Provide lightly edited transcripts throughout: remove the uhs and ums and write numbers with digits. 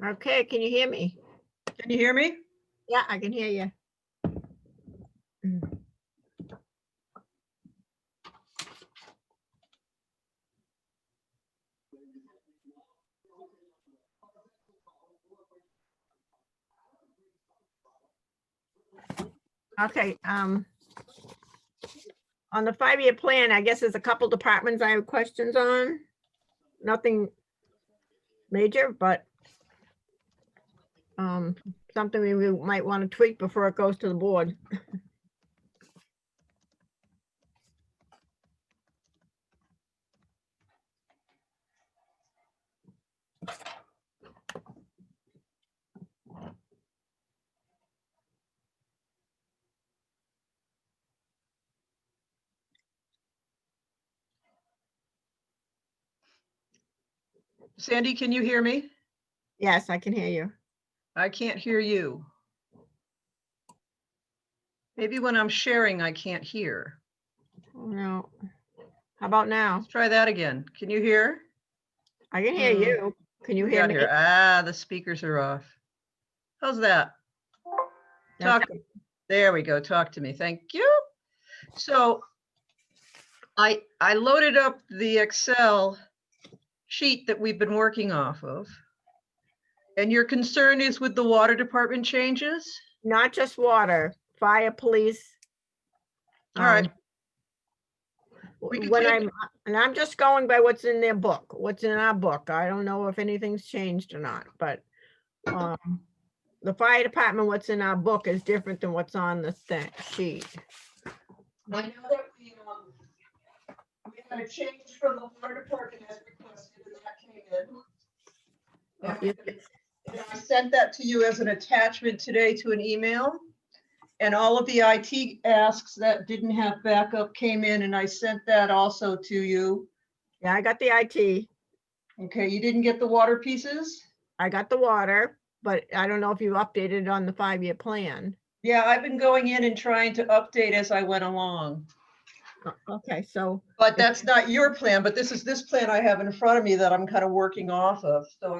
Okay, can you hear me? Can you hear me? Yeah, I can hear you. Okay, on the 5-year plan, I guess there's a couple departments I have questions on. Nothing major, but something we might want to tweak before it goes to the board. Sandy, can you hear me? Yes, I can hear you. I can't hear you. Maybe when I'm sharing, I can't hear. No. How about now? Let's try that again. Can you hear? I can hear you. Can you We hear got me? here. Ah, the speakers are off. How's that? That's Talk. There we go. Talk to me. Thank you. So I loaded up the Excel sheet that we've been working off of. And your concern is with the water department changes? Not just water, fire, police. All right. um, We can When take- I'm just going by what's in their book, what's in our book. I don't know if anything's changed or not, but the fire department, what's in our book is different than what's on the sheet. I know that we had a change from the water department as requested, and that came in. And I sent that to you as an attachment today to an email. And all of the IT asks that didn't have backup came in, and I sent that also to you. Yeah, I got the IT, Okay, you didn't get the water pieces? I got the water, but I don't know if you updated on the 5-year plan. Yeah, I've been going in and trying to update as I went along. Okay, so, But that's not your plan, but this is this plan I have in front of me that I'm kind of working off of. So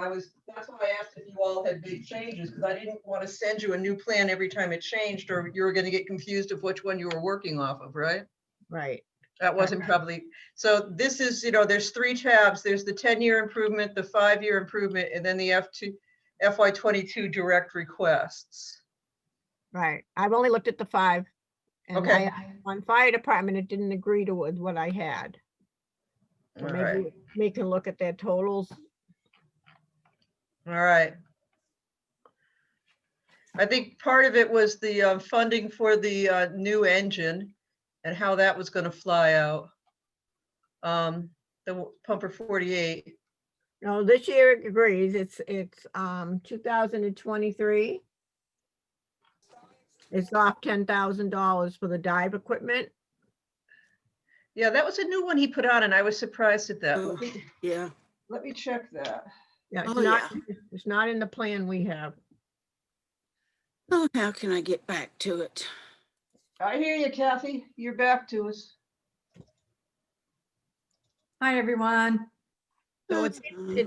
that's why I asked if you all had big changes, because I didn't want to send you a new plan every time it changed, or you were going to get confused of which one you were working off of, right? right, That wasn't probably, so this is, there's 3 tabs. There's the 10-year improvement, the 5-year improvement, and then the FY22 direct requests. right. I've only looked at the 5. And Okay. on fire department, it didn't agree to with what I had. So All maybe right, we can look at their totals. all right. I think part of it was the funding for the new engine and how that was going to fly out. The pumper 48. No, this year it agrees. It's 2023. It's off $10,000 for the dive equipment. Yeah, that was a new one he put on, and I was surprised at that. Oh, yeah. Let me check that. Yeah, it's Oh, not, it's not in the plan we have. Oh, how can I get back to it? I hear you, Kathy. You're back to us. Hi, everyone. So it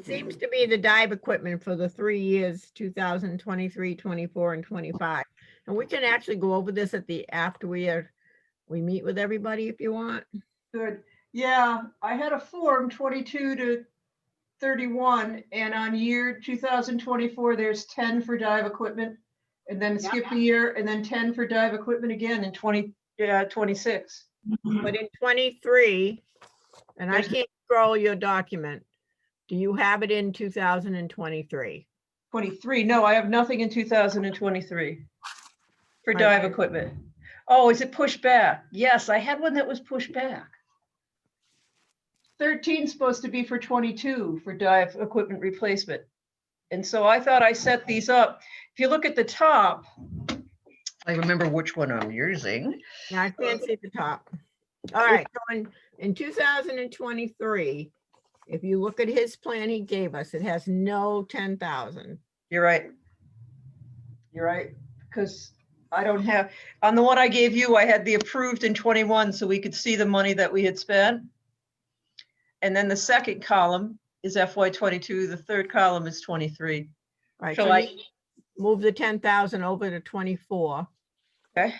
seems to be the dive equipment for the 3 years, 2023, 24, and 25. And we can actually go over this after we meet with everybody if you want. Good. Yeah, I had a form 22 to 31, and on year 2024, there's 10 for dive equipment, and then skip a year, and then 10 for dive equipment again in 26. But in 23, and I There's- can't scroll your document, do you have it in 2023? 23. No, I have nothing in 2023 for Right. dive equipment. Oh, is it pushed back? Yes, I had one that was pushed back. 13 is supposed to be for 22 for dive equipment replacement. And so I thought I set these up. If you look at the top, I remember which one I'm using. Yeah, I can't see the top. All right, so in 2023, if you look at his plan he gave us, it has no 10,000. You're right. You're right, because I don't have, on the one I gave you, I had the approved in 21, so we could see the money that we had spent. And then the second column is FY22, the third column is 23. Right, Shall so I- you move the 10,000 over to 24, Okay.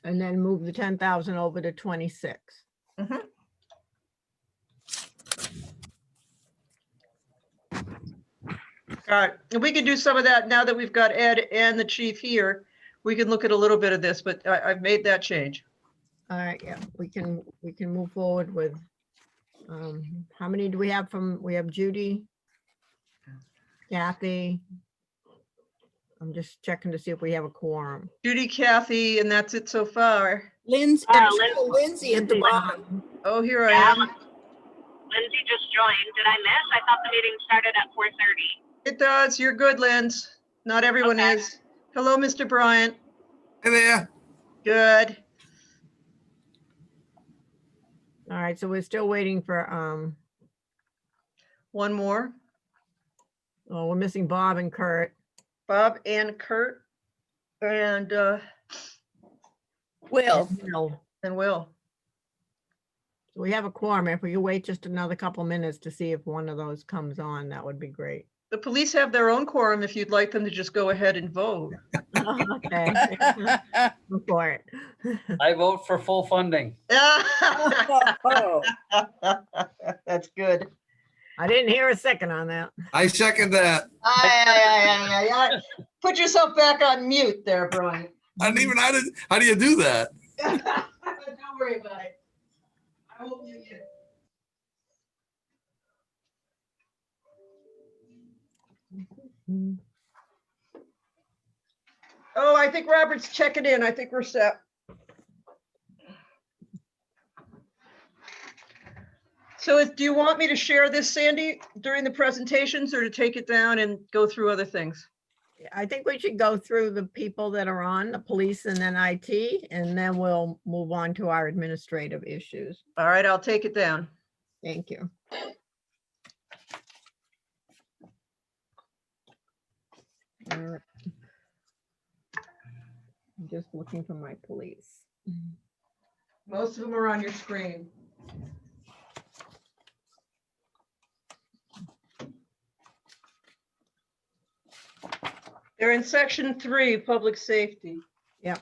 and then move the 10,000 over to 26. Mhm. All right, and we can do some of that now that we've got Ed and the chief here. We can look at a little bit of this, but I've made that change. All right, yeah, we can move forward with, how many do we have we have Judy, Kathy. I'm just checking to see if we have a quorum. Judy, Kathy, and that's it so far. Lindsay, Lindsay at the bottom. Oh, here I am. Lindsay just joined. Did I miss? I thought the meeting started at 4:30. It does. You're good, Linz. Not everyone Okay. is. Hello, Mr. Bryant. Hey there. Good. All right, so we're still waiting for, One more. oh, we're missing Bob and Kurt. Bob and Kurt and Well, Bill. Will. So we have a quorum. If we could wait just another couple minutes to see if one of those comes on, that would be great. The police have their own quorum if you'd like them to just go ahead and vote. Okay. Go for it. I vote for full funding. That's good. I didn't hear a second on that. I second that. Put yourself back on mute there, Brian. I didn't even, how do you do that? Don't worry about it. I will mute you. Oh, I think Robert's checking in. I think we're set. So do you want me to share this, Sandy, during the presentations or to take it down and go through other things? I think we should go through the people that are on, the police and then IT, and then we'll move on to our administrative issues. All right, I'll take it down. Thank you. All right. I'm just looking for my police. Most of them are on your screen. They're in section 3, public safety. Yep.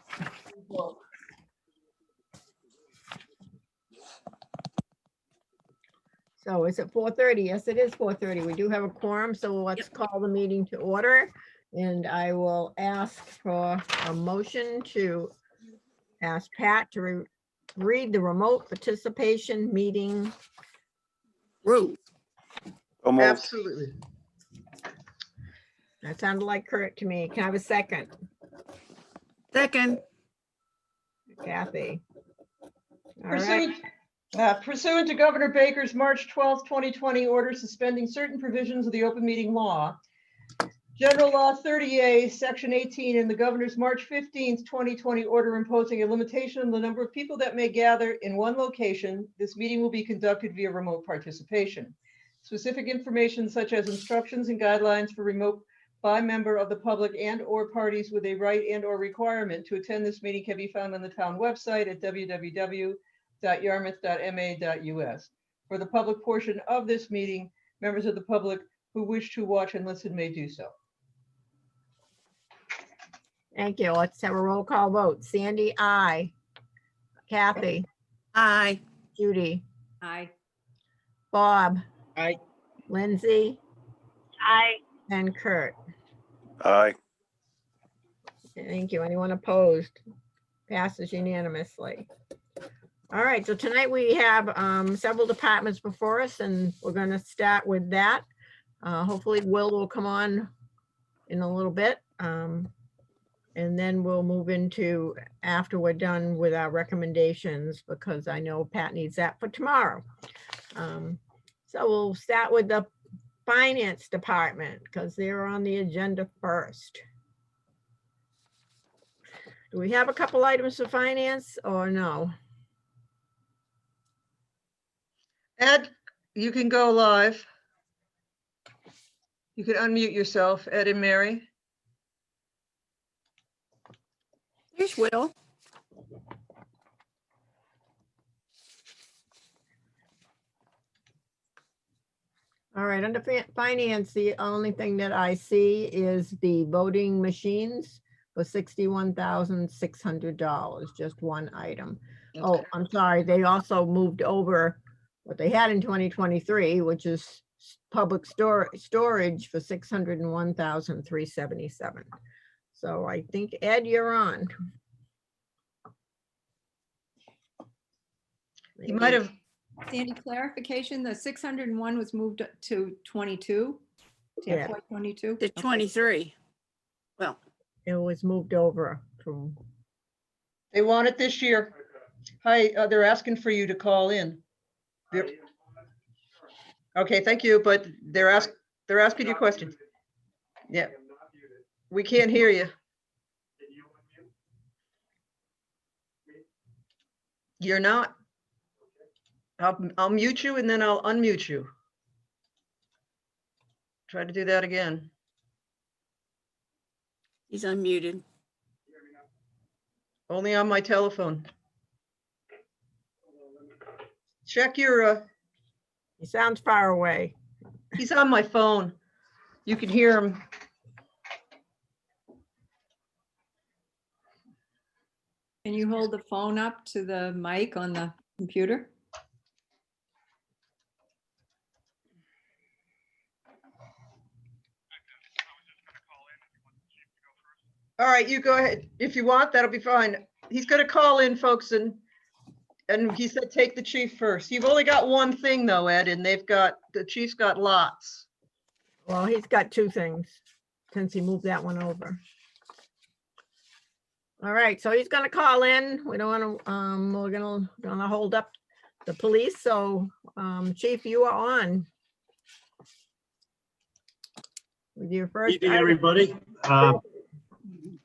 So is it 4:30? Yes, it is 4:30. We do have a quorum, so let's call the meeting to order. And I will ask for a motion to ask Pat to read the remote participation meeting. Ruth, So moved. Absolutely. That sounded like Kurt to me. Can I have a second? second, Kathy. All right. Pursuant to Governor Baker's March 12th, 2020 order suspending certain provisions of the open meeting law, General Law 30A, Section 18, and the Governor's March 15th, 2020 order imposing a limitation on the number of people that may gather in one location, this meeting will be conducted via remote participation. Specific information such as instructions and guidelines for remote by member of the public and/or parties with a right and/or requirement to attend this meeting can be found on the town website at www.yarmouth.ma.us. For the public portion of this meeting, members of the public who wish to watch and listen may do so. Thank you. Let's have a roll call vote. Sandy, aye. Kathy, aye. Judy, Aye. Bob. Aye. Lindsay, I, and Kurt. Aye. Thank you. Anyone opposed? Passes unanimously. All right, so tonight we have several departments before us, and we're going to start with that. Hopefully Will will come on in a little bit. And then we'll move into after we're done with our recommendations, because I know Pat needs that for tomorrow. So we'll start with the finance department because they're on the agenda first. Do we have a couple items for finance or no? Ed, you can go live. You can unmute yourself, Ed and Mary. Here's Will. All right, under finance, the only thing that I see is the voting machines for $61,600, just one item. Oh, Okay. I'm sorry, they also moved over what they had in 2023, which is public storage for $601,377. So I think, Ed, you're on. You might have, Sandy, clarification, the 601 was moved to 22? Yeah. FY 22? To 23. Well, It was moved over from, they want it this year. Hi, they're asking for you to call in. They're- Okay, thank you, but they're asking you questions. Yeah. We can't hear you. You're not. I'll mute you and then I'll unmute you. Try to do that again. he's unmuted. Only on my telephone. Check your, he sounds far away. he's on my phone. You can hear him. Can you hold the phone up to the mic on the computer? All right, you go ahead. If you want, that'll be fine. He's gonna call in, folks, and he said, take the chief first. You've only got one thing though, Ed, and the chief's got lots. Well, he's got two things since he moved that one over. All right, so he's gonna call in. We don't want to, we're gonna hold up the police. So, Chief, you are on. With your first. Evening, item. everybody.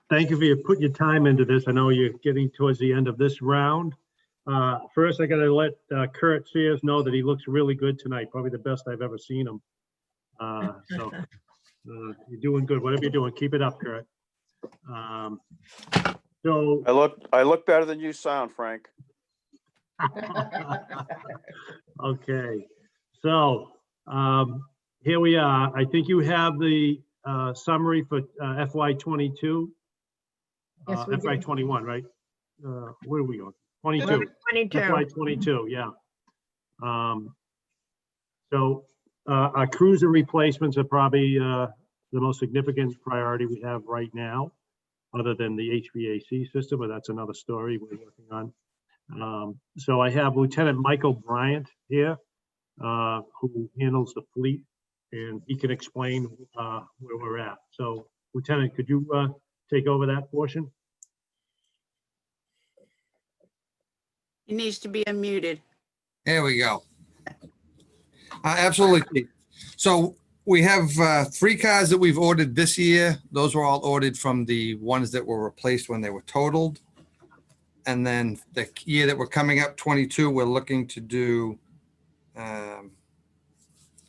Thank you for putting your time into this. I know you're getting towards the end of this round. First, I gotta let Kurt Sears know that he looks really good tonight, probably the best I've ever seen him. So you're doing good. Whatever you're doing, keep it up, Kurt. So I look better than you sound, Frank. okay, so here we are. I think you have the summary for FY22. Yes, we do. FY21, right? Where are we on? 22. 22. FY22, yeah. So our cruiser replacements are probably the most significant priority we have right now, other than the HVAC system, but that's another story we're working on. So I have Lieutenant Michael Bryant here, who handles the fleet, and he can explain where we're at. So Lieutenant, could you take over that portion? He needs to be unmuted. There we go. Absolutely. So we have 3 cars that we've ordered this year. Those were all ordered from the ones that were replaced when they were totaled. And then the year that we're coming up, 22, we're looking to do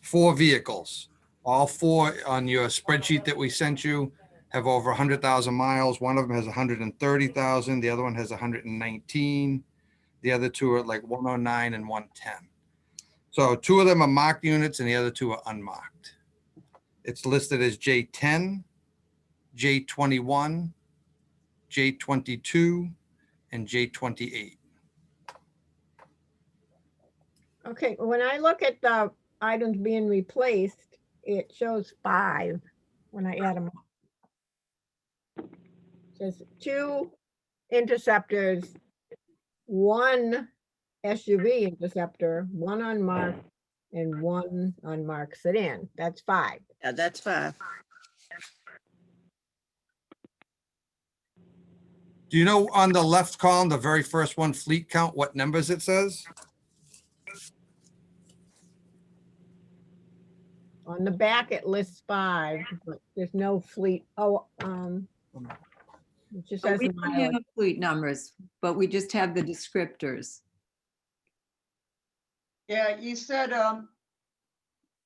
4 vehicles. All 4 on your spreadsheet that we sent you have over 100,000 miles. One of them has 130,000. The other one has 119. The other 2 are like 109 and 110. So 2 of them are marked units and the other 2 are unmarked. It's listed as J10, J21, J22, and J28. Okay, when I look at the items being replaced, it shows 5 when I add them up. Says 2 interceptors, 1 SUV interceptor, 1 unmarked, and 1 unmarked sedan. That's 5. Yeah, that's 5. Do you know on the left column, the very first one, fleet count, what numbers it says? On the back, it lists 5, but there's no fleet. Oh, it just So says we the don't mileage. have fleet numbers, but we just have the descriptors. Yeah, you said,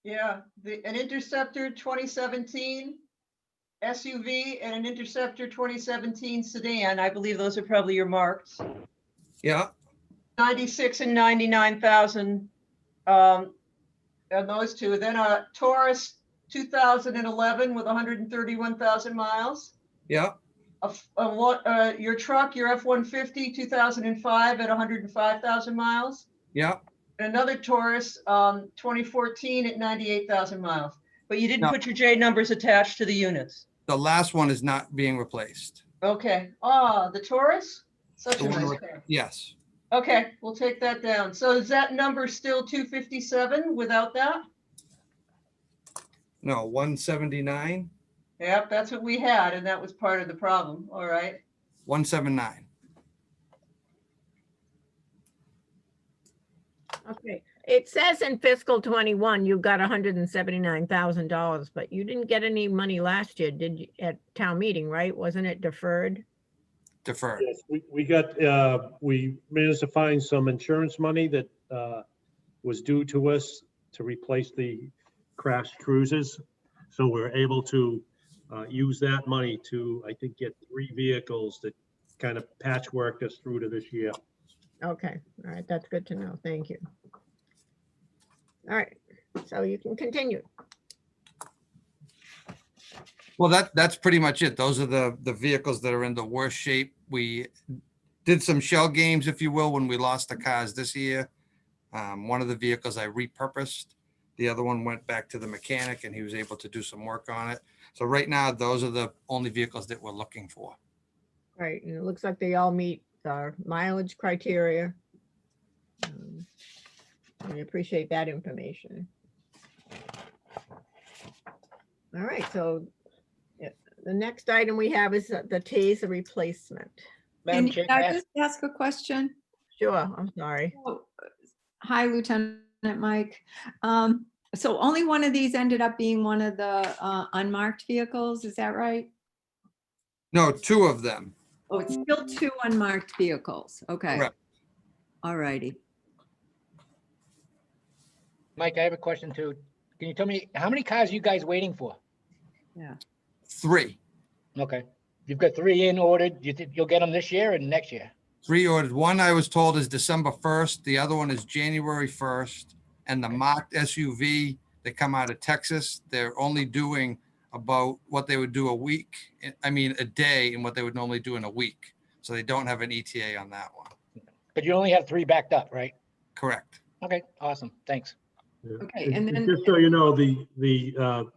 yeah, an Interceptor 2017 SUV and an Interceptor 2017 sedan. I believe those are probably your marks. Yeah, 96 and 99,000 on those 2. Then a Taurus 2011 with 131,000 miles. yeah, Your truck, your F-150 2005 at 105,000 miles. yeah. And another Taurus 2014 at 98,000 miles. But you didn't No. put your J numbers attached to the units. The last one is not being replaced. Okay. The Taurus? Such The a one nice with- car. Yes. Okay, we'll take that down. So is that number still 257 without that? No, 179, Yep, that's what we had, and that was part of the problem. All right. 179. Okay, it says in fiscal 21, you got $179,000, but you didn't get any money last year, did you, at town meeting, right? Wasn't it deferred? Deferred. Yes, we managed to find some insurance money that was due to us to replace the crashed cruisers. So we're able to use that money to, I think, get 3 vehicles that kind of patchworked us through to this year. Okay, all right, that's good to know, thank you. All right, so you can continue. Well, that's pretty much it. Those are the vehicles that are in the worst shape. We did some shell games, if you will, when we lost the cars this year. One of the vehicles I repurposed. The other one went back to the mechanic and he was able to do some work on it. So right now, those are the only vehicles that we're looking for. Right, and it looks like they all meet our mileage criteria. We appreciate that information. All right, so the next item we have is the TASER replacement. Madam Can Chair, I can I just ask a question? Sure, I'm sorry. Oh, Hi, Lieutenant Mike. So only one of these ended up being one of the unmarked vehicles, is that right? No, two of them. Oh, it's still two unmarked vehicles. Okay. Correct. All righty. Mike, I have a question too. Can you tell me, how many cars are you guys waiting for? Yeah. 3. Okay. You've got 3 in ordered. You think you'll get them this year and next year? 3 ordered. One I was told is December 1st. The other one is January 1st. And the marked SUV that come out of Texas, they're only doing about what they would do a day and what they would normally do in a week. So they don't have an ETA on that one. But you only have 3 backed up, right? Correct. Okay, awesome. Thanks. Yeah. Okay, and then- Just so you know, the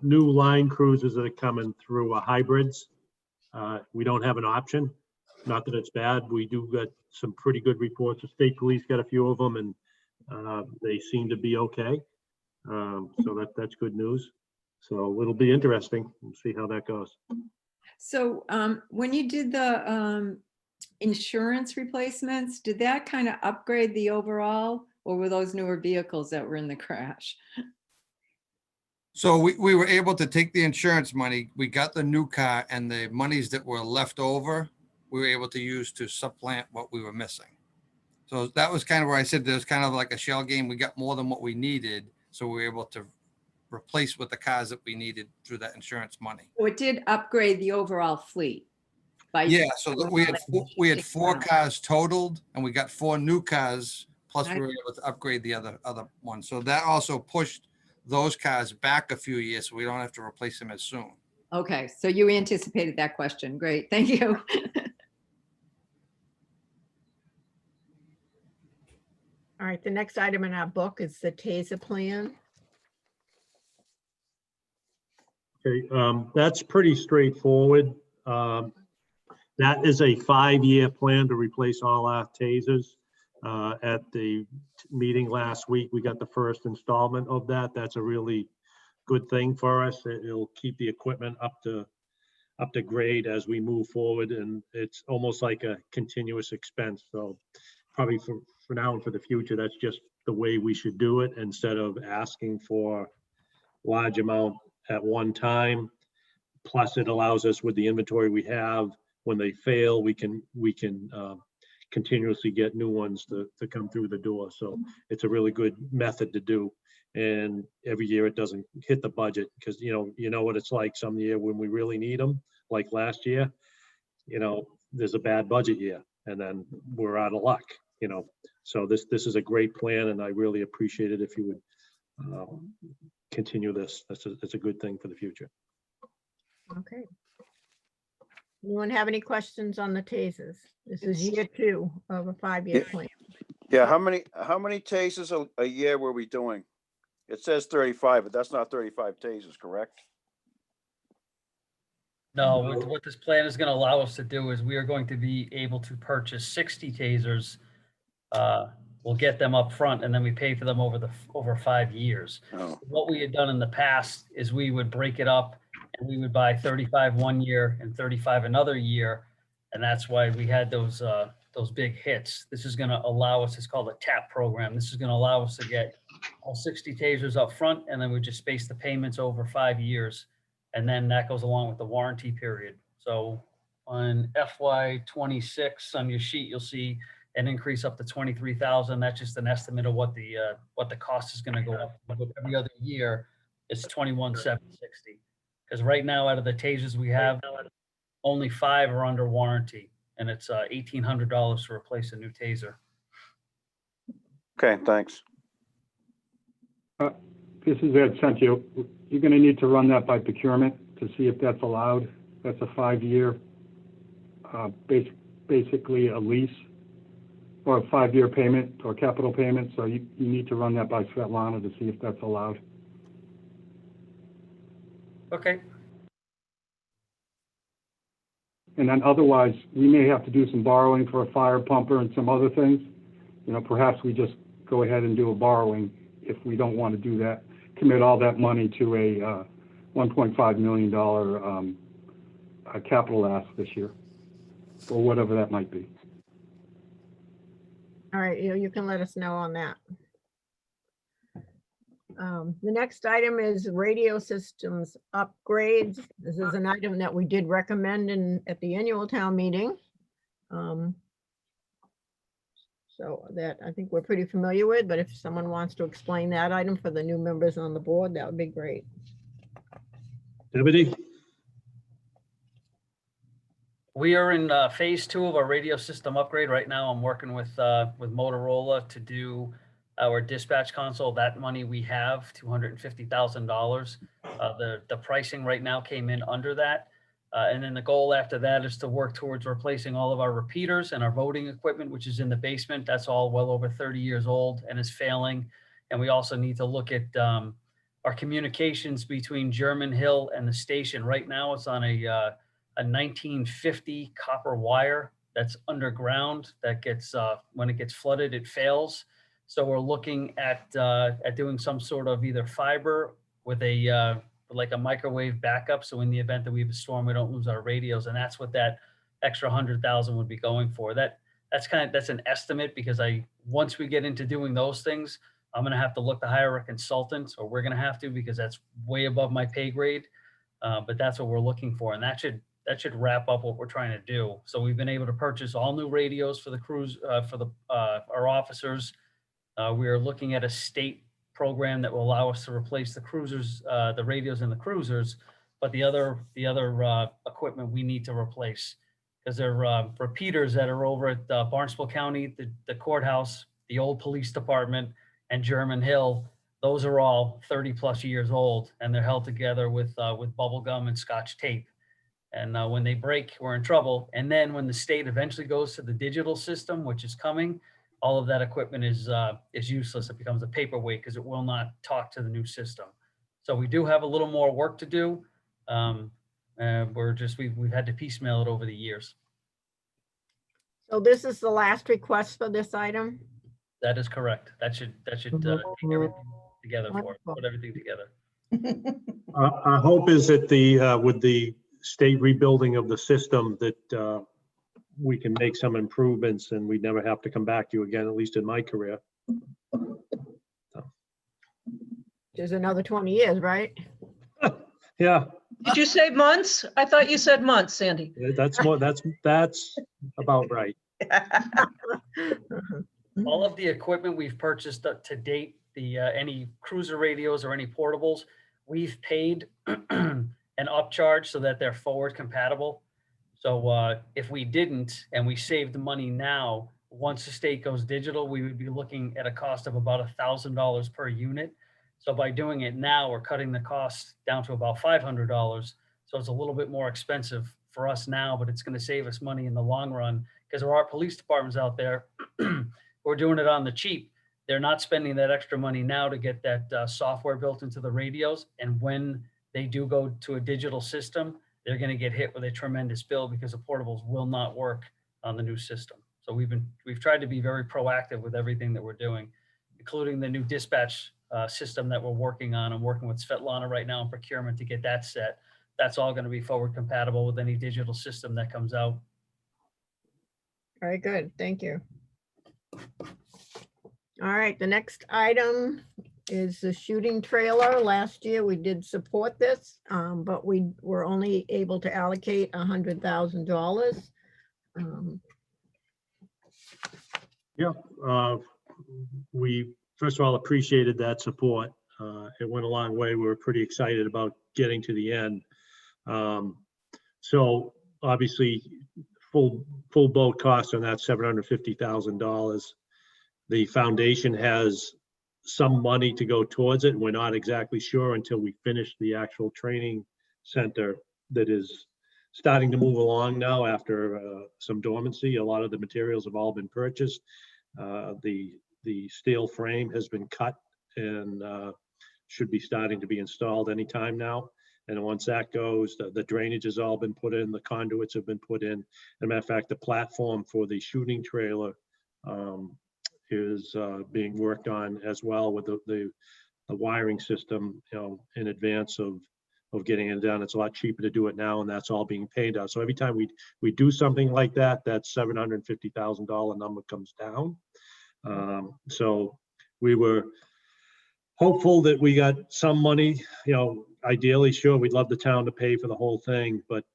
new line cruisers that are coming through are hybrids. We don't have an option. Not that it's bad. We do get some pretty good reports. The state police got a few of them and they seem to be okay. So that's good news. So it'll be interesting. We'll see how that goes. So when you did the insurance replacements, did that kind of upgrade the overall, or were those newer vehicles that were in the crash? So we were able to take the insurance money. We got the new car and the monies that were left over, we were able to use to supplant what we were missing. So that was kind of where I said there's kind of like a shell game. We got more than what we needed. So we were able to replace with the cars that we needed through that insurance money. So it did upgrade the overall fleet. By Yeah, so that we had 4 cars totaled and we got 4 new cars, plus we were able to upgrade the other one. So that also pushed those cars back a few years, so we don't have to replace them as soon. Okay, so you anticipated that question. Great, thank you. All right, the next item in our book is the TASER plan. Okay, that's pretty straightforward. That is a 5-year plan to replace all our tasers. At the meeting last week, we got the first installment of that. That's a really good thing for us. It'll keep the equipment up to grade as we move forward, and it's almost like a continuous expense. So probably for now and for the future, that's just the way we should do it, instead of asking for large amount at one time. Plus, it allows us, with the inventory we have, when they fail, we can continuously get new ones to come through the door. So it's a really good method to do. And every year it doesn't hit the budget, because you know what it's like some year when we really need them, like last year, there's a bad budget year and then we're out of luck, So this is a great plan, and I really appreciate it if you would continue this. That's a good thing for the future. Okay. Anyone have any questions on the tasers? This is year 2 of a 5-year plan. Yeah, how many tasers a year were we doing? It says 35, but that's not 35 tasers, correct? No, what this plan is going to allow us to do is we are going to be able to purchase 60 tasers. We'll get them up front and then we pay for them over 5 years. Oh, What we had done in the past is we would break it up and we would buy 35 one year and 35 another year. And that's why we had those big hits. This is going to allow us, it's called a TAP program. This is going to allow us to get all 60 tasers up front, and then we just space the payments over 5 years. And then that goes along with the warranty period. So on FY26 on your sheet, you'll see an increase up to 23,000. That's just an estimate of what the cost is going to go up. But every other year, it's 21,760. Because right now, out of the tasers we have, only 5 are under warranty, and it's $1,800 to replace a new taser. okay, thanks. This is Ed Centio. You're going to need to run that by procurement to see if that's allowed. That's a 5-year, basically a lease or a 5-year payment or capital payment, so you need to run that by Svetlana to see if that's allowed. Okay, And then otherwise, we may have to do some borrowing for a fire pumper and some other things. You know, perhaps we just go ahead and do a borrowing if we don't want to do that, commit all that money to a $1.5 million capital ask this year, or whatever that might be. All right, you can let us know on that. The next item is radio systems upgrades. This is an item that we did recommend at the annual town meeting. So that I think we're pretty familiar with, but if someone wants to explain that item for the new members on the board, that would be great. Deputy? we are in phase 2 of our radio system upgrade. Right now, I'm working with Motorola to do our dispatch console. That money we have, $250,000. The pricing right now came in under that. And then the goal after that is to work towards replacing all of our repeaters and our voting equipment, which is in the basement. That's all well over 30 years old and is failing. And we also need to look at our communications between German Hill and the station. Right now, it's on a 1950 copper wire that's underground that gets, when it gets flooded, it fails. So we're looking at doing some sort of either fiber with a like a microwave backup. So in the event that we have a storm, we don't lose our radios. And that's what that extra 100,000 would be going for. That's an estimate, because once we get into doing those things, I'm going to have to look to hire a consultant, or we're going to have to, because that's way above my pay grade. But that's what we're looking for. And that should wrap up what we're trying to do. So we've been able to purchase all new radios for the crews, for our officers. We are looking at a state program that will allow us to replace the cruisers, the radios in the cruisers, but the other equipment we need to replace, because they're repeaters that are over at Barnstable County, the courthouse, the old police department, and German Hill. Those are all 30 plus years old, and they're held together with bubble gum and Scotch tape. And when they break, we're in trouble. And then when the state eventually goes to the digital system, which is coming, all of that equipment is useless. It becomes a paperweight because it will not talk to the new system. So we do have a little more work to do. We've had to piecemeal it over the years. So this is the last request for this item? That is correct. That should take everything together for it, put everything together. Our hope is that with the state rebuilding of the system, that we can make some improvements and we never have to come back to you again, at least in my career. There's another 20 years, right? Yeah, Did you say months? I thought you said months, Sandy. that's about right. All of the equipment we've purchased to date, any cruiser radios or any portables, we've paid an upcharge so that they're forward compatible. So if we didn't, and we saved the money now, once the state goes digital, we would be looking at a cost of about $1,000 per unit. So by doing it now, we're cutting the cost down to about $500. So it's a little bit more expensive for us now, but it's going to save us money in the long run, because there are police departments out there who are doing it on the cheap. They're not spending that extra money now to get that software built into the radios. And when they do go to a digital system, they're going to get hit with a tremendous bill, because the portables will not work on the new system. So we've tried to be very proactive with everything that we're doing, including the new dispatch system that we're working on. I'm working with Svetlana right now in procurement to get that set. That's all going to be forward compatible with any digital system that comes out. Very good, thank you. All right, the next item is the shooting trailer. Last year, we did support this, but we were only able to allocate $100,000. Yeah, we first of all appreciated that support. It went a long way. We were pretty excited about getting to the end. So obviously, full boat cost on that $750,000. The foundation has some money to go towards it. We're not exactly sure until we finish the actual training center that is starting to move along now after some dormancy. A lot of the materials have all been purchased. The steel frame has been cut and should be starting to be installed anytime now. And once that goes, the drainage has all been put in, the conduits have been put in. As a matter of fact, the platform for the shooting trailer is being worked on as well with the wiring system, in advance of getting it done. It's a lot cheaper to do it now, and that's all being paid out. So every time we do something like that, that $750,000 number comes down. So we were hopeful that we got some money, ideally, sure, we'd love the town to pay for the whole thing, but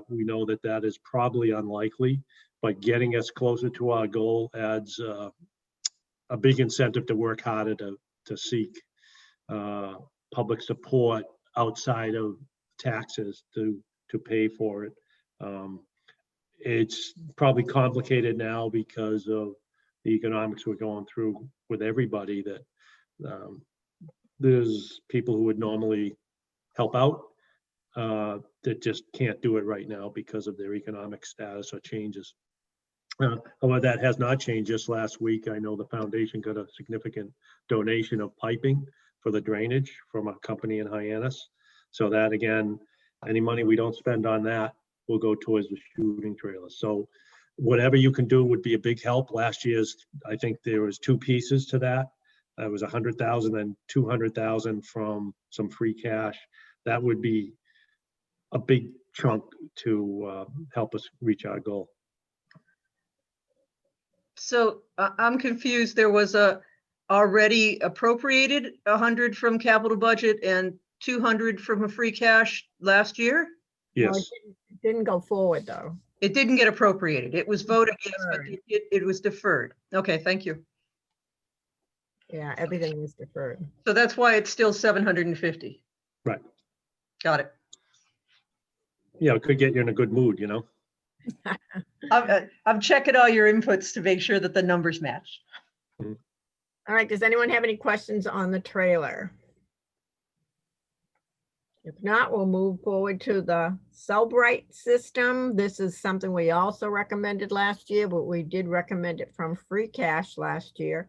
we know that that is probably unlikely. But getting us closer to our goal adds a big incentive to work harder to seek public support outside of taxes to pay for it. It's probably complicated now because of the economics we're going through with everybody, that there's people who would normally help out that just can't do it right now because of their economic status or changes. Although that has not changed. Just last week, I know the foundation got a significant donation of piping for the drainage from a company in Hyannis. So that, again, any money we don't spend on that will go towards the shooting trailer. So whatever you can do would be a big help. Last year's, I think there was two pieces to that. It was 100,000 and 200,000 from some free cash. That would be a big chunk to help us reach our goal. So I'm confused. There was already appropriated 100 from capital budget and 200 from a free cash last year? No, Yes. it didn't go forward, though. It didn't get appropriated. It was voted yes, but it was deferred. Okay, thank you. Yeah, everything was deferred. So that's why it's still 750. Right. Got it. Yeah, it could get you in a good mood, I'm checking all your inputs to make sure that the numbers match. All right, does anyone have any questions on the trailer? If not, we'll move forward to the Cellbrite system. This is something we also recommended last year, but we did recommend it from free cash last year.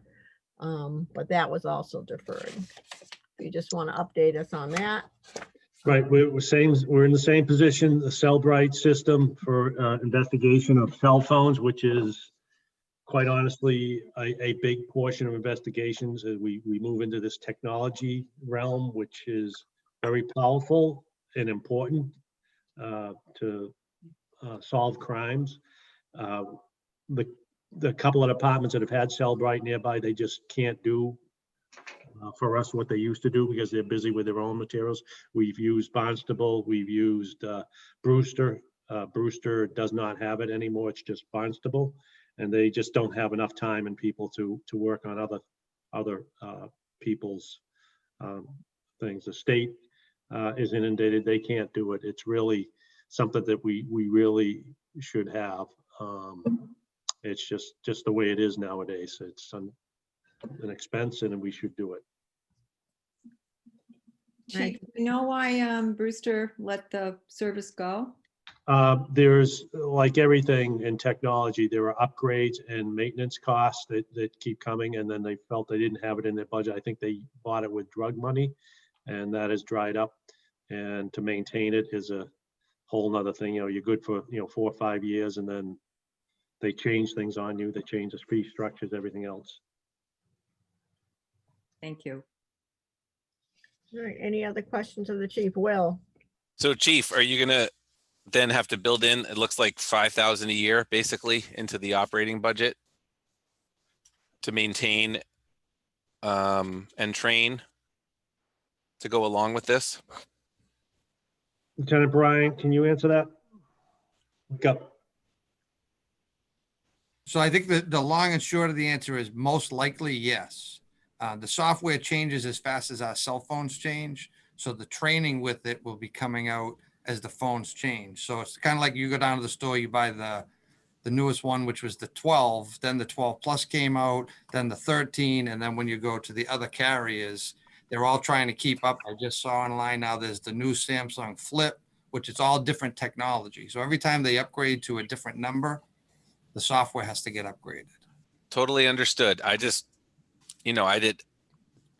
But that was also deferred. You just want to update us on that? Right, we're in the same position, the Cellbrite system for investigation of cell phones, which is quite honestly a big portion of investigations as we move into this technology realm, which is very powerful and important to solve crimes. The couple of departments that have had Cellbrite nearby, they just can't do for us what they used to do because they're busy with their own materials. We've used Barnstable, we've used Brewster. Brewster does not have it anymore, it's just Barnstable. And they just don't have enough time and people to work on other people's things. The state is inundated, they can't do it. It's really something that we really should have. It's just the way it is nowadays. It's an expense and we should do it. Chief, you know why Brewster let the service go? There's, like everything in technology, there are upgrades and maintenance costs that keep coming, and then they felt they didn't have it in their budget. I think they bought it with drug money, and that has dried up. And to maintain it is a whole nother thing. You're good for 4 or 5 years, and then they change things on you. They change the fee structures, everything else. Thank you. All right, any other questions of the chief? Will? So Chief, are you gonna then have to build in, it looks like 5,000 a year basically into the operating budget to maintain and train to go along with this? Lieutenant Brian, can you answer that? Go. So I think that the long and short of the answer is most likely yes. The software changes as fast as our cell phones change. So the training with it will be coming out as the phones change. So it's kind of like you go down to the store, you buy the newest one, which was the 12, then the 12 Plus came out, then the 13. And then when you go to the other carriers, they're all trying to keep up. I just saw online now there's the new Samsung Flip, which is all different technology. So every time they upgrade to a different number, the software has to get upgraded. Totally understood. I just, I did,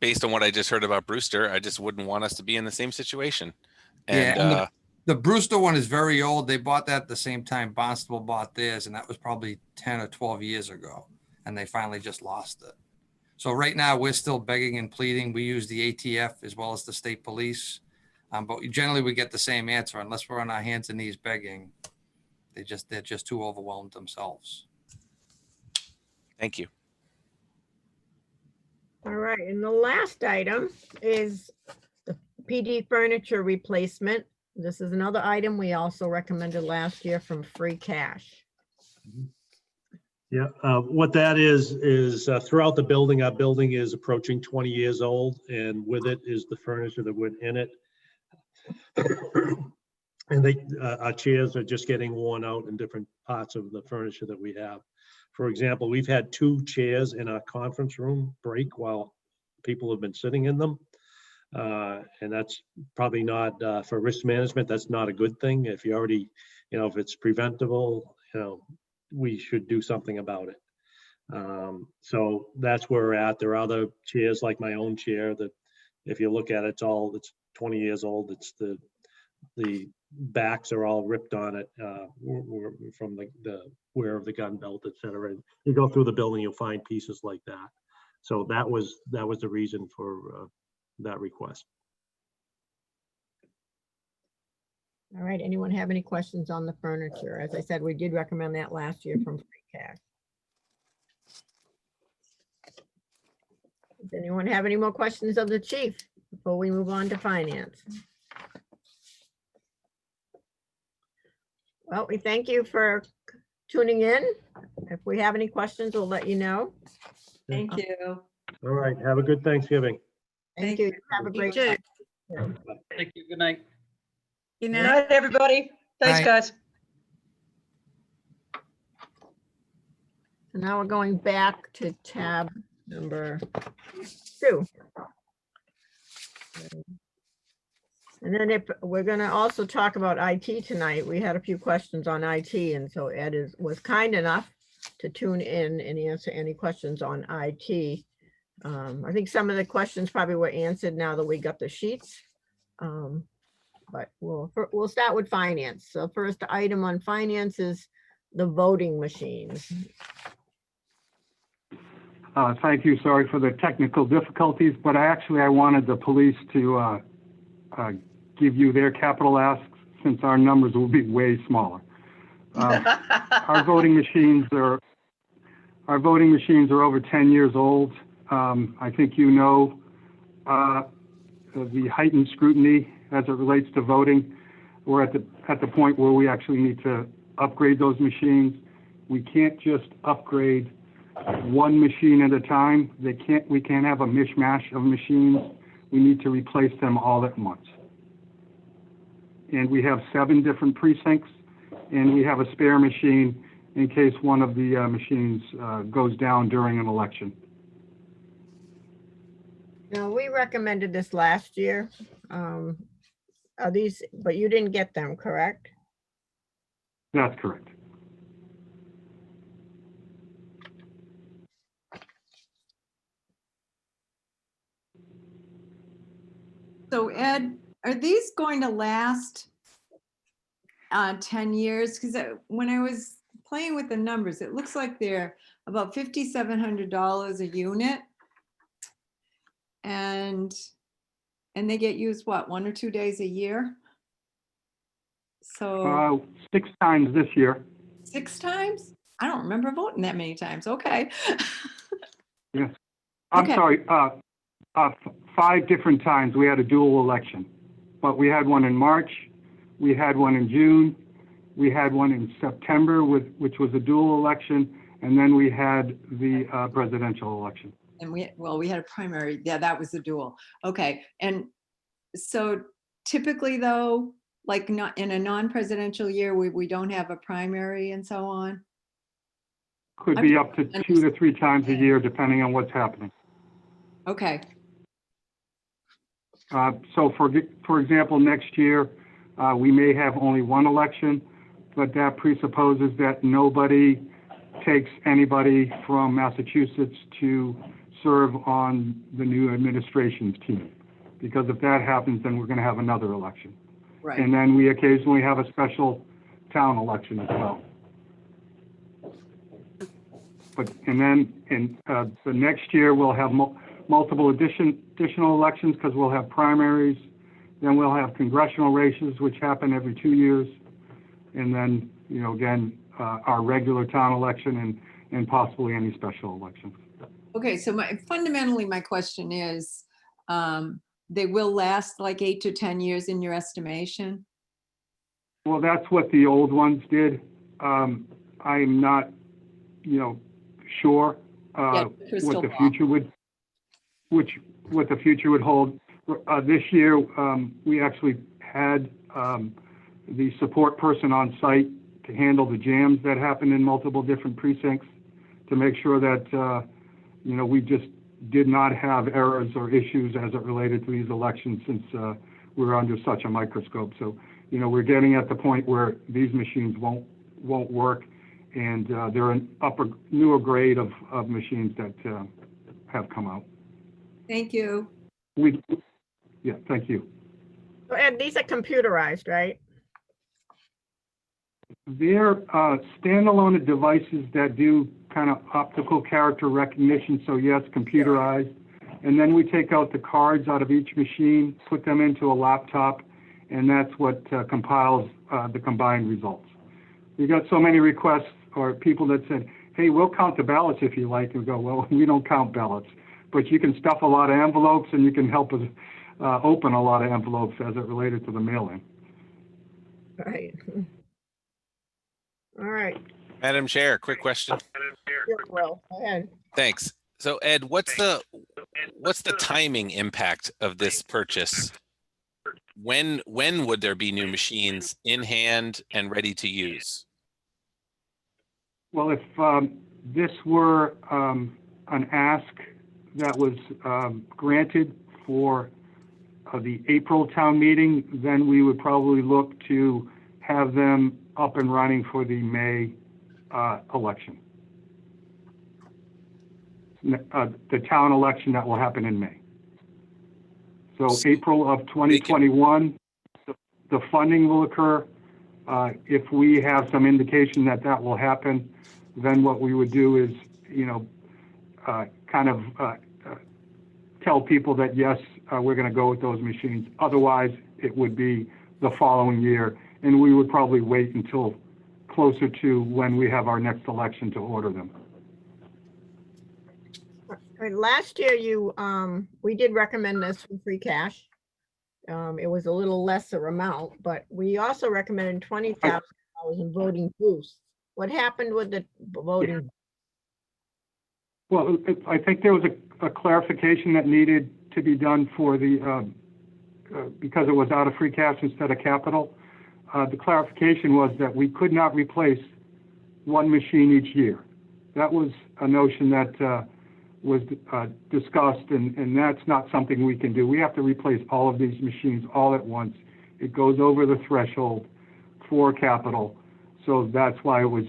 based on what I just heard about Brewster, I just wouldn't want us to be in the same situation. And, Yeah, and the Brewster one is very old. They bought that at the same time Barnstable bought theirs, and that was probably 10 or 12 years ago. And they finally just lost it. So right now we're still begging and pleading. We use the ATF as well as the state police. But generally we get the same answer unless we're on our hands and knees begging. They're just too overwhelmed themselves. thank you. All right, and the last item is the PD furniture replacement. This is another item we also recommended last year from free cash. Yeah, what that is throughout the building, our building is approaching 20 years old, and with it is the furniture that went in it. And our chairs are just getting worn out in different parts of the furniture that we have. For example, we've had 2 chairs in our conference room break while people have been sitting in them. And that's probably not, for risk management, that's not a good thing. If you already, if it's preventable, we should do something about it. So that's where we're at. There are other chairs like my own chair that if you look at it, it's 20 years old. It's the backs are all ripped on it from the wear of the gun belt, et cetera. And you go through the building, you'll find pieces like that. So that was the reason for that request. All right, anyone have any questions on the furniture? As I said, we did recommend that last year from free cash. Does anyone have any more questions of the chief before we move on to finance? Well, we thank you for tuning in. If we have any questions, we'll let you know. Thank you. All right, have a good Thanksgiving. Thank you. Have a great day. Thank you. Good night. Good Good night. night, everybody. Thanks, Night. guys. So now we're going back to tab number 2. And then if we're going to also talk about IT tonight, we had a few questions on IT. And so Ed was kind enough to tune in and answer any questions on IT. I think some of the questions probably were answered now that we got the sheets. But we'll start with finance. So first item on finance is the voting machines. Thank you. Sorry for the technical difficulties, but I wanted the police to give you their capital asks since our numbers will be way smaller. Our voting machines are over 10 years old. I think the heightened scrutiny as it relates to voting. We're at the point where we actually need to upgrade those machines. We can't just upgrade one machine at a time. We can't have a mishmash of machines. We need to replace them all at once. And we have 7 different precincts, and we have a spare machine in case one of the machines goes down during an election. Now, we recommended this last year. Are these, but you didn't get them, correct? That's correct. So Ed, are these going to last 10 years? Because when I was playing with the numbers, it looks like they're about $5,700 a unit. And they get used, what, 1 or 2 days a year? So 6 times this year. 6 times? I don't remember voting that many times. Okay. Yes. I'm Okay. sorry. 5 different times we had a dual election, but we had one in March, we had one in June, we had one in September, which was a dual election, and then we had the presidential election. And we had a primary. Yeah, that was the dual. Okay. And so typically though, like not in a non-presidential year, we don't have a primary and so on. Could be up to 2 to 3 times a year, depending on what's happening. Okay. So for example, next year, we may have only one election, but that presupposes that nobody takes anybody from Massachusetts to serve on the new administration's team. Because if that happens, then we're going to have another election. Right. And then we occasionally have a special town election as well. But, and then in the next year, we'll have multiple additional elections because we'll have primaries. Then we'll have congressional races, which happen every 2 years. And then, you know, again, our regular town election and possibly any special elections. Okay, so fundamentally, my question is, they will last like 8 to 10 years in your estimation? Well, that's what the old ones did. I'm not, you know, sure what crystal the ball. future would, what the future would hold. This year, we actually had the support person on site to handle the jams that happened in multiple different precincts to make sure that, you know, we just did not have errors or issues as it related to these elections since we're under such a microscope. So, you know, we're getting at the point where these machines won't work, and they're an newer grade of machines that have come out. Thank you. Yeah, thank you. So Ed, these are computerized, right? They're standalone devices that do kind of optical character recognition, so yes, computerized. And then we take out the cards out of each machine, put them into a laptop, and that's what compiles the combined results. We got so many requests or people that said, hey, we'll count the ballots if you like. And we go, well, we don't count ballots, but you can stuff a lot of envelopes and you can help us open a lot of envelopes as it related to the mailing. Right. All right. Madam Chair, quick question. Sure, Will, go ahead. Thanks. So Ed, what's the timing impact of this purchase? When would there be new machines in hand and ready to use? Well, if this were an ask that was granted for the April town meeting, then we would probably look to have them up and running for the May election. The town election that will happen in May. So April of 2021, the funding will occur. If we have some indication that that will happen, then what we would do is, you know, kind of tell people that, yes, we're going to go with those machines. Otherwise, it would be the following year. And we would probably wait until closer to when we have our next election to order them. All right, last year we did recommend this for free cash. It was a little lesser amount, but we also recommended $20,000 in voting boosts. What happened with the voting? Well, I think there was a clarification that needed to be done for the, because it was out of free cash instead of capital. The clarification was that we could not replace one machine each year. That was a notion that was discussed, and that's not something we can do. We have to replace all of these machines all at once. It goes over the threshold for capital, so that's why it was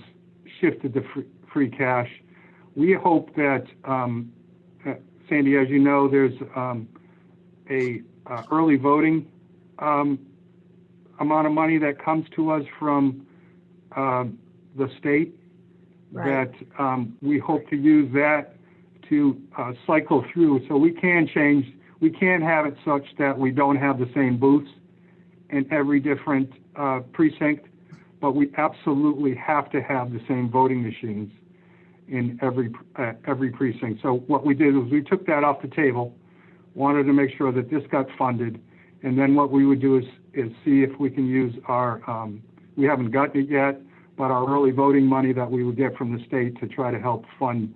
shifted to free cash. We hope that, Sandy, as you know, there's a early voting amount of money that comes to us from the state, Right. that we hope to use that to cycle through. So we can have it such that we don't have the same booths in every different precinct, but we absolutely have to have the same voting machines in every precinct. So what we did was we took that off the table, wanted to make sure that this got funded, and then what we would do is see if we can use our, we haven't gotten it yet, but our early voting money that we would get from the state to try to help fund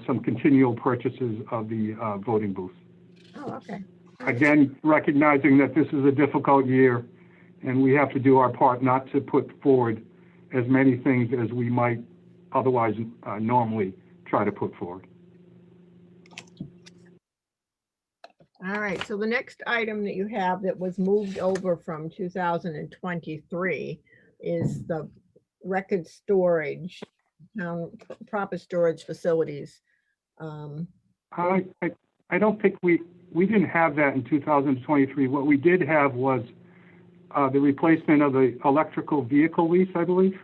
some continual purchases of the voting booths. Oh, okay. Again, recognizing that this is a difficult year and we have to do our part not to put forward as many things as we might otherwise normally try to put forward. All right, so the next item that you have that was moved over from 2023 is the record storage town proper storage facilities. I don't think we didn't have that in 2023. What we did have was the replacement of the electrical vehicle lease, I believe.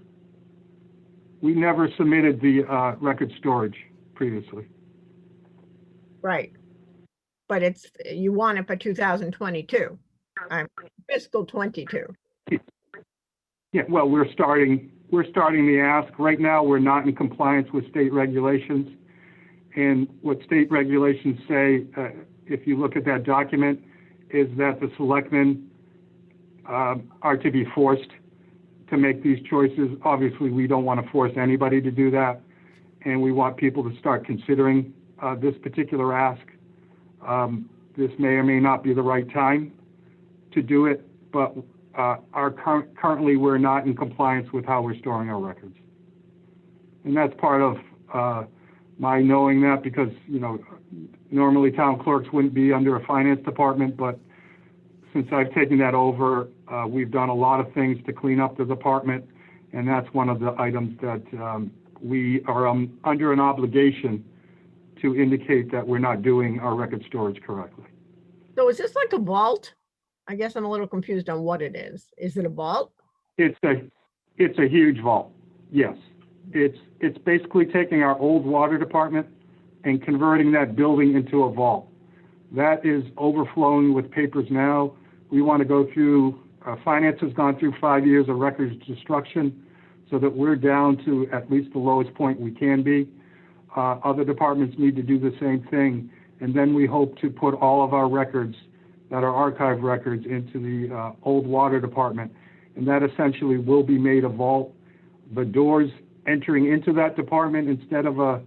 We never submitted the record storage previously. Right. But it's, you want it for 2022, fiscal 22. Yeah, well, we're starting the ask. Right now, we're not in compliance with state regulations. And what state regulations say, if you look at that document, is that the selectmen are to be forced to make these choices. Obviously, we don't want to force anybody to do that. And we want people to start considering this particular ask. This may or may not be the right time to do it, but currently we're not in compliance with how we're storing our records. And that's part of my knowing that, because, you know, normally town clerks wouldn't be under a finance department, but since I've taken that over, we've done a lot of things to clean up the department, and that's one of the items that we are under an obligation to indicate that we're not doing our record storage correctly. So is this like a vault? I guess I'm a little confused on what it is. Is it a vault? It's a huge vault. Yes, it's basically taking our old water department and converting that building into a vault. That is overflowing with papers now. We want to go through. Finance has gone through 5 years of records destruction, so that we're down to at least the lowest point we can be. Other departments need to do the same thing, and then we hope to put all of our records that are archive records into the old water department, and that essentially will be made a vault. The doors entering into that department, instead of a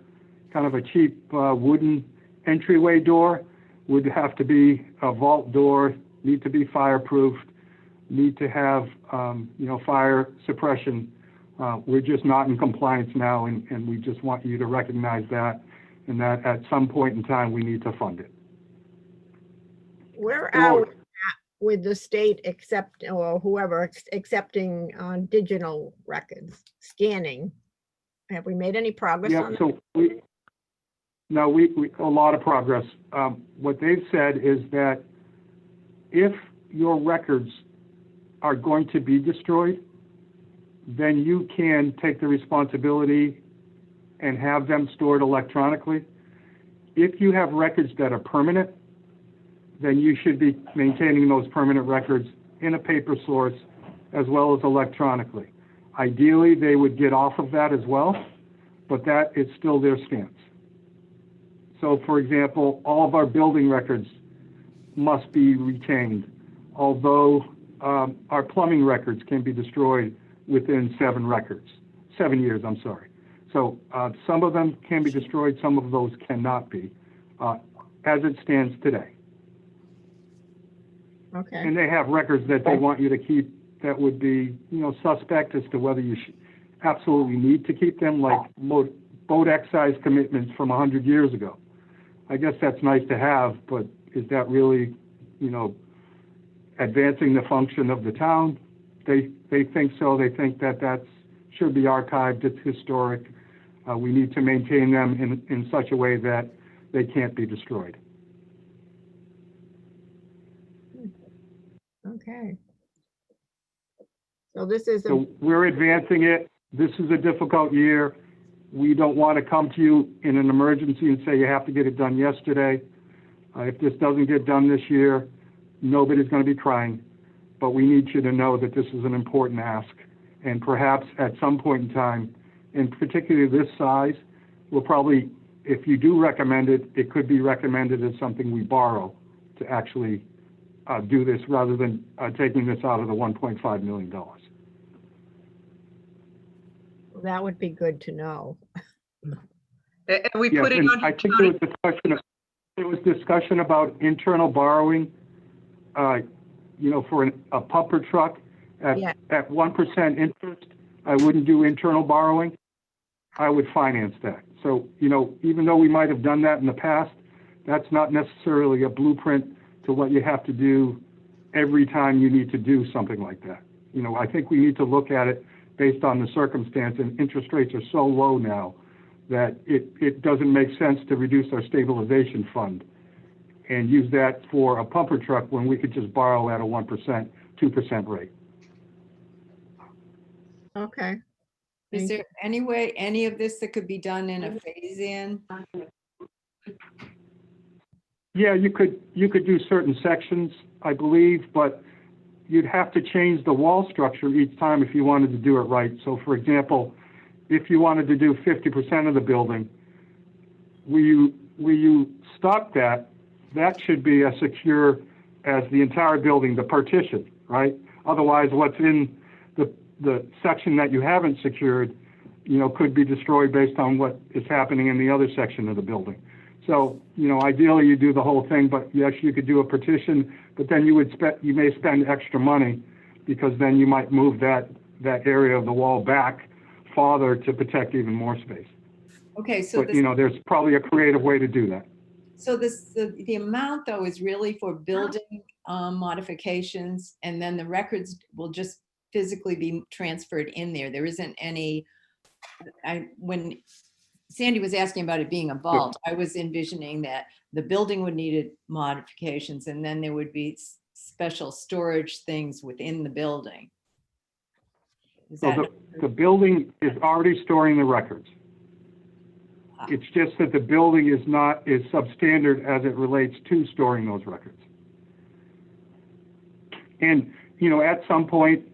kind of a cheap wooden entryway door, would have to be a vault door, need to be fireproofed, need to have fire suppression. We're just not in compliance now, and we just want you to recognize that, and that at some point in time we need to fund it. Where are we at with the state or whoever accepting digital records, scanning? Have we made any progress on that? So we a lot of progress. What they've said is that if your records are going to be destroyed, then you can take the responsibility and have them stored electronically. If you have records that are permanent, then you should be maintaining those permanent records in a paper source as well as electronically. Ideally, they would get off of that as well, but that is still their stance. So, for example, all of our building records must be retained, although our plumbing records can be destroyed within 7 years, I'm sorry. So some of them can be destroyed, some of those cannot be, as it stands today. Okay. And they have records that they want you to keep that would be, suspect as to whether you absolutely need to keep them, like boat excise commitments from 100 years ago. I guess that's nice to have, but is that really, advancing the function of the town? They think so. They think that should be archived. It's historic. We need to maintain them in such a way that they can't be destroyed. Okay. So this is, So we're advancing it. This is a difficult year. We don't want to come to you in an emergency and say you have to get it done yesterday. If this doesn't get done this year, nobody's going to be crying. But we need you to know that this is an important ask. And perhaps at some point in time, and particularly this size, we'll probably, if you do recommend it, it could be recommended as something we borrow to actually do this rather than taking this out of the $1.5 million. that would be good to know. And we Yes, put it and on. I think there was discussion about internal borrowing, for a pumper truck at 1% interest. I wouldn't do internal borrowing. I would finance that. So, even though we might have done that in the past, that's not necessarily a blueprint to what you have to do every time you need to do something like that. I think we need to look at it based on the circumstance, and interest rates are so low now that it doesn't make sense to reduce our stabilization fund and use that for a pumper truck when we could just borrow at a 1%, 2% rate. Okay. Is Thank there any way, any of this that could be done in a phase-in? Yeah, you could do certain sections, I believe, but you'd have to change the wall structure each time if you wanted to do it right. So for example, if you wanted to do 50% of the building, where you stop that, that should be as secure as the entire building, the partition, right? Otherwise, what's in the section that you haven't secured, could be destroyed based on what is happening in the other section of the building. So, ideally you do the whole thing, but yes, you could do a partition, but then you may spend extra money because then you might move that area of the wall back farther to protect even more space. Okay, so But, there's probably a creative way to do that. so the amount though is really for building modifications, and then the records will just physically be transferred in there. There isn't any, when Sandy was asking about it being a vault, I was envisioning that the building would need modifications and then there would be special storage things within the building. Is So that, the building is already storing the records. It's just that the building is substandard as it relates to storing those records. And, at some point,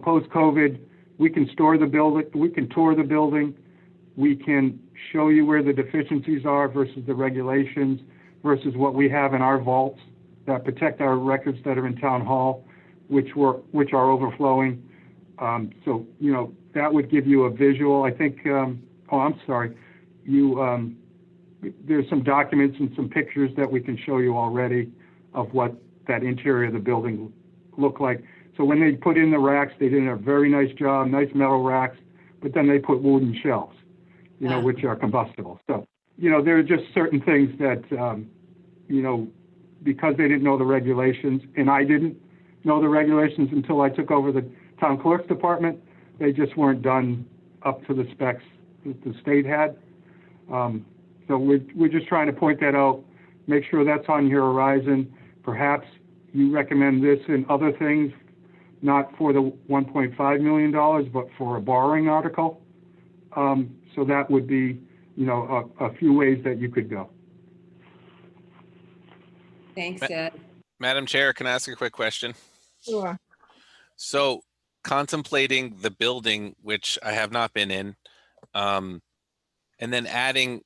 post-COVID, we can store the building, we can tour the building, we can show you where the deficiencies are versus the regulations versus what we have in our vaults that protect our records that are in town hall, which are overflowing. So, that would give you a visual. I think, I'm sorry, there's some documents and some pictures that we can show you already of what that interior of the building looked like. So when they put in the racks, they did a very nice job, nice metal racks, but then they put wooden shelves, which are combustible. So, there are just certain things that, because they didn't know the regulations, and I didn't know the regulations until I took over the town clerk's department, they just weren't done up to the specs that the state had. So we're just trying to point that out, make sure that's on your horizon. Perhaps you recommend this and other things, not for the $1.5 million, but for a borrowing article. So that would be, a few ways that you could go. thanks, Ed. Madam Chair, can I ask a quick question? Sure. So contemplating the building, which I have not been in, and then adding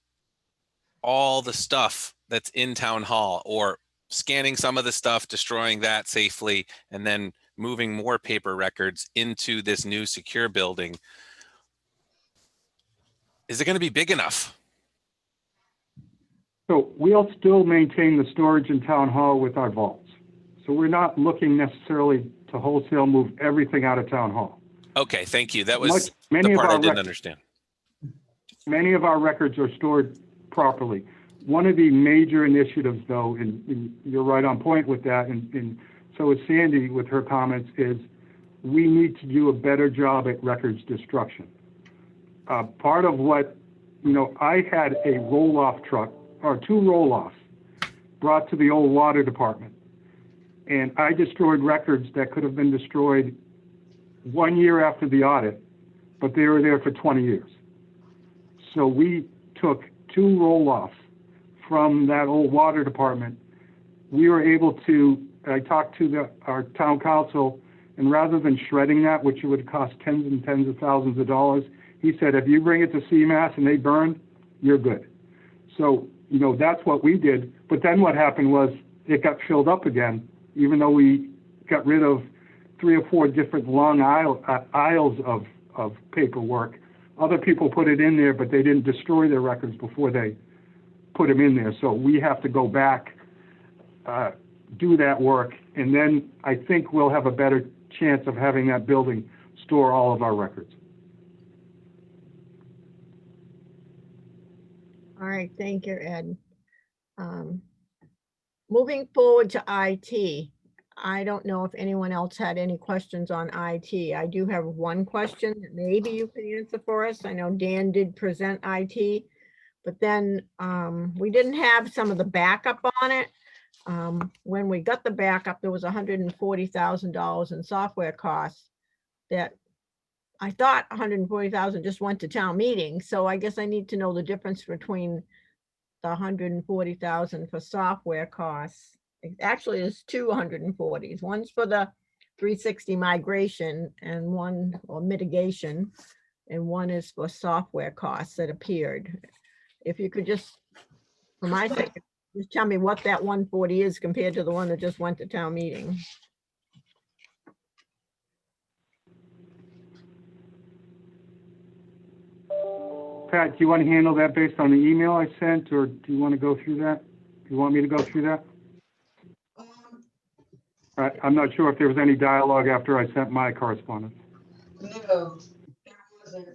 all the stuff that's in town hall, or scanning some of the stuff, destroying that safely, and then moving more paper records into this new secure building. Is it going to be big enough? So we'll still maintain the storage in town hall with our vaults. So we're not looking necessarily to wholesale move everything out of town hall. Okay, thank you. That was Many the of part I our didn't understand. Many of our records are stored properly. One of the major initiatives, though, and you're right on point with that, and so is Sandy with her comments, is we need to do a better job at records destruction. Part of what, I had a roll-off truck, or 2 roll-offs, brought to the old water department. And I destroyed records that could have been destroyed 1 year after the audit, but they were there for 20 years. So we took 2 roll-offs from that old water department. We were able to, I talked to our town council, and rather than shredding that, which would cost tens and tens of thousands of dollars, he said, if you bring it to CMAS and they burn, you're good. So, that's what we did. But then what happened was it got filled up again, even though we got rid of 3 or 4 different long aisles of paperwork. Other people put it in there, but they didn't destroy their records before they put them in there. So we have to go back, do that work, and then I think we'll have a better chance of having that building store all of our records. All right, thank you, Ed. Moving forward to IT, I don't know if anyone else had any questions on IT. I do have one question that maybe you can answer for us. I know Dan did present IT, but then we didn't have some of the backup on it. When we got the backup, there was $140,000 in software costs that I thought 140,000 just went to town meeting. So I guess I need to know the difference between the 140,000 for software costs. Actually, there's two 140s. One's for the 360 migration and one or mitigation, and one is for software costs that appeared. If you could just, for my sake, just tell me what that 140 is compared to the one that just went to town meeting. Pat, do you want to handle that based on the email I sent, or do you want to go through that? Do you want me to go through that? I'm not sure if there was any dialogue after I sent my correspondence. No, there wasn't.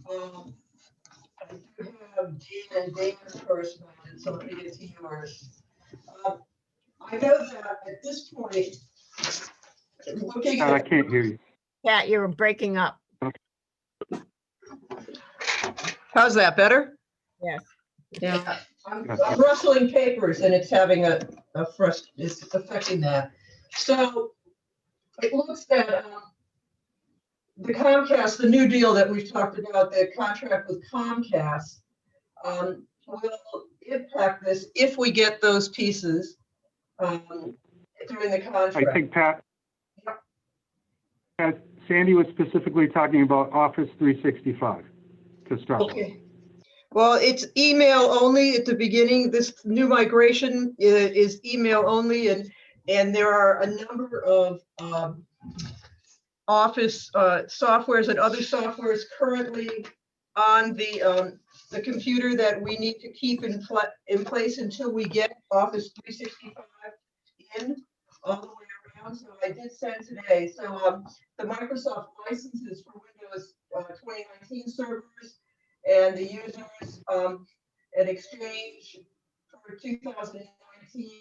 I do have Jean and David's correspondence, so let me get to yours. I know that at this point, looking Pat, I at, can't hear you. Pat, you're breaking up. how's that, better? Yes. Yeah, I'm rustling papers and it's having it's affecting that. So it looks that the Comcast, the new deal that we've talked about, the contract with Comcast, will impact this if we get those pieces during the contract. I think Pat, Sandy was specifically talking about Office 365 construction. Okay. Well, it's email only at the beginning. This new migration is email only, and there are a number of Office softwares and other softwares currently on the computer that we need to keep in place until we get Office 365 in all the way around. So I did send today. So the Microsoft licenses for Windows 2019 servers and the users and Exchange for 2019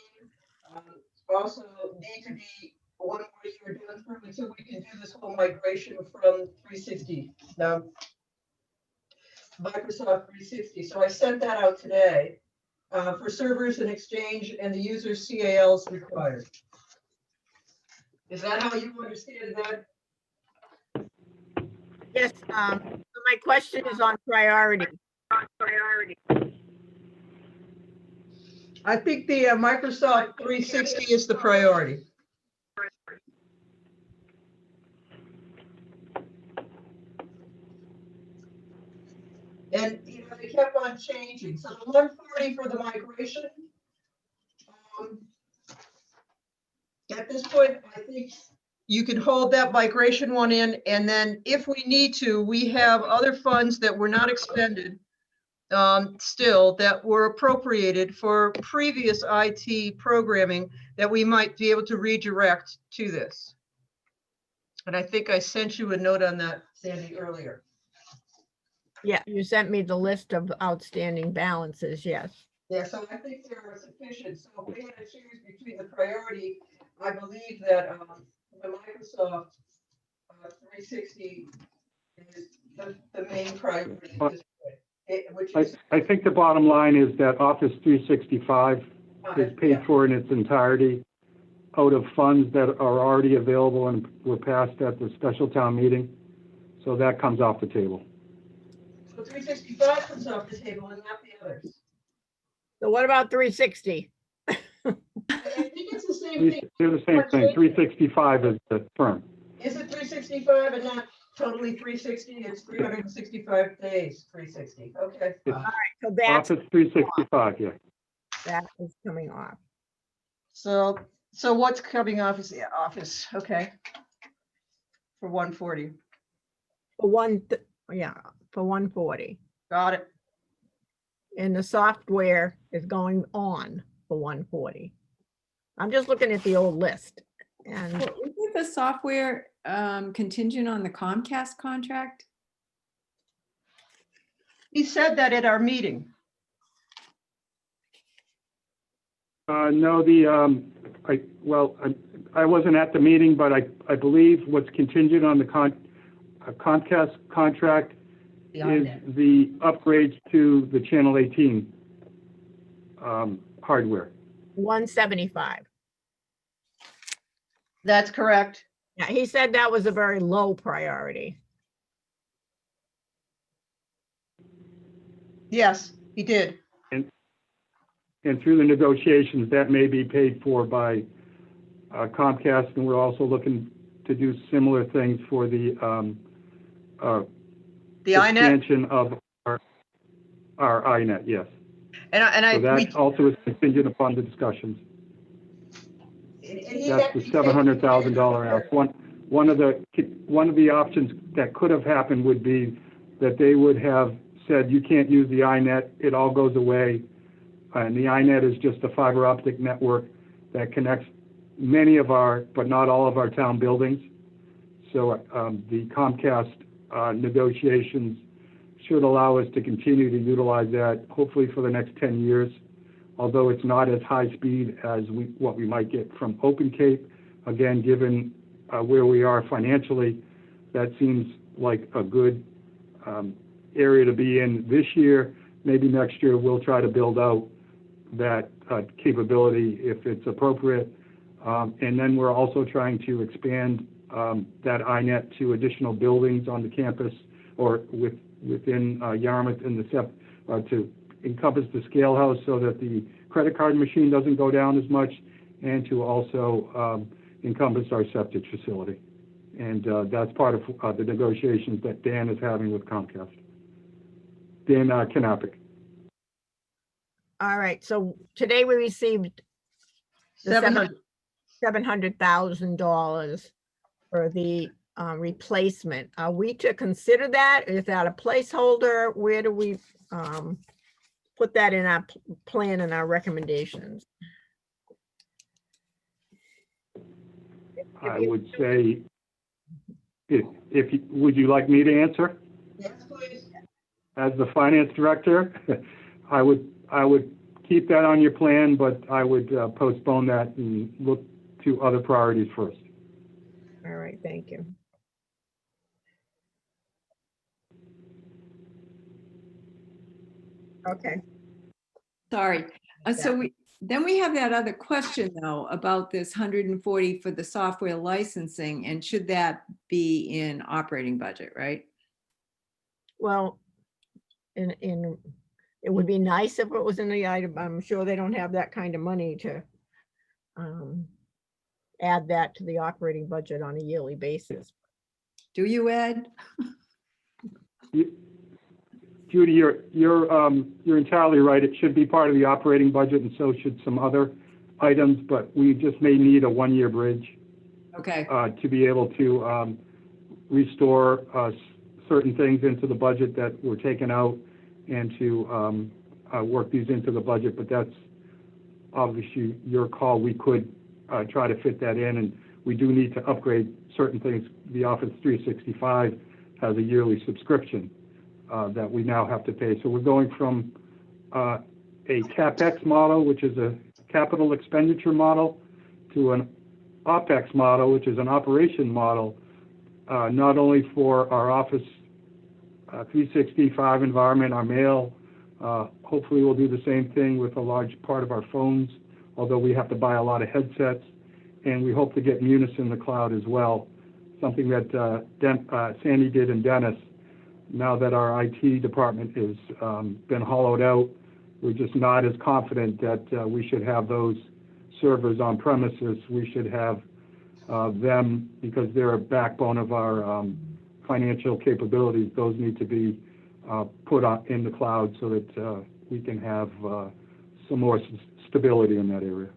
also need to be one more year done through until we can do this whole migration from 360. Now, Microsoft 360. So I sent that out today for servers and Exchange and the users CALs required. Is that how you understand that? Yes, so my question is on priority. I think the Microsoft 360 is the priority. And you know, they kept on changing. So the 140 for the migration. At this point, I think you can hold that migration one in, and then if we need to, we have other funds that were not expended still that were appropriated for previous IT programming that we might be able to redirect to this. And I think I sent you a note on that, Sandy, earlier. Yeah, you sent me the list of outstanding balances, yes. Yeah, so I think there are sufficient. So if we had to choose between the priority, I believe that the Microsoft 360 is the main priority at this point. Which is, I think the bottom line is that Office 365 is paid for in its entirety out of funds that are already available and were passed at the special town meeting. So that comes off the table. So 365 comes off the table and not the others. So what about 360? I think it's the same thing. They're the same thing. 365 is the term. Is it 365 and not totally 360? It's 365 days, 360. Okay. It's All right, so that's, Office 365, yeah. that is coming off. So what's coming off is the Office, okay. For 140. For for 140. Got it. And the software is going on for 140. I'm just looking at the old list. And Well, isn't the software contingent on the Comcast contract? He said that at our meeting. No, I wasn't at the meeting, but I believe what's contingent on the Comcast contract is the upgrades to the Channel 18 hardware. 175. That's correct. Yeah, he said that was a very low priority. Yes, he did. And through the negotiations, that may be paid for by Comcast, and we're also looking to do similar things for the INET, expansion of our INET, yes. and So that also is contingent upon the discussions. That's the $700,000 ask. One of the options that could have happened would be that they would have said, you can't use the INET, it all goes away. And the INET is just a fiber optic network that connects many of our, but not all of our town buildings. So the Comcast negotiations should allow us to continue to utilize that, hopefully for the next 10 years. Although it's not as high speed as what we might get from Open Cape. Again, given where we are financially, that seems like a good area to be in this year. Maybe next year we'll try to build out that capability if it's appropriate. And then we're also trying to expand that INET to additional buildings on the campus or within Yarmouth and to encompass the scale house so that the credit card machine doesn't go down as much, and to also encompass our septic facility. And that's part of the negotiations that Dan is having with Comcast. Dan Knappich. All right, so today we received the $700,000 for the replacement. Are we to consider that? Is that a placeholder? Where do we put that in our plan and our recommendations? I would say, would you like me to answer? Yes, please. As the finance director, I would keep that on your plan, but I would postpone that and look to other priorities first. All right, thank you. Okay. Sorry. So we have that other question though about this 140 for the software licensing, and should that be in operating budget, right? Well, it would be nice if it was in the item. I'm sure they don't have that kind of money to add that to the operating budget on a yearly basis. Do you, Ed? Judy, you're entirely right. It should be part of the operating budget, and so should some other items, but we just may need a one-year bridge. Okay. To be able to restore certain things into the budget that were taken out, and to work these into the budget. But that's obviously your call. We could try to fit that in, and we do need to upgrade certain things. The Office 365 has a yearly subscription that we now have to pay. So we're going from a CapEx model, which is a capital expenditure model, to an OpEx model, which is an operation model, not only for our Office 365 environment, our mail. Hopefully we'll do the same thing with a large part of our phones, although we have to buy a lot of headsets, and we hope to get Munis in the cloud as well, something that Sandy did in Dennis. Now that our IT department has been hollowed out, we're just not as confident that we should have those servers on premises. We should have them, because they're a backbone of our financial capabilities. Those need to be put in the cloud so that we can have some more stability in that area.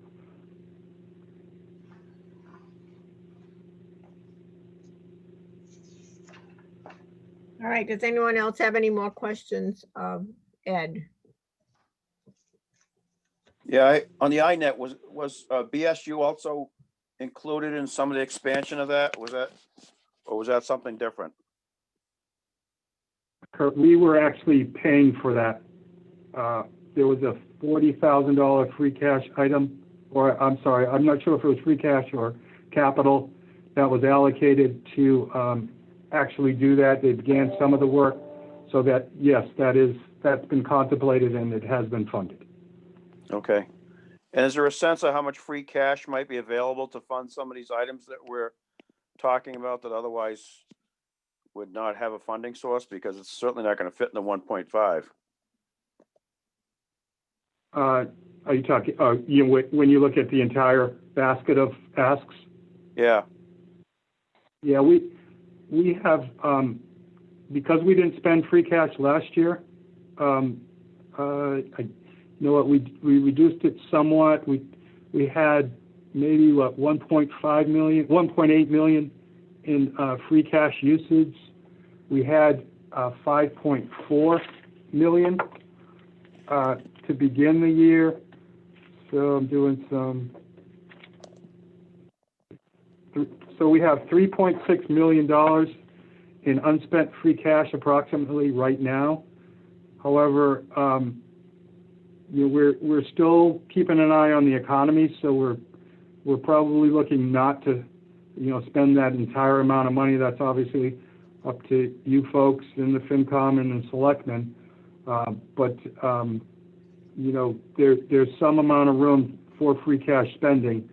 All right, does anyone else have any more questions of Ed? Yeah, on the INET, was BSU also included in some of the expansion of that? Or was that something different? Kurt, we were actually paying for that. There was a $40,000 free cash item, or I'm sorry, I'm not sure if it was free cash or capital that was allocated to actually do that. They began some of the work, so that, yes, that's been contemplated and it has been funded. Okay. And is there a sense of how much free cash might be available to fund some of these items that we're talking about that otherwise would not have a funding source? Because it's certainly not going to fit in the 1.5. Are you talking, when you look at the entire basket of asks? Yeah. Yeah, we have, because we didn't spend free cash last year, you know what, we reduced it somewhat. We had maybe 1.5 million, 1.8 million in free cash usage. We had 5.4 million to begin the year. So I'm doing some. So we have $3.6 million in unspent free cash approximately right now. However, you know, we're still keeping an eye on the economy, so we're probably looking not to, you know, spend that entire amount of money. That's obviously up to you folks in the FinCom and the selectmen. But you know, there's some amount of room for free cash spending.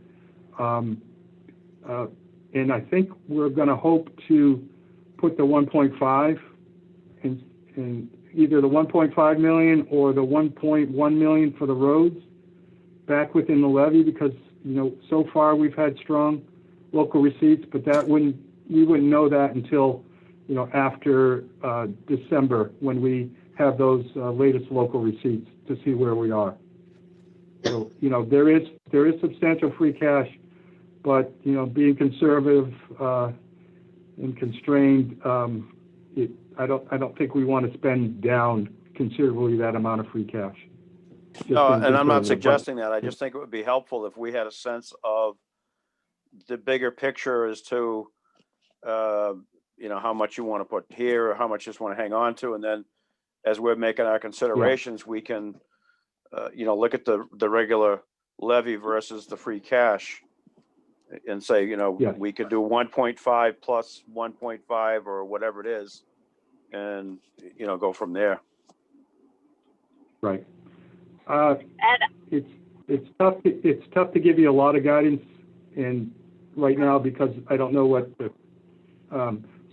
And I think we're going to hope to put the 1.5 in either the 1.5 million or the 1.1 million for the roads back within the levy, because, you know, so far we've had strong local receipts, but we wouldn't know that until, you know, after December, when we have those latest local receipts to see where we are. So, you know, there is substantial free cash, but, you know, being conservative and constrained, I don't think we want to spend down considerably that amount of free cash. No, and I'm not suggesting that. I just think it would be helpful if we had a sense of the bigger picture as to, you know, how much you want to put here or how much you just want to hang on to. And then as we're making our considerations, we can, you know, look at the regular levy versus the free cash and say, you know, we could do 1.5 plus 1.5 or whatever it is, and, you know, go from there. Right. Ed, It's tough to give you a lot of guidance in right now, because I don't know what the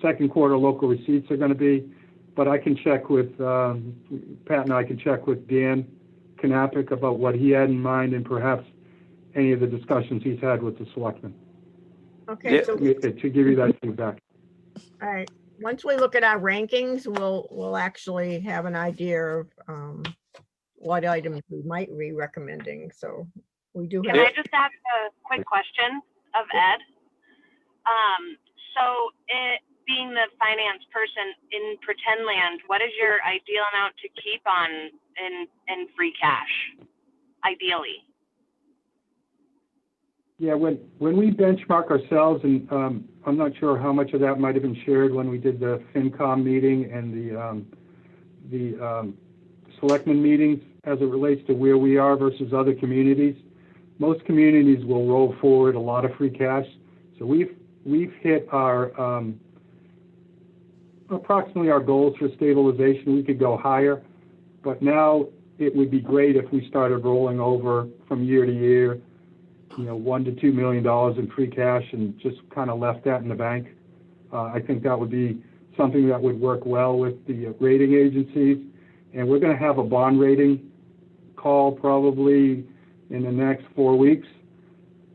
second quarter local receipts are going to be, but I can check with Pat, and I can check with Dan Knappich about what he had in mind, and perhaps any of the discussions he's had with the selectmen. Okay, so, To give you that feedback. all right, once we look at our rankings, we'll actually have an idea of what items we might be recommending. So we do can have. I just ask a quick question of Ed? So it being the finance person in pretend land, what is your ideal amount to keep on in free cash, ideally? Yeah, when we benchmark ourselves, and I'm not sure how much of that might have been shared when we did the FinCom meeting and the selectmen meetings as it relates to where we are versus other communities. Most communities will roll forward a lot of free cash. So we've hit our approximately our goals for stabilization. We could go higher, but now it would be great if we started rolling over from year to year, you know, $1 to $2 million in free cash, and just kind of left that in the bank. I think that would be something that would work well with the rating agencies. And we're going to have a bond rating call probably in the next 4 weeks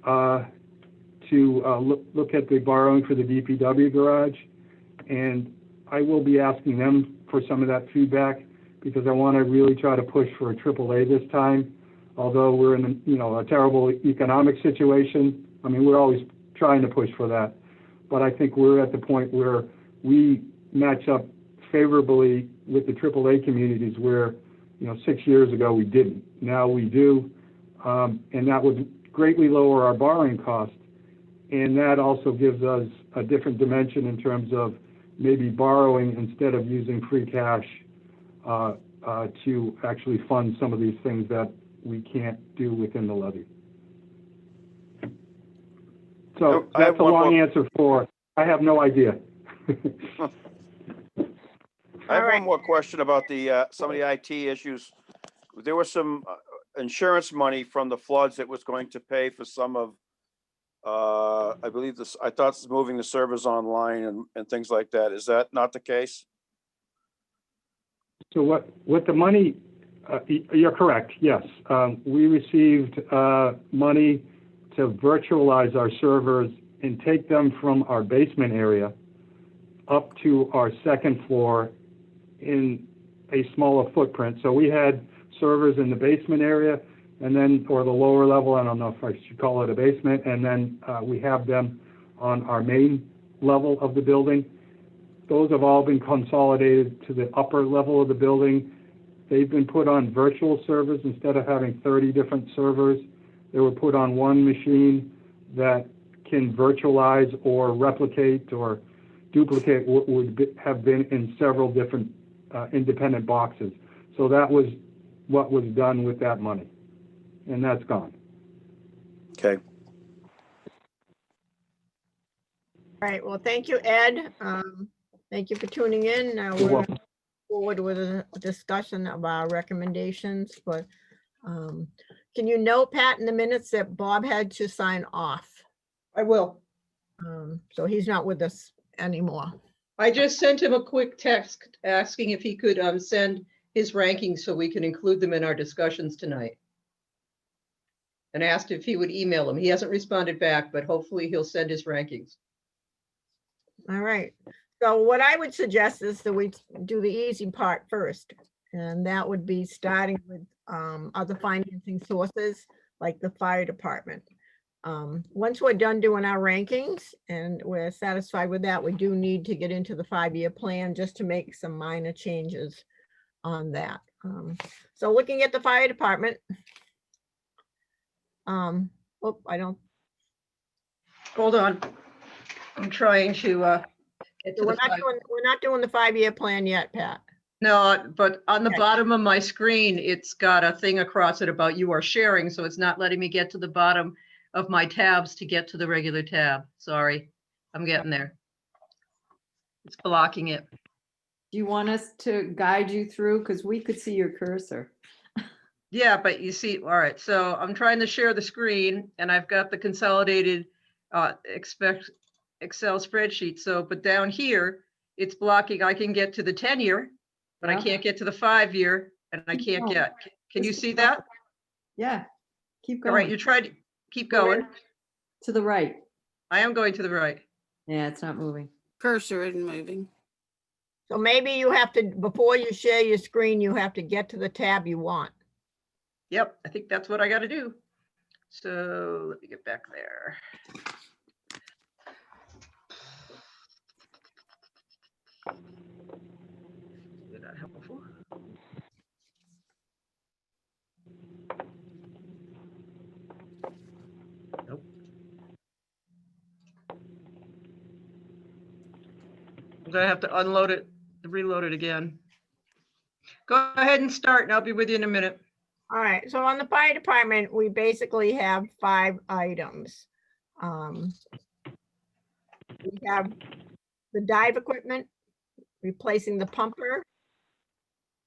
to look at the borrowing for the DPW garage. And I will be asking them for some of that feedback, because I want to really try to push for a AAA this time. Although we're in, you know, a terrible economic situation, I mean, we're always trying to push for that. But I think we're at the point where we match up favorably with the AAA communities where, you know, 6 years ago we didn't. Now we do, and that would greatly lower our borrowing cost. And that also gives us a different dimension in terms of maybe borrowing instead of using free cash to actually fund some of these things that we can't do within the levy. So I have that's a one long more- answer for, I have no idea. I have All right. one more question about the, some of the IT issues. There was some insurance money from the floods that was going to pay for some of, I believe this, I thought it's moving the servers online and things like that. Is that not the case? So what the money, you're correct, yes. We received money to virtualize our servers and take them from our basement area up to our second floor in a smaller footprint. So we had servers in the basement area and then, or the lower level, I don't know if I should call it a basement, and then we have them on our main level of the building. Those have all been consolidated to the upper level of the building. They've been put on virtual servers instead of having 30 different servers. They were put on one machine that can virtualize or replicate or duplicate what have been in several different independent boxes. So that was what was done with that money, and that's gone. Okay. All right, well, thank you, Ed. Thank you for tuning in. Now You're we're welcome. forward with a discussion of our recommendations, but can you note, Pat, in the minutes that Bob had to sign off? I will. So he's not with us anymore. I just sent him a quick text asking if he could send his rankings so we can include them in our discussions tonight. And asked if he would email them. He hasn't responded back, but hopefully he'll send his rankings. All right. So what I would suggest is that we do the easy part first. And that would be starting with other financing sources like the fire department. Once we're done doing our rankings and we're satisfied with that, we do need to get into the 5-year plan just to make some minor changes on that. So looking at the fire department. I don't, Hold on. I'm trying to get to we're the not doing the 5-year plan yet, Pat. No, but on the Okay. bottom of my screen, it's got a thing across it about you are sharing, so it's not letting me get to the bottom of my tabs to get to the regular tab. Sorry, I'm getting there. It's blocking it. Do you want us to guide you through? Because we could see your cursor. Yeah, but you see, all right, so I'm trying to share the screen and I've got the consolidated Excel spreadsheet. So, but down here, it's blocking. I can get to the 10-year, but I Yeah. can't get to the 5-year and I Keep can't going. get. Can you Just see keep going. that? Yeah, keep All right, going you tried, keep going. to the right. I am going to the right. Yeah, it's not moving. Cursor isn't moving. So maybe you have to, before you share your screen, you have to get to the tab you want. Yep, I think that's what I got to do. So let me get back there. Is that helpful? Nope. I'm gonna have to unload it, reload it again. Go ahead and start and I'll be with you in a minute. All right, so on the fire department, we basically have 5 items. We have the dive equipment, replacing the pumper,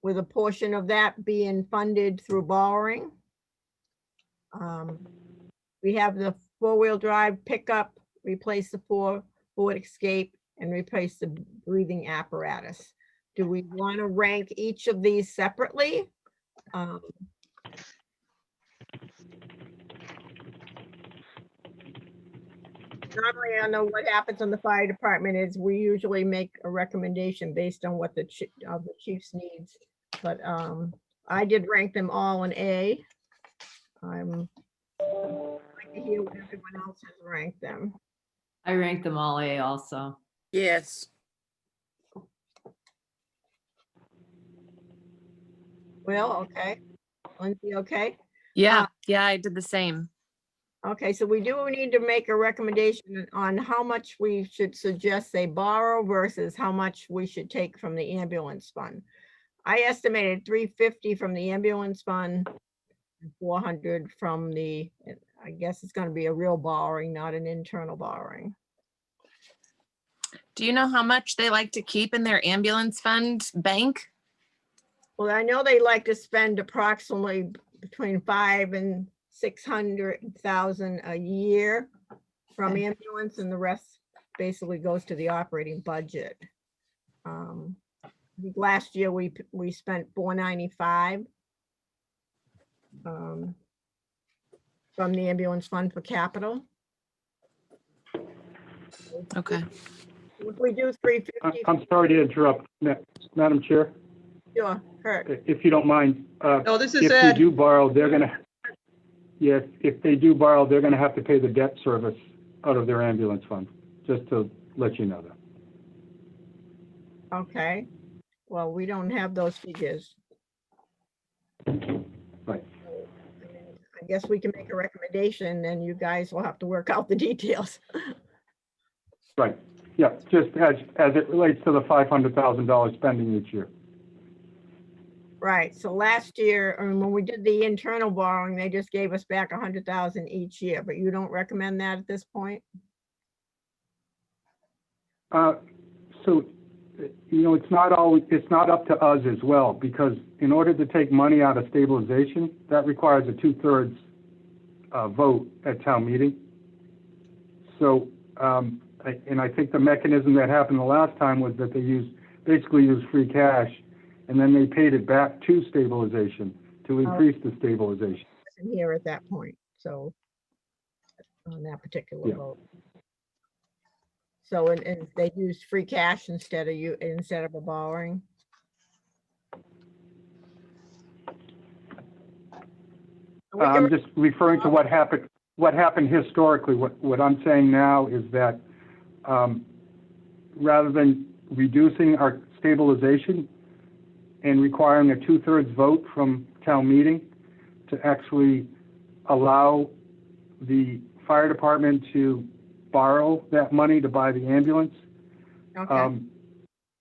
with a portion of that being funded through borrowing. We have the 4-wheel drive pickup, replace the Ford Escape, and replace the breathing apparatus. Do we want to rank each of these separately? Normally, I know what happens in the fire department is we usually make a recommendation based on what the chief's needs. But I did rank them all in A. I'm like to hear what everyone else has ranked them. I ranked them all A also. Yes. Well, okay. Lindsay, okay? Yeah, yeah, I did the same. Okay, so we do need to make a recommendation on how much we should suggest they borrow versus how much we should take from the ambulance fund. I estimated $350 from the ambulance fund, 400 from the, I guess it's gonna be a real borrowing, not an internal borrowing. Do you know how much they like to keep in their ambulance fund bank? Well, I know they like to spend approximately between 5 and 600,000 a year from Okay. ambulance, and the rest basically goes to the operating budget. I think last year we spent 495 from the ambulance fund for capital. Okay. If we do 350, I'm sorry to interrupt, Madam Chair, sure, Kurt. if you don't mind. Oh, this is If we Ed. do borrow, they're gonna, yes, if they do borrow, they're gonna have to pay the debt service out of their ambulance fund, just to let you know that. Okay, well, we don't have those figures. Right. I guess we can make a recommendation and you guys will have to work out the details. Right, yeah, just as it relates to the $500,000 spending each year. Right, so last year, when we did the internal borrowing, they just gave us back 100,000 each year, but you don't recommend that at this point? So, it's not always, it's not up to us as well, because in order to take money out of stabilization, that requires a 2/3 vote at town meeting. So, and I think the mechanism that happened the last time was that they basically used free cash, and then they paid it back to stabilization to increase the stabilization. And here at that point, so on that particular Yeah. vote. So, and they used free cash instead of a borrowing? We can- I'm just referring to what happened historically. What I'm saying now is that rather than reducing our stabilization and requiring a 2/3 vote from town meeting to actually allow the fire department to borrow that money to buy the ambulance, Okay,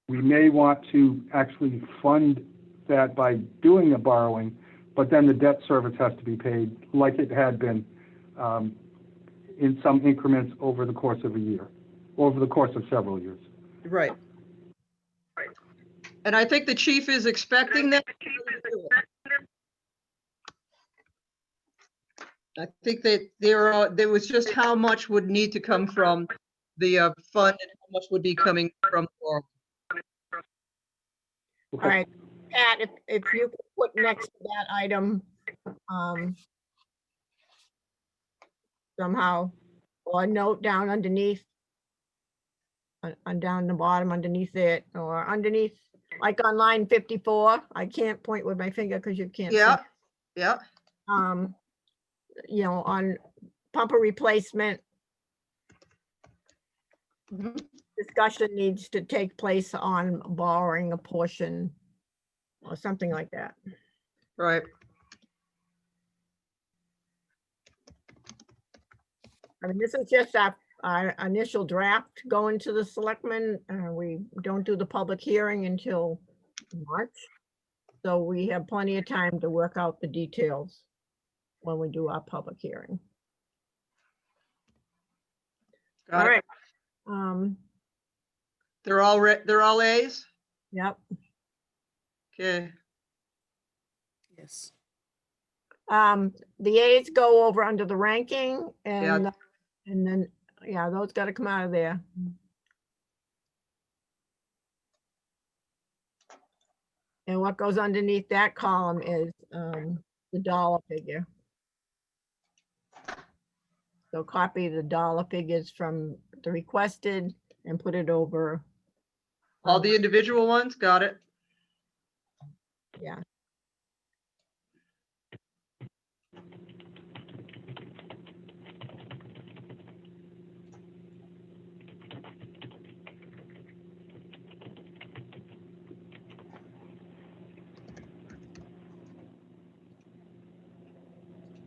we may want to actually fund that by doing a borrowing, but then the debt service has to be paid like it had been in some increments over the course of a year, over the course of several years. Right. And I think the chief is expecting that. I think that there was just how much would need to come from the fund and how much would be coming from. all right. Pat, if you could put next to that item, somehow, or a note down underneath, on down the bottom underneath it, or underneath, like on line 54, I can't point with my finger because you can't see. Yeah, yeah. On pumper replacement, Mhm. discussion needs to take place on borrowing a portion or something like that. Right. I mean, this is just our initial draft going to the selectmen. We don't do the public hearing until March. So we have plenty of time to work out the details when we do our public hearing. Got All it. right. They're all A's? Yep. Okay. Yes. The A's go over under the ranking and then, yeah, those gotta come out of there. And what goes underneath that column is the dollar figure. So copy the dollar figures from the requested and put it over. All the individual ones, got it. Yeah.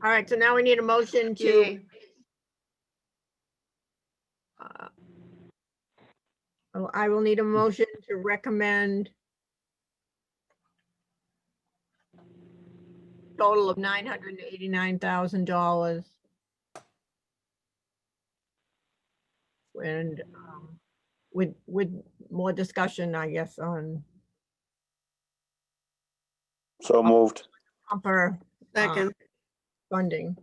All right, so now we need a motion to, Yay. I will need a motion to recommend total of $989,000 And with more discussion, I guess, on So moved. upper Second, funding.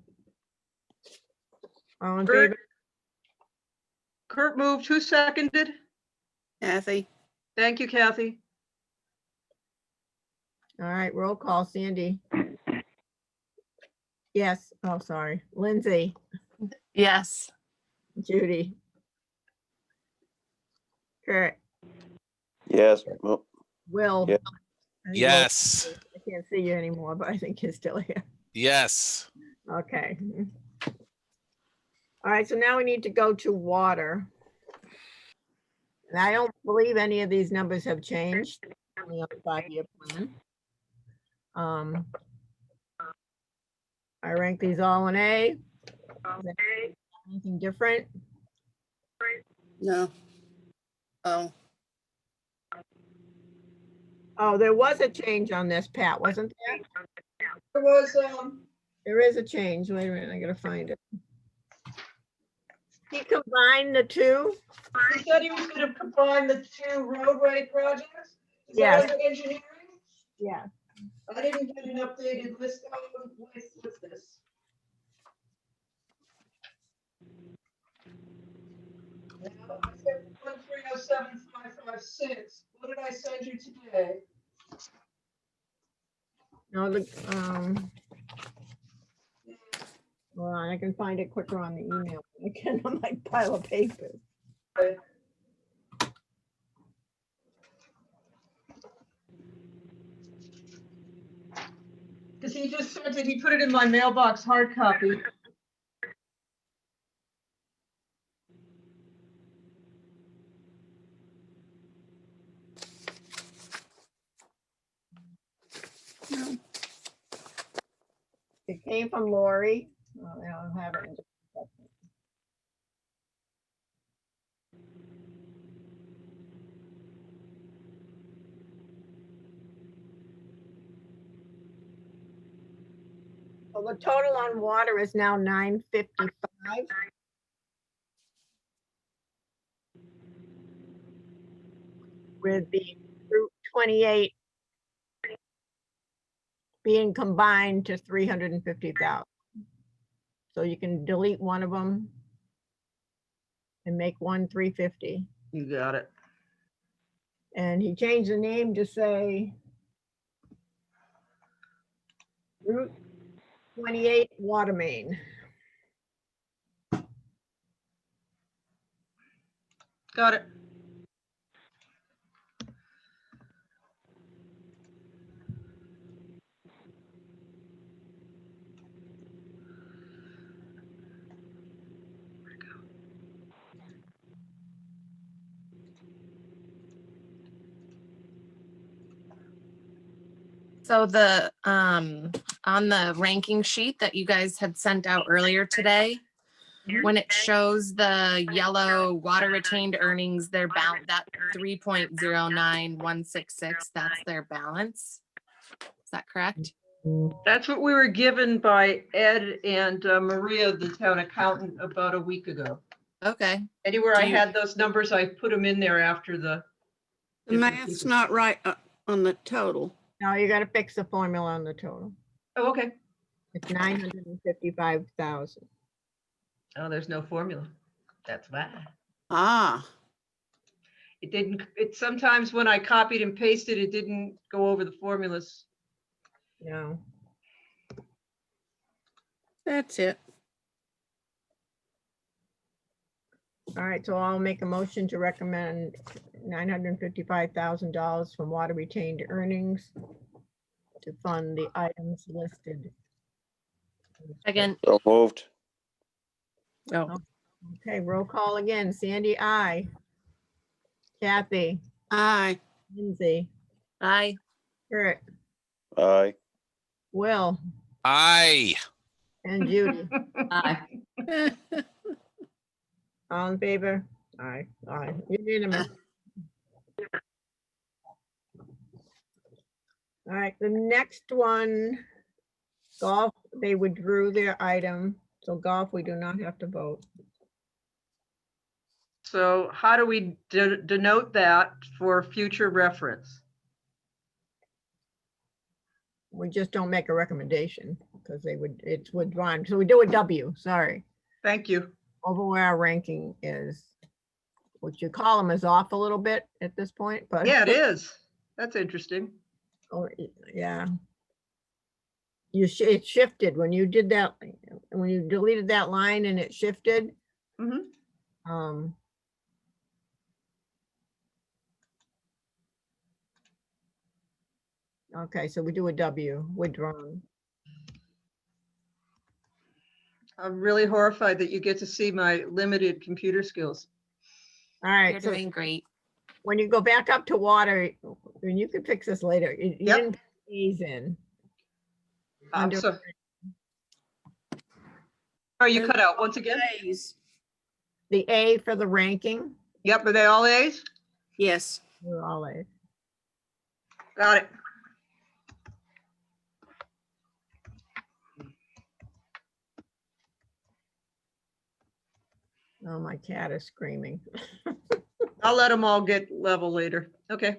All in Kurt? favor? Kurt moved. Who seconded? Kathy, Thank you, Kathy. All right, roll call. Sandy? Yes. Oh, sorry. Lindsay? Yes. Judy? Kurt? Yes. Well, Will? Yeah. I think Will- Yes, I can't see you anymore, but I think you're still here. yes. Okay. All right, so now we need to go to water. And I don't believe any of these numbers have changed only on the 5-year plan. I rank these all in A. Is there anything different? no. Oh, Oh, there was a change on this, Pat, wasn't there? There was, There is a change. Wait a minute, I gotta find it. He combined the two? he said he was gonna combine the two roadway projects. Is that Yes. under engineering? Yeah. I didn't get an updated list. Oh, what's this? Now, I said 1307556. What did I send you today? No, well, I can find it quicker on the email. than I can on my pile of papers. Because he just sent it, he put it in my mailbox hard copy. It came from Lori. Oh, I don't have it. in just a second. So the total on water is now 955. With the Route 28 being combined to 350,000. So you can delete one of them and make one 350. You got it. And he changed the name to say Route 28 Water Main. Got it. So the, on the ranking sheet that you guys had sent out earlier today, when it shows the yellow water retained earnings, their balance, that 3.09166, that's their balance. Is that correct? That's what we were given by Ed and Maria, the town accountant, about a week ago. Okay. Anywhere I Do you- had those numbers, I put them in there after the. the math's not right on the total. Now you gotta fix the formula on the total. Oh, okay. It's 955,000. Oh, there's no formula. That's why. Ah, It didn't, it sometimes when I copied and pasted, it didn't go over the formulas. No. that's it. All right, so I'll make a motion to recommend $955,000 from water retained earnings to fund the items listed. Again, So moved. Oh, Okay, roll call again. Sandy, I. Kathy, aye. Lindsay, I, Kurt, Aye. Will, Aye. and Judy. Aye. All in favor? Aye, aye, unanimous. All right, the next one, golf, they withdrew their item, so golf, we do not have to vote. So how do we denote that for future reference? We just don't make a recommendation because it's withdrawn. So we do a W, sorry, Thank you. over where our ranking is. Which your column is off a little bit at this point, but. Yeah, it is. That's interesting. Oh, yeah. It shifted when you did that, when you deleted that line and it shifted. Mhm. Okay, so we do a W, withdrawn. I'm really horrified that you get to see my limited computer skills. All right, You're so doing great. when you go back up to water, and you can fix this later, you Yep. didn't put E's in. I'm Under- so. Are you cut out once again? A's. The A for the ranking, Yep, are they all A's? Yes. we're all A's. Got it. Oh, my cat is screaming. I'll let them all get level later. Okay.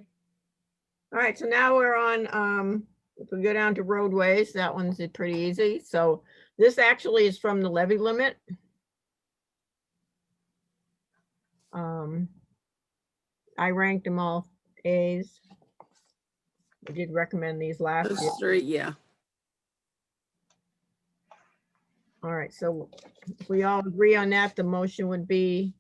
All right, so now we're on, if we go down to roadways, that one's pretty easy. So this actually is from the levy limit. I ranked them all A's. I did recommend these last year. Those three, yeah. All right, so if we all agree on that, the motion would be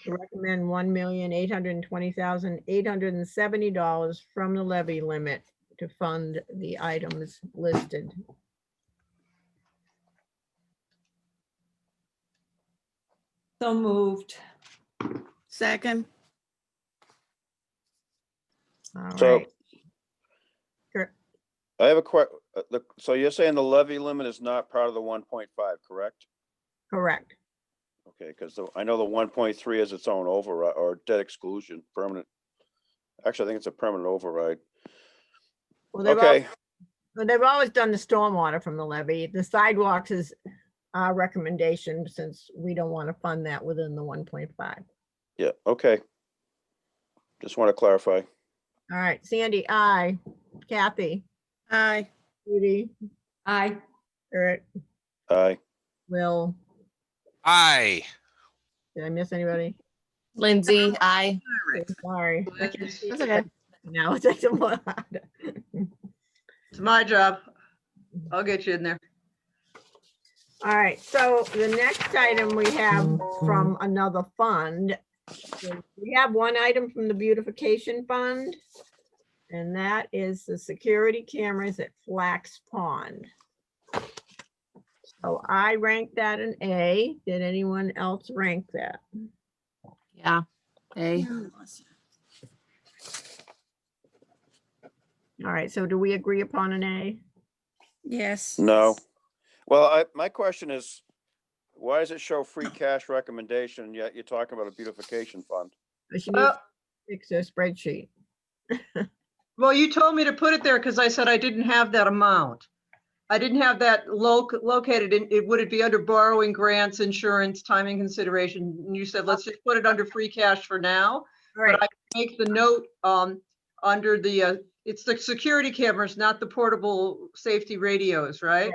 to recommend $1,820,870 from the levy limit to fund the items listed. So moved. Second, All So right, Sure. I have a so you're saying the levy limit is not part of the 1.5, correct? correct. Okay, because I know the 1.3 is its own override or debt exclusion, permanent. Actually, I think it's a permanent override. Well, they've Okay, Well, they've always done the stormwater from the levy. The sidewalks is our recommendation since we don't want to fund that within the 1.5. yeah, okay. Just want to clarify. All right, Sandy, aye. Kathy, aye. Judy, Aye. Eric, Aye. Will, Aye. did I miss anybody? Lindsay, I. Sorry. I can see That's it okay. now. It's like a lot. It's my job. I'll get you in there. All right, so the next item we have from another fund. We have one item from the beautification fund. And that is the security cameras at Flax Pond. So I ranked that an A. Did anyone else rank that? Yeah. A. All right, so do we agree upon an A? Yes. No. Well, my question is, why does it show free cash recommendation, yet you're talking about a beautification fund? She needs to fix her spreadsheet. Well, you told me to put it there because I said I didn't have that amount. I didn't have that located in, would it be under borrowing, grants, insurance, timing consideration? And you said, let's just put it under free cash for now. All right, But I make the note under the, it's the security cameras, not the portable safety radios, right?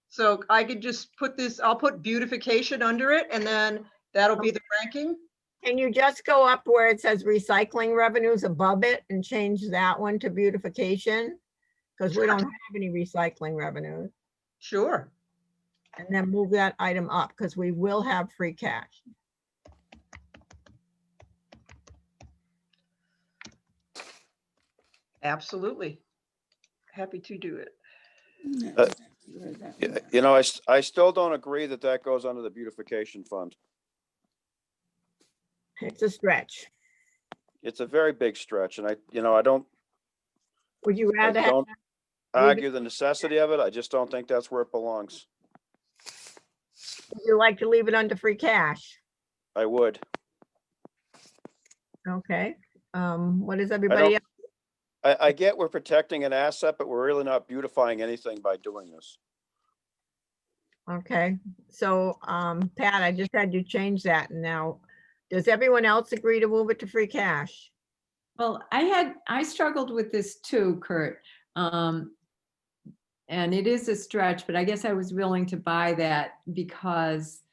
So I could just put this, I'll put beautification under it and then that'll be the ranking. can you just go up where it says recycling revenues above it and change that one to beautification? Because we don't have any recycling revenues. Sure. And then move that item up because we will have free cash. Absolutely. Happy to do it. You know, I still don't agree that that goes under the beautification fund. It's a stretch. It's a very big stretch and I don't Would you rather have, don't argue the necessity of it. I just don't think that's where it belongs. would you like to leave it under free cash? I would. Okay, what is everybody? don't- I get we're protecting an asset, but we're really not beautifying anything by doing this. Okay, so, Pat, I just had you change that and now Does everyone else agree to move it to free cash? Well, I struggled with this too, Kurt. And it is a stretch, but I guess I was willing to buy that because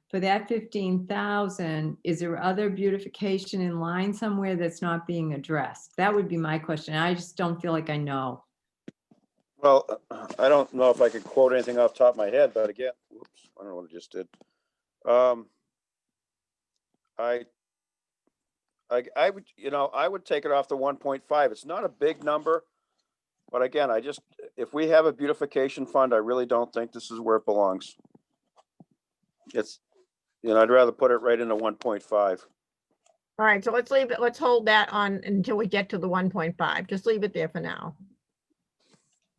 for that 15,000, is there other beautification in line somewhere that's not being addressed? That would be my question. I just don't feel like I know. Well, I don't know if I could quote anything off the top of my head, but again, whoops, I don't know what I just did. I would, I would take it off the 1.5. It's not a big number. But again, if we have a beautification fund, I really don't think this is where it belongs. It's, I'd rather put it right into 1.5. All right, so let's leave it, let's hold that on until we get to the 1.5. Just leave it there for now.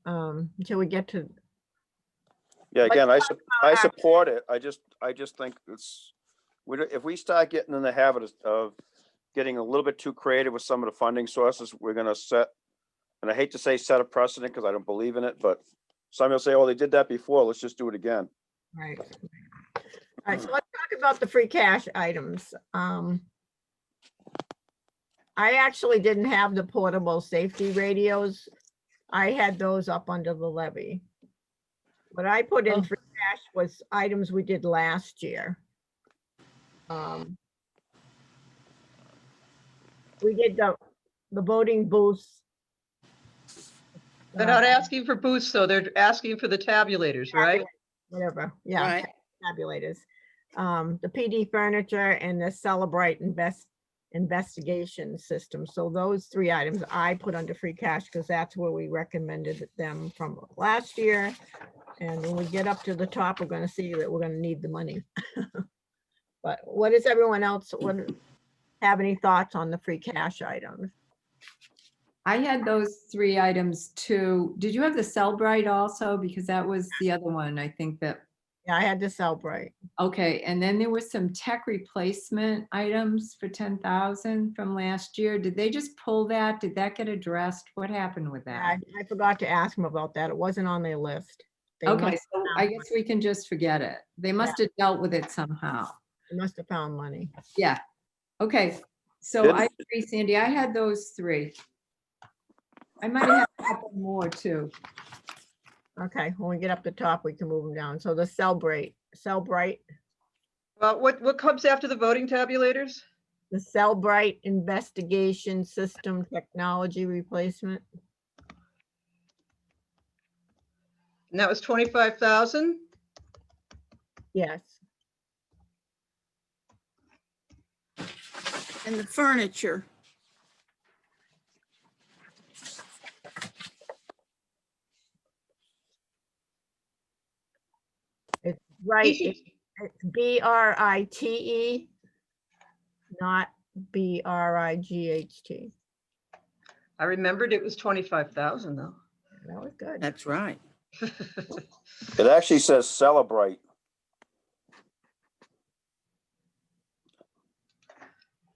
Until we get to, Yeah, again, I our- support it. I just think if we start getting in the habit of getting a little bit too creative with some of the funding sources, we're gonna set, and I hate to say set a precedent because I don't believe in it, but some will say, oh, they did that before, let's just do it again. right. All right, so let's talk about the free cash items. I actually didn't have the portable safety radios. I had those up under the levy. What I put in free cash was items we did last year. We did the voting booths. They're not asking for booths, though. They're asking for the tabulators, right? Whatever, yeah, Right. tabulators. The PD furniture and the Celebrate investigation system. So those three items I put under free cash because that's where we recommended them from last year. And when we get up to the top, we're going to see that we're going to need the money. But what is everyone else, have any thoughts on the free cash items? I had those three items too. Did you have the Cellbrite also? Because that was the other one, I think that. Yeah, I had the Cellbrite. Okay, and then there were some tech replacement items for 10,000 from last year. Did they just pull that? Did that get addressed? What happened with that? I forgot to ask them about that. It wasn't on their list. They Okay, must so have I found guess we can just forget it. They must have dealt with it somehow. They must have found money. Yeah. Okay, so Didn't- I agree, Sandy. I had those three. I might have had a couple more too. Okay, when we get up the top, we can move them down. So the Cellbrite, Well, what comes after the voting tabulators? the Cellbrite investigation system technology replacement. And that was 25,000? Yes. And the furniture. It's right. It's BRITE, not BRIGHT. I remembered it was 25,000 though. That was good. That's right. It actually says Celebrate.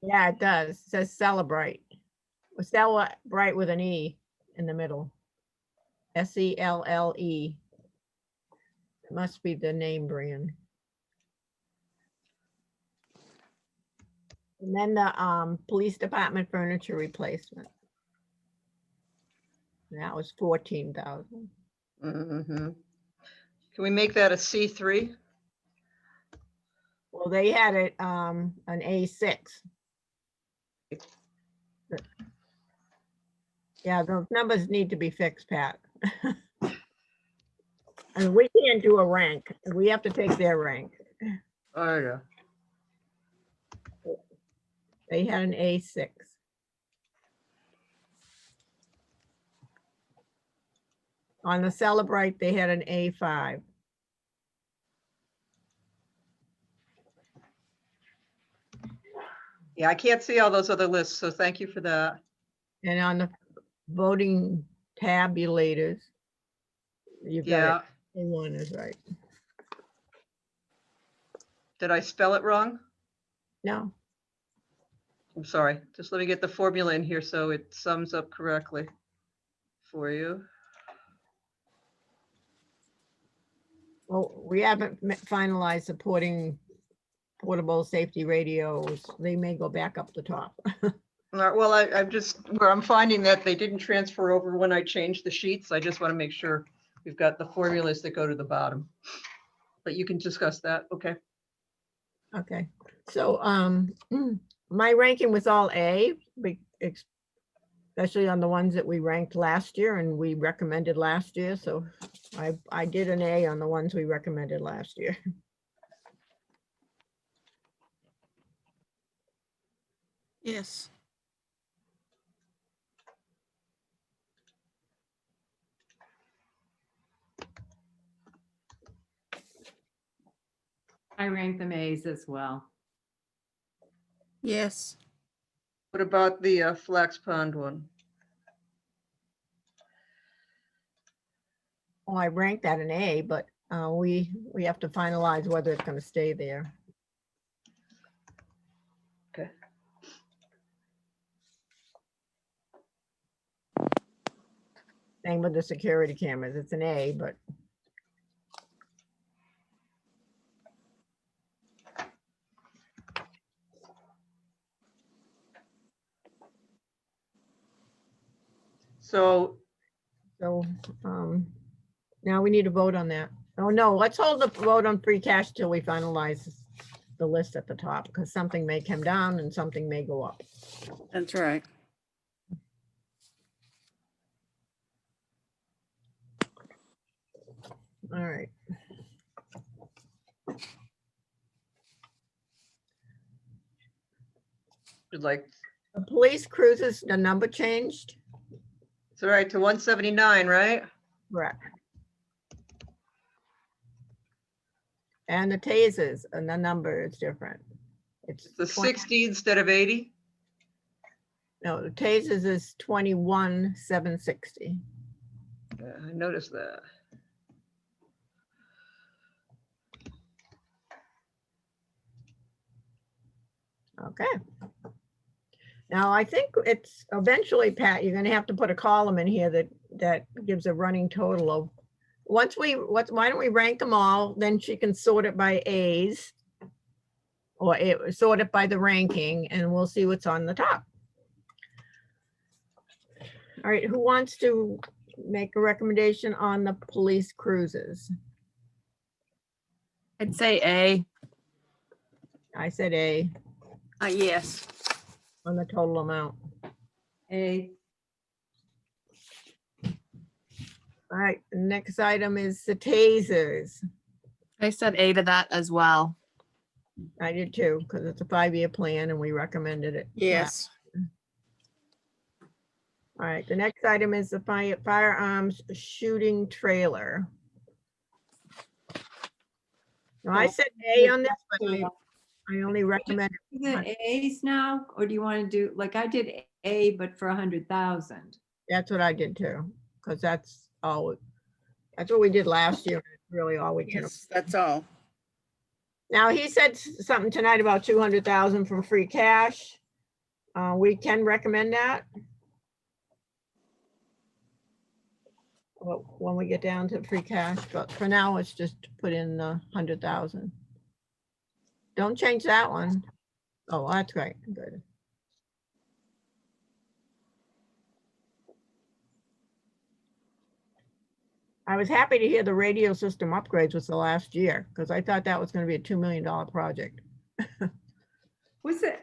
Yeah, it does. It says Celebrate. Well, Celebrate with an E in the middle. SELLE. It must be the name brand. And then the police department furniture replacement. That was 14,000. Mhm. Can we make that a C3? Well, they had it an A6. Yeah, those numbers need to be fixed, Pat. I mean, we can't do a rank. We have to take their rank. Oh, yeah. They had an A6. On the Celebrate, they had an A5. Yeah, I can't see all those other lists, so thank you for that. And on the voting tabulators, you've Yeah. got it. A1 is right. Did I spell it wrong? No, I'm sorry. Just let me get the formula in here so it sums up correctly for you. well, we haven't finalized supporting portable safety radios, they may go back up the top. All right, well, I'm just, where I'm finding that they didn't transfer over when I changed the sheets. I just want to make sure we've got the formulas that go to the bottom. But you can discuss that, okay? Okay, so, my ranking was all A, especially on the ones that we ranked last year and we recommended last year, so I did an A on the ones we recommended last year. Yes. I rank them A's as well. Yes. What about the Flax Pond one? Well, I ranked that an A, but we have to finalize whether it's gonna stay there. Okay. Same with the security cameras, it's an A, but So so, now we need to vote on that. Oh, no, let's hold the vote on free cash till we finalize the list at the top, because something may come down and something may go up. That's right. All right. you'd like, The police cruises, the number changed? it's all right to 179, right? Correct. And the tasers, and the number is different. It's The 20 60 instead of 80? No, the tasers is 21,760. Yeah, I noticed that. Okay. Now, I think it's eventually, Pat, you're gonna have to put a column in here that gives a running total of, why don't we rank them all, then she can sort it by A's. Or sort it by the ranking, and we'll see what's on the top. All right, who wants to make a recommendation on the police cruises? I'd say A. I said A Yes. on the total amount. A. All right, the next item is the tasers. I said A to that as well. I did too, because it's a 5-year plan and we recommended it. Yes. All right, the next item is the firearms shooting trailer. Now, I said A on this, but I only recommend. Is it A's now, or do you want to do, like I did A, but for 100,000? That's what I did too, because that's all, that's what we did last year. Really all we can. Yes, that's all. Now, he said something tonight about 200,000 from free cash. We can recommend that. Well, when we get down to free cash, but for now, it's just put in 100,000. Don't change that one. Oh, that's great, good. I was happy to hear the radio system upgrades was the last year, because I thought that was gonna be a $2 million project. Was it,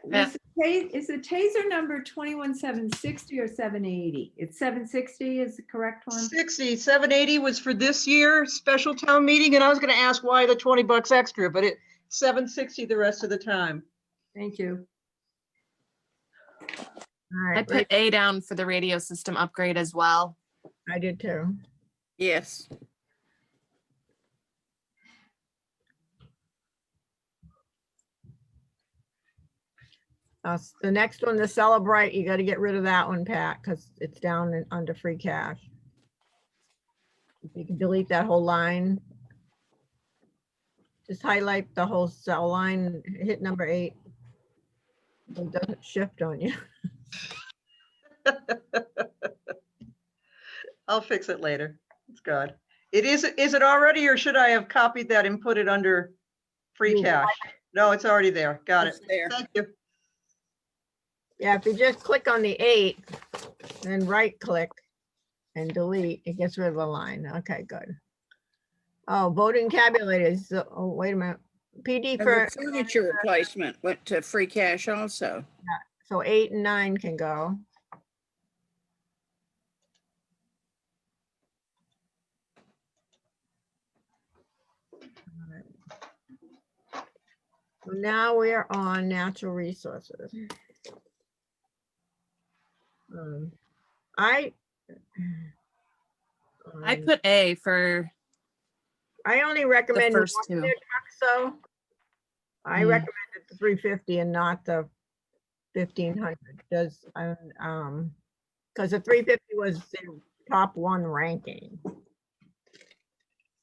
is the taser number 21,760 or 780? It's 760 is the correct one? 60, 780 was for this year, special town meeting, and I was gonna ask why the 20 bucks extra, but it 760 the rest of the time. Thank you. All I right, put A down for the radio system upgrade as well. I did too. Yes. The next one, the Celebrate, you gotta get rid of that one, Pat, because it's down under free cash. If you can delete that whole line. Just highlight the whole cell line, hit number 8. It doesn't shift on you. I'll fix it later. It's good. Is it already, or should I have copied that and put it under free cash? No, it's already there. Got it. It's there. Thank you. Yeah, if you just click on the 8, then right click and delete, it gets rid of the line. Okay, good. Oh, voting tabulators. Oh, wait a minute. PD And for, the furniture replacement went to free cash also. so 8 and 9 can go. So now we're on natural resources. I put A for I only recommend one first of two. their trucks, so I recommended the 350 and not the 1500. Does because the 350 was their top one ranking.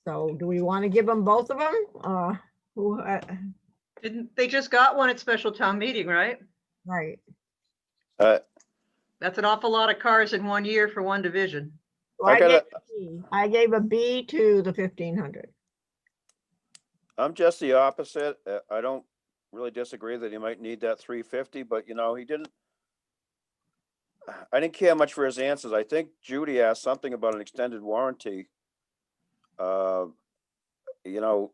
So do we want to give them both of them? Who? Didn't, they just got one at special town meeting, right? Right. That's an awful lot of cars in 1 year for one division. Well, I I gave a B to the 1500. I'm just the opposite. I don't really disagree that he might need that 350, but you know, I didn't care much for his answers. I think Judy asked something about an extended warranty. You know,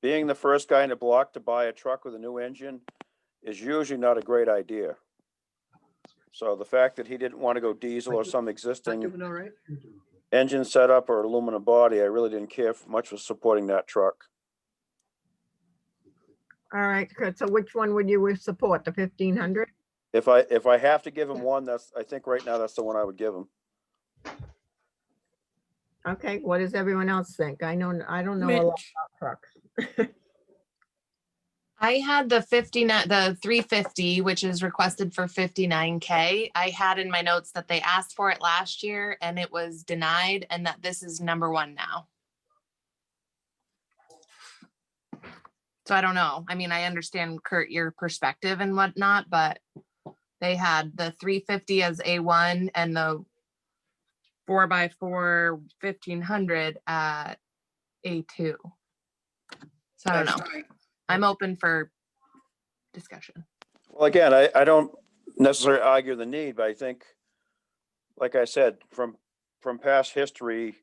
being the first guy in the block to buy a truck with a new engine is usually not a great idea. So the fact that he didn't want to go diesel or some existing Doing all right? engine setup or aluminum body, I really didn't care much for supporting that truck. All right, Kurt, so which one would you support, the 1500? If I have to give him one, I think right now that's the one I would give him. Okay, what does everyone else think? I don't know a lot Mitch, about trucks. I had the 350, which is requested for 59K. I had in my notes that they asked for it last year and it was denied, and that this is number one now. So I don't know. I mean, I understand, Kurt, your perspective and whatnot, but they had the 350 as A1 and the 4x4 1500 at A2. So I don't know. I'm open for discussion. Well, again, I don't necessarily argue the need, but I think, like I said, from past history,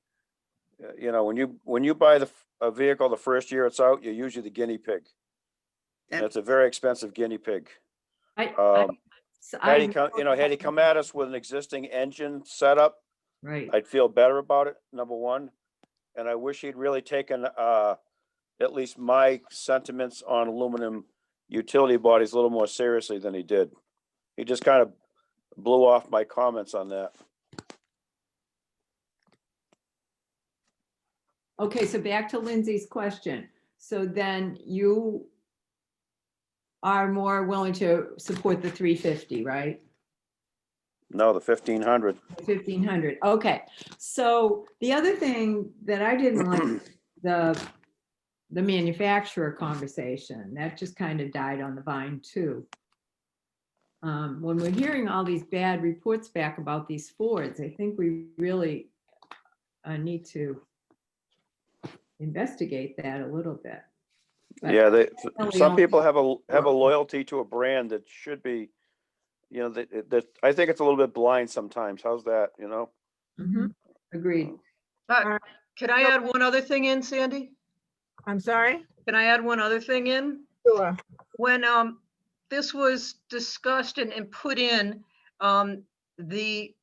you know, when you buy a vehicle the first year it's out, you're usually the guinea pig. And it's a very expensive guinea pig. Had he come at us with an existing engine setup, Right. I'd feel better about it, number one. And I wish he'd really taken at least my sentiments on aluminum utility bodies a little more seriously than he did. He just kind of blew off my comments on that. Okay, so back to Lindsay's question. So then you are more willing to support the 350, right? No, the 1500. 1500. Okay. So the other thing that I didn't like, the manufacturer conversation, that just kind of died on the vine too. When we're hearing all these bad reports back about these Fords, I think we really need to investigate that a little bit. But Yeah, only some own- people have a loyalty to a brand that should be, you know, that I think it's a little bit blind sometimes. How's that, you know? Mhm. Agreed. Can I add one other thing in, Sandy? I'm sorry? Can I add one other thing in? Sure. When this was discussed and put in, the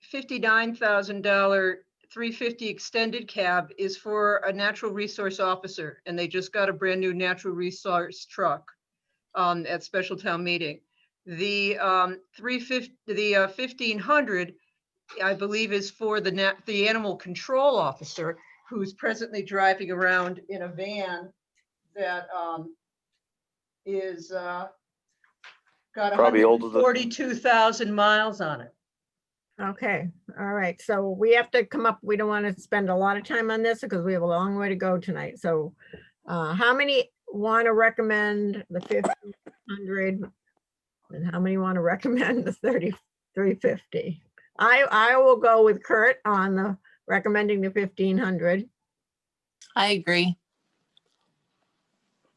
$59,000 350 extended cab is for a natural resource officer, and they just got a brand new natural resource truck at special town meeting. The 1500, I believe, is for the animal control officer, who's presently driving around in a van that is got Probably older than- 142,000 miles on it. Okay, all right, so we have to come up, we don't want to spend a lot of time on this because we have a long way to go tonight. So how many want to recommend the 1500? And how many want to recommend the 350? I will go with Kurt on the recommending the 1500. I agree.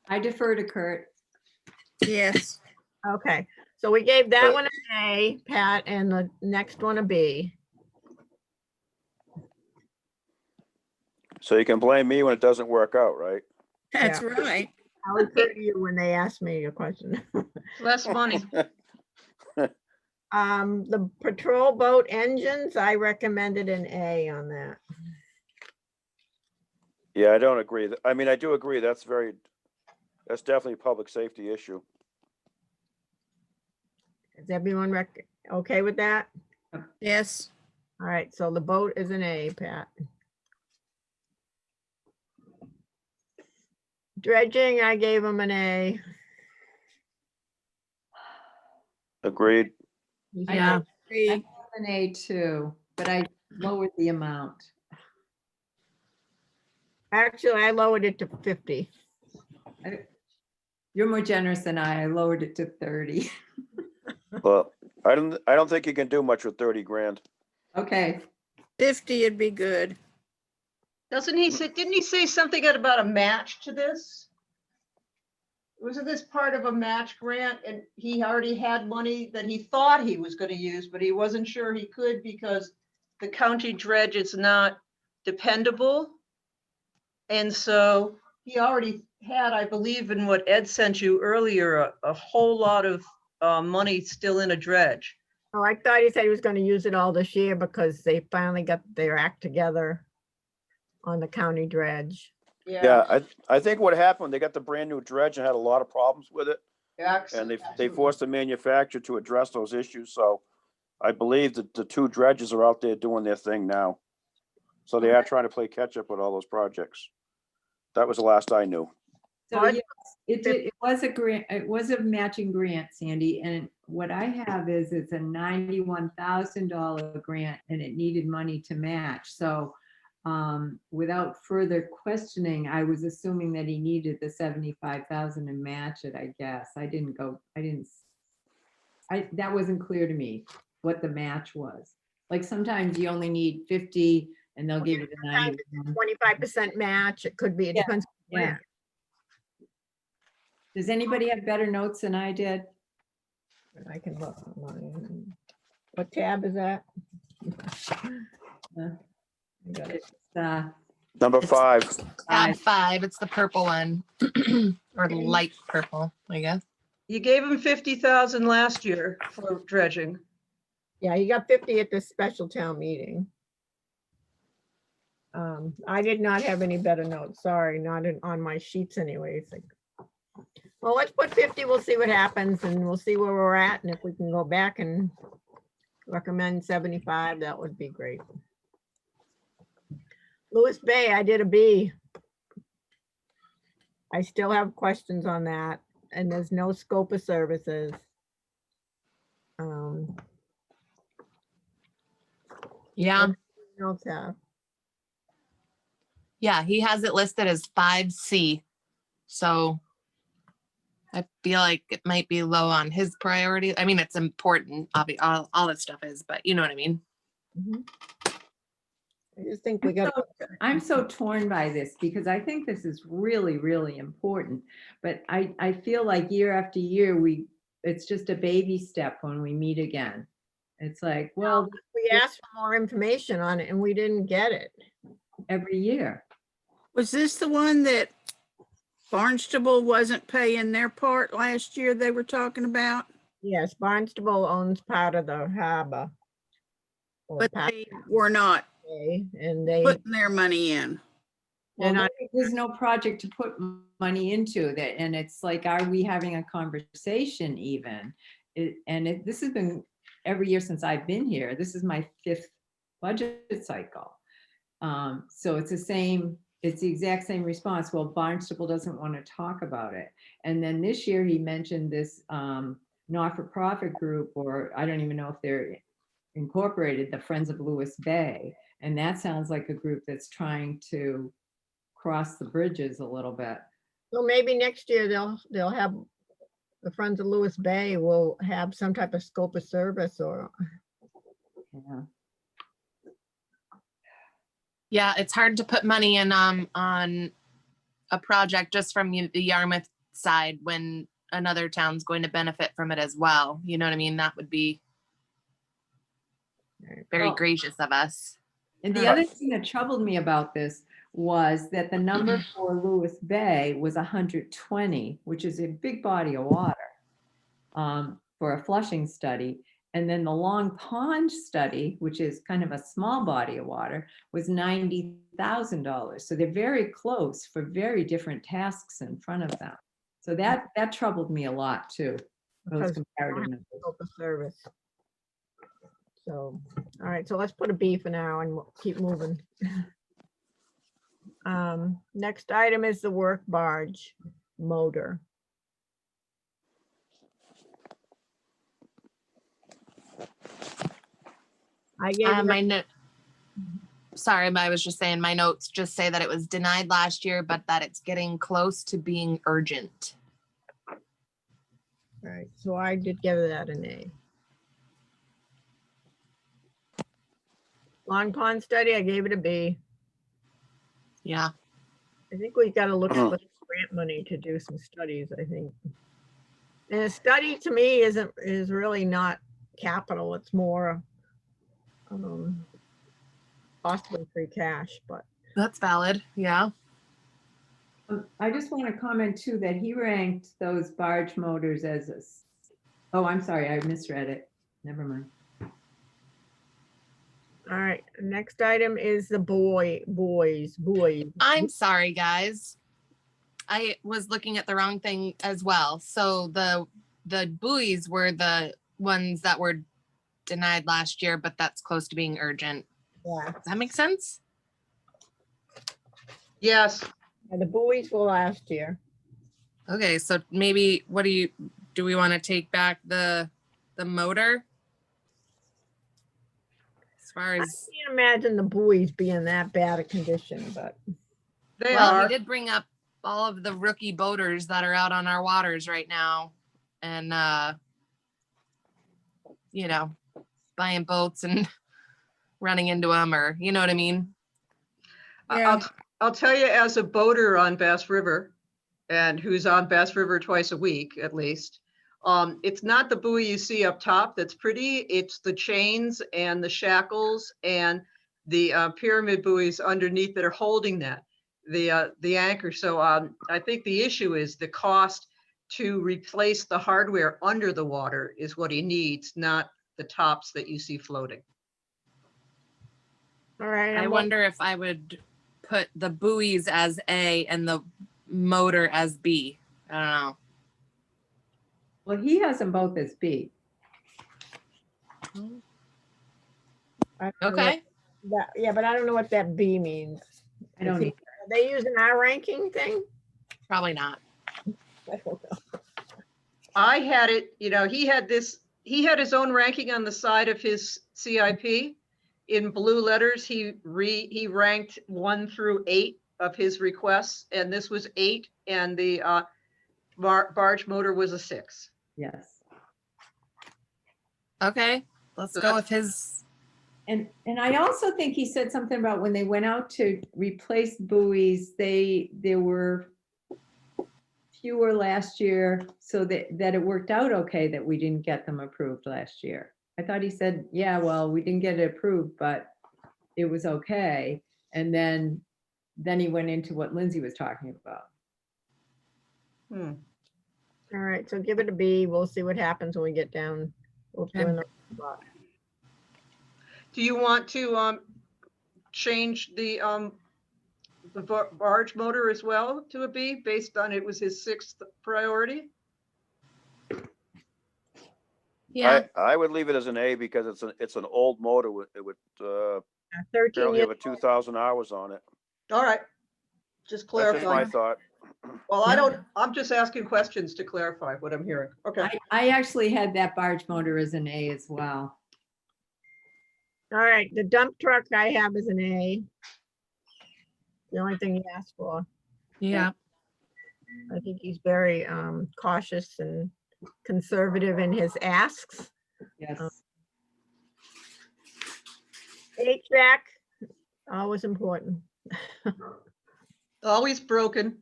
I defer to Kurt. Yes. Okay, so we gave that But- one an A, Pat, and the next one a B. So you can blame me when it doesn't work out, right? That's right. I refer to you when they ask me a question. Less money. The patrol boat engines, I recommended an A on that. Yeah, I don't agree. I mean, I do agree. That's definitely a public safety issue. Is everyone okay with that? Yes. All right, so the boat is an A, Pat. Dredging, I gave him an A. Agreed. Yeah, I have an A too, but I lowered the amount. actually, I lowered it to 50. You're more generous than I lowered it to 30. Well, I don't think you can do much with 30 grand. Okay, 50 would be good. Doesn't he say, didn't he say something about a match to this? Wasn't this part of a match grant and he already had money that he thought he was gonna use, but he wasn't sure he could because the county dredge is not dependable? And so he already had, I believe in what Ed sent you earlier, a whole lot of money still in a dredge. Oh, I thought he said he was gonna use it all this year because they finally got their act together on the county dredge. Yeah, I think what happened, they got the brand new dredge and had a lot of problems with it. And they forced the manufacturer to address those issues. So I believe that the two dredges are out there doing their thing now. So they are trying to play catch up with all those projects. That was the last I knew. so What? yes, it was a grant, it was a matching grant, Sandy, and what I have is it's a $91,000 grant and it needed money to match. So without further questioning, I was assuming that he needed the 75,000 and match it, I guess. That wasn't clear to me what the match was. Like sometimes you only need 50 and they'll give you the 91. 25% match, it could be, it Yeah, depends. on the yeah. grant. Does anybody have better notes than I did? I can look online. What tab is that? Uh, I got it. It's, Number 5. Tab 5, it's the purple one, or light purple, I guess. You gave him 50,000 last year for dredging. Yeah, you got 50 at the special town meeting. I did not have any better notes, sorry, not on my sheets anyways. Well, let's put 50, we'll see what happens and we'll see where we're at, and if we can go back and recommend 75, that would be great. Lewis Bay, I did a B. I still have questions on that, and there's no scope of services. Yeah, What else have? yeah, he has it listed as 5C. So I feel like it might be low on his priority. I mean, it's important, all this stuff is, but you know what I mean? Mhm. I just think we got. I'm so torn by this because I think this is really, really important. But I feel like year after year, it's just a baby step when we meet again. It's like, well, We asked for more information on it and we didn't get it. every year. Was this the one that Barnstable wasn't paying their part last year they were talking about? Yes, Barnstable owns part of the harbor. or But part they were not way, and they, putting their money in. Well, not- there's no project to put money into that. And it's like, are we having a conversation even? This has been every year since I've been here. This is my 5th budget cycle. So it's the exact same response. Well, Barnstable doesn't want to talk about it. And then this year he mentioned this not-for-profit group, or I don't even know if they're incorporated, the Friends of Lewis Bay. And that sounds like a group that's trying to cross the bridges a little bit. so maybe next year they'll have, the Friends of Lewis Bay will have some type of scope of service or. Yeah. Yeah, it's hard to put money in on a project just from the Yarmouth side when another town's going to benefit from it as well. You know what I mean? That would be very Well, gracious of us. And the other thing that troubled me about this was that the number for Lewis Bay was 120, which is a big body of water for a flushing study. And then the Long Pond study, which is kind of a small body of water, was $90,000. So they're very close for very different tasks in front of them. So that troubled me a lot too, those Because comparative numbers. scope of service. So, all right, so let's put a B for now and we'll keep moving. Next item is the work barge motor. I gave it My note. Sorry, but I was just saying my notes just say that it was denied last year, but that it's getting close to being urgent. right, so I did give that an A. Long Pond study, I gave it a B. Yeah. I think we've got to look at grant money to do some studies, I think. And a study to me is really not capital, it's more possibly free cash, but That's valid. Yeah. I just want to comment too, that he ranked those barge motors as oh, I'm sorry, I misread it. Never mind. all right, next item is the buoys. I'm sorry, guys. I was looking at the wrong thing as well. So the buoys were the ones that were denied last year, but that's close to being urgent. Yeah, Does that make sense? Yes, and the buoys were last year. Okay, so maybe do we want to take back the motor? As far I as, can't imagine the buoys being that bad a condition, but they well, are. he did bring up all of the rookie boaters that are out on our waters right now and, you know, buying boats and running into them, or, you know what I mean? I'll tell you, as a boater on Bass River, and who's on Bass River twice a week at least, it's not the buoy you see up top that's pretty, it's the chains and the shackles and the pyramid buoys underneath that are holding that, the anchor. So I think the issue is the cost to replace the hardware under the water is what he needs, not the tops that you see floating. all right. I wonder if I would put the buoys as A and the motor as B. I don't know. Well, he has them both as B. Okay. Yeah, but I don't know what that B means. I don't Is he- either. Are they using our ranking thing? Probably not. I don't know. I had it, you know, he had his own ranking on the side of his CIP. In blue letters, he ranked 1 through 8 of his requests, and this was 8, and the barge motor was a 6. Yes. Okay, let's So go that's- with his. And I also think he said something about when they went out to replace buoys, there were fewer last year, so that it worked out okay that we didn't get them approved last year. I thought he said, yeah, well, we didn't get it approved, but it was okay. And then he went into what Lindsay was talking about. All right, so give it a B. We'll see what happens when we get down. We'll do Okay. another spot. Do you want to change the barge motor as well to a B based on it was his 6th priority? Yeah, I would leave it as an A because it's an old motor. It would 13 barely years. have 2,000 hours on it. All right, just That's just my clarify. thought. Well, I'm just asking questions to clarify what I'm hearing. Okay. I actually had that barge motor as an A as well. All right, the dump truck I have is an A. The only thing he asked for. yeah. I think he's very cautious and conservative in his asks. Yes. HVAC, always important, Always broken.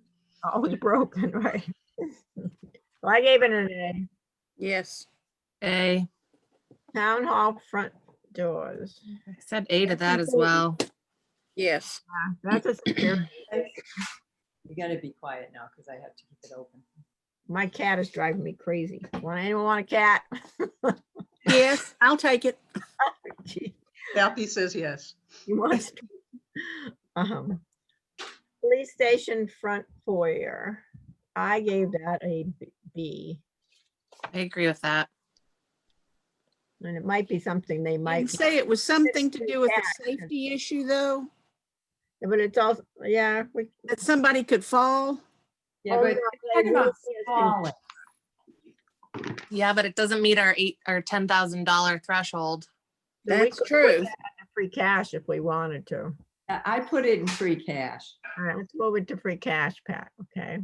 always broken, right? Well, I gave it an A. Yes. A. Town hall front doors. I said A to that as well. Yes. That's a security. You gotta be quiet now because I have to keep it open. My cat is driving me crazy. Anyone want a cat? Yes, I'll take it. Gee, Kathy says yes. he wants to. Police station front foyer. I gave that a B. I agree with that. And it might be something they I'd might, say it was something to do with Yeah. a safety issue, though, but it's also, yeah. that somebody could fall. Yeah, Oh, but no, talk they about really is falling. Yeah, but it doesn't meet our $10,000 threshold. So we That's could put true. that in free cash if we wanted to. I put it in free cash. All right, let's move it to free cash, Pat, okay?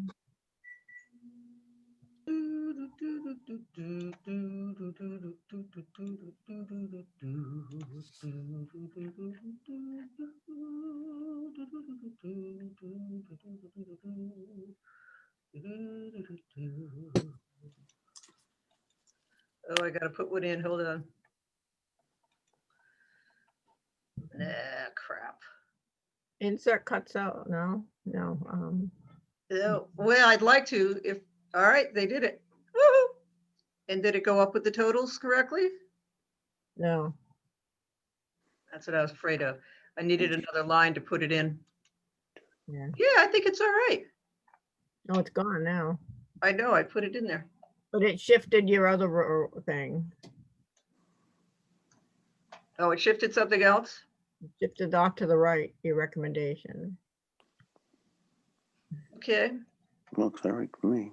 Oh, I gotta put one in, hold on. Nah, crap. Insert cuts out, no. Oh, well, I'd like to, if, all right, they did it. Woo-hoo. And did it go up with the totals correctly? No, That's what I was afraid of. I needed another line to put it in. yeah. Yeah, I think it's all right. Oh, it's gone now, I know, I put it in there. but it shifted your other thing. Oh, it shifted something else? It shifted off to the right, your recommendation. Okay. Looks all right to me.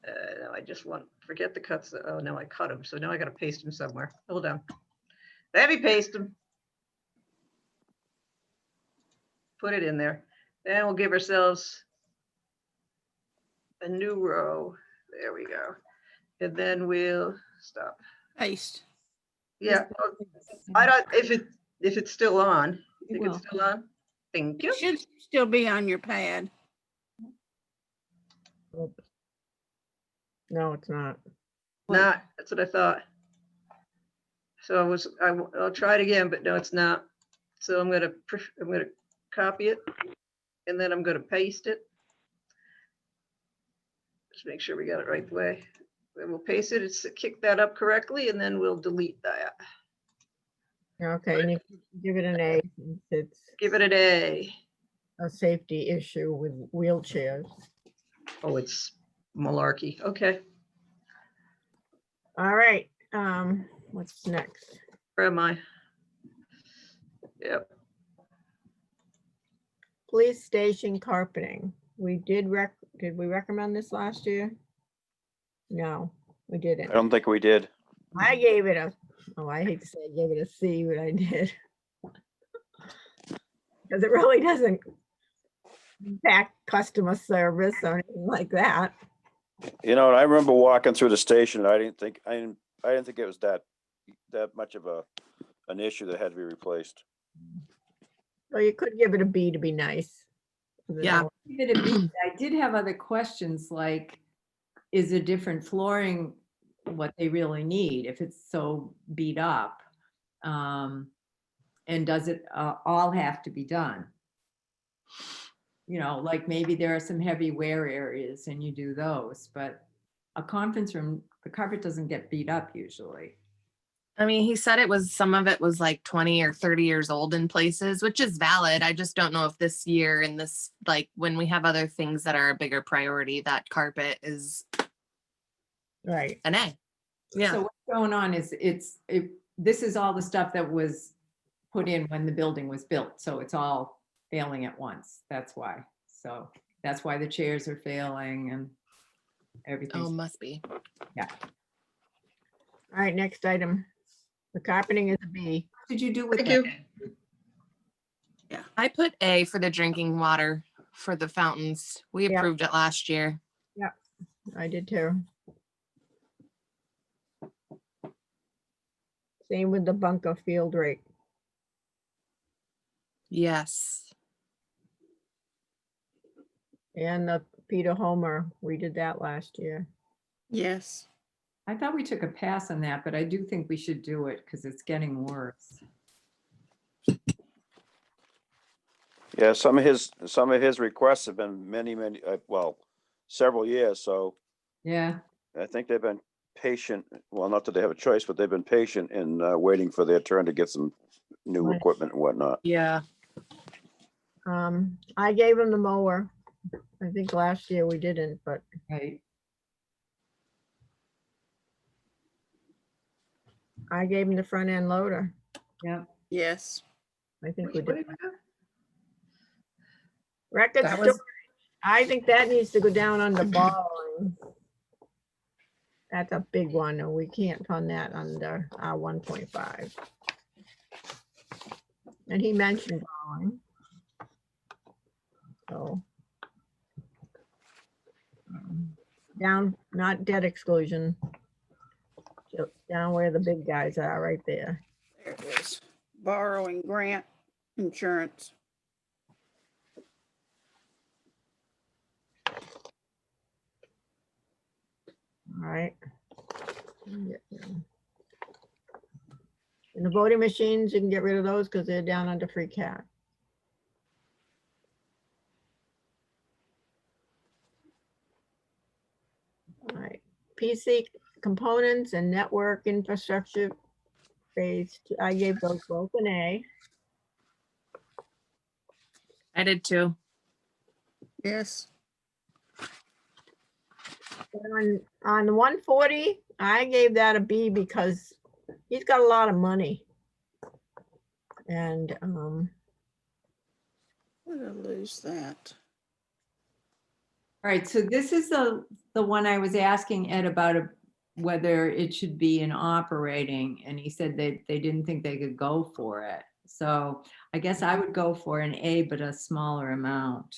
No, I just want, forget the cuts. Oh, no, I cut them. So now I gotta paste them somewhere. Hold on. Let me paste them. Put it in there. Then we'll give ourselves a new row. There we go. And then we'll stop. Paste. Yeah, I don't, if it's still on. It Think it's will. still on? Thank you. It should still be on your pad. Oops. No, it's not. Not, that's what I thought. So I'll try it again, but no, it's not. So I'm gonna copy it and then I'm gonna paste it. Just make sure we got it right the way. Then we'll paste it, it's kick that up correctly, and then we'll delete that. Okay, and you can give it an A since it's Give it an A. a safety issue with wheelchairs. Oh, it's malarkey. Okay, All right, what's next? where am I? Yep, Police station carpeting. We did we recommend this last year? No, we didn't. I don't think we did. I gave it a, oh, I hate to say I gave it a C, but I did. Because it really doesn't impact customer service or anything like that. You know, I remember walking through the station, and I didn't think it was that much of an issue that had to be replaced. So you could give it a B to be nice. Yeah. Give it a B. I did have other questions like, is a different flooring what they really need if it's so beat up? And does it all have to be done? You know, like maybe there are some heavy wear areas and you do those, but a conference room, the carpet doesn't get beat up usually. I mean, he said some of it was like 20 or 30 years old in places, which is valid. I just don't know if this year and this, like when we have other things that are a bigger priority, that carpet is Right. an A. Yeah. So what's going on is this is all the stuff that was put in when the building was built. So it's all failing at once. That's why. So that's why the chairs are failing and everything. Oh, must be. Yeah. All right, next item. The carpeting is a B. What did you do with Thank that? you. Yeah. I put A for the drinking water for the fountains. We Yeah. approved it last year. I did too. Same with the bunker field rate. Yes. And the Peter Homer. We did that last year. Yes. I thought we took a pass on that, but I do think we should do it because it's getting worse. Yeah, some of his requests have been many, well, several years, so Yeah. I think they've been patient. Well, not that they have a choice, but they've been patient in waiting for their turn to get some new Right. equipment and whatnot. Yeah. I gave him the mower. I think last year we didn't, but Right. I gave him the front end loader. Yeah. Yes. I think we What did. did we have? Record That storage, was- I think that needs to go down under borrowing. That's a big one, and we can't fund that under our 1.5. And he mentioned borrowing. So. Down, not debt exclusion. Down where the big guys are, right there. There it is. Borrowing grant insurance. All right. And the voting machines, you can get rid of those because they're down under free cash. All right, PC components and network infrastructure phase, I gave those both an A. I did too. Yes. On the 140, I gave that a B because he's got a lot of money. And Did I lose that? All right, so this is the one I was asking Ed about whether it should be in operating, and he said that they didn't think they could go for it. So I guess I would go for an A, but a smaller amount.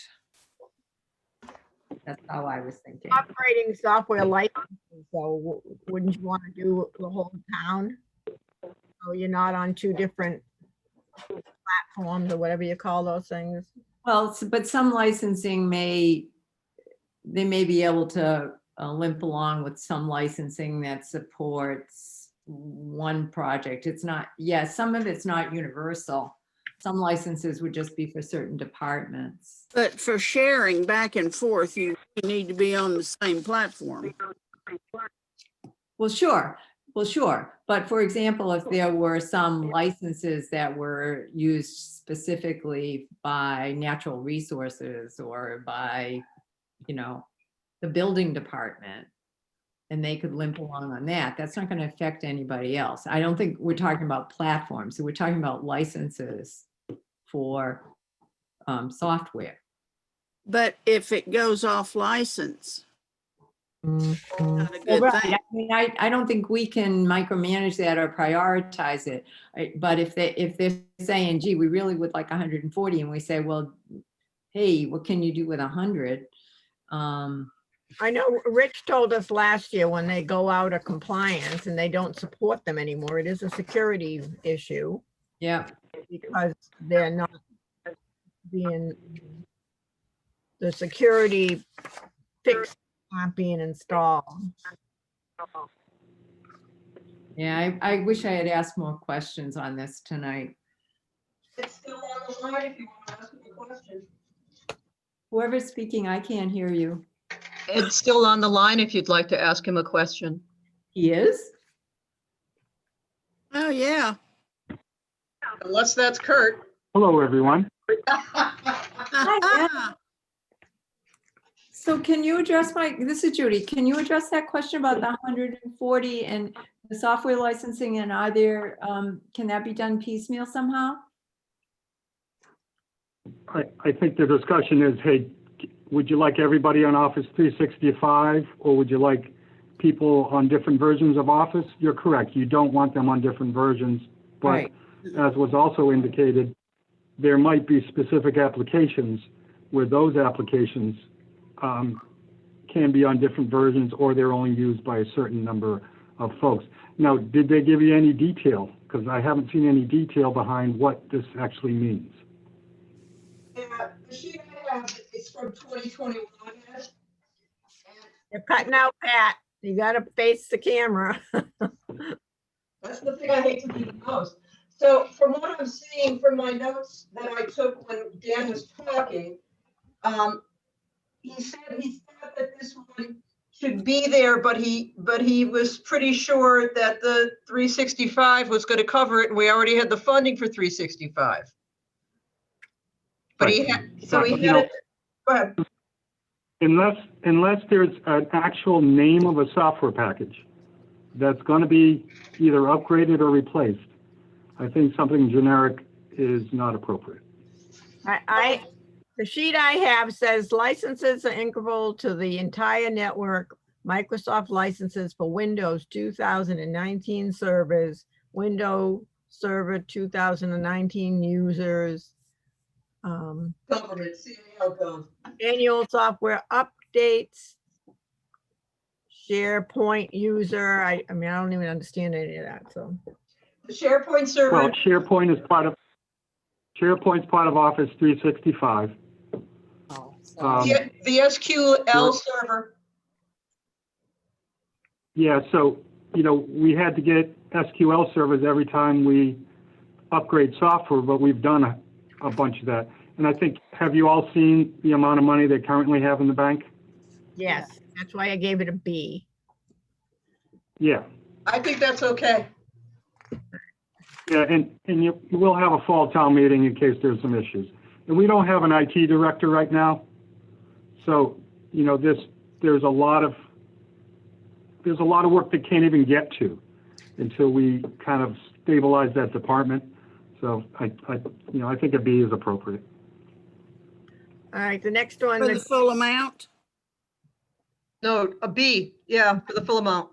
That's how I was thinking. operating software licenses, so wouldn't you want to do the whole town? So you're not on two different platforms or whatever you call those things. Well, but some licensing they may be able to limp along with some licensing that supports one project. It's not, yeah, some of it's not universal. Some licenses would just be for certain departments. But for sharing back and forth, you need to be on the same platform. Well, sure. Well, sure. But for example, if there were some licenses that were used specifically by natural resources or by, you know, the building department, and they could limp along on that, that's not going to affect anybody else. I don't think we're talking about platforms. So we're talking about licenses for software. But if it goes off license, not a Well, good right. thing. I mean, I don't think we can micromanage that or prioritize it. But if they're saying, gee, we really would like 140, and we say, well, hey, what can you do with 100? I know Rich told us last year when they go out of compliance and they don't support them anymore, it is a security issue Yeah. because they're not being, the security fix not being installed. Yeah, I wish I had asked more questions on this tonight. It's still on the line if you want to ask me a question. Whoever's speaking, I can't hear you. Ed's still on the line if you'd like to ask him a question. He is? Oh, yeah. Unless that's Kurt. Hello, everyone. So can you address this is Judy, can you address that question about the 140 and the software licensing, and are there, can that be done piecemeal somehow? I think the discussion is, hey, would you like everybody on Office 365, or would you like people on different versions of Office? You're correct. You don't want them on different versions. But Right. as was also indicated, there might be specific applications where those applications can be on different versions, or they're only used by a certain number of folks. Now, did they give you any detail? Because I haven't seen any detail behind what this actually means. The sheet I have is from 2021, You're cutting out, Pat. You gotta face the camera. That's the thing I hate to do the most. So from what I'm seeing from my notes that I took when Dan was talking, he said he thought that this one should be there, but he was pretty sure that the 365 was going to cover it, and we already had the funding for 365. But he had, so But, he you had know, it. Go ahead. Unless there's an actual name of a software package that's going to be either upgraded or replaced, I think something generic is not appropriate. The sheet I have says licenses are integral to the entire network. Microsoft licenses for Windows 2019 servers, Windows Server 2019 users. Government, CAO. Annual software updates. SharePoint user. I mean, I don't even understand any of that, so. The SharePoint server. Well, SharePoint's part of Office 365. The SQL server. Yeah, so, you know, we had to get SQL servers every time we upgrade software, but we've done a bunch of that. And I think, have you all seen the amount of money they currently have in the bank? Yes, that's why I gave it a B. Yeah, I think that's okay. yeah, and we'll have a fall town meeting in case there's some issues. And we don't have an IT director right now. So, you know, there's a lot of work they can't even get to until we kind of stabilize that department. So I think a B is appropriate. All right, the next one. For the full amount? No, a B, yeah, for the full amount.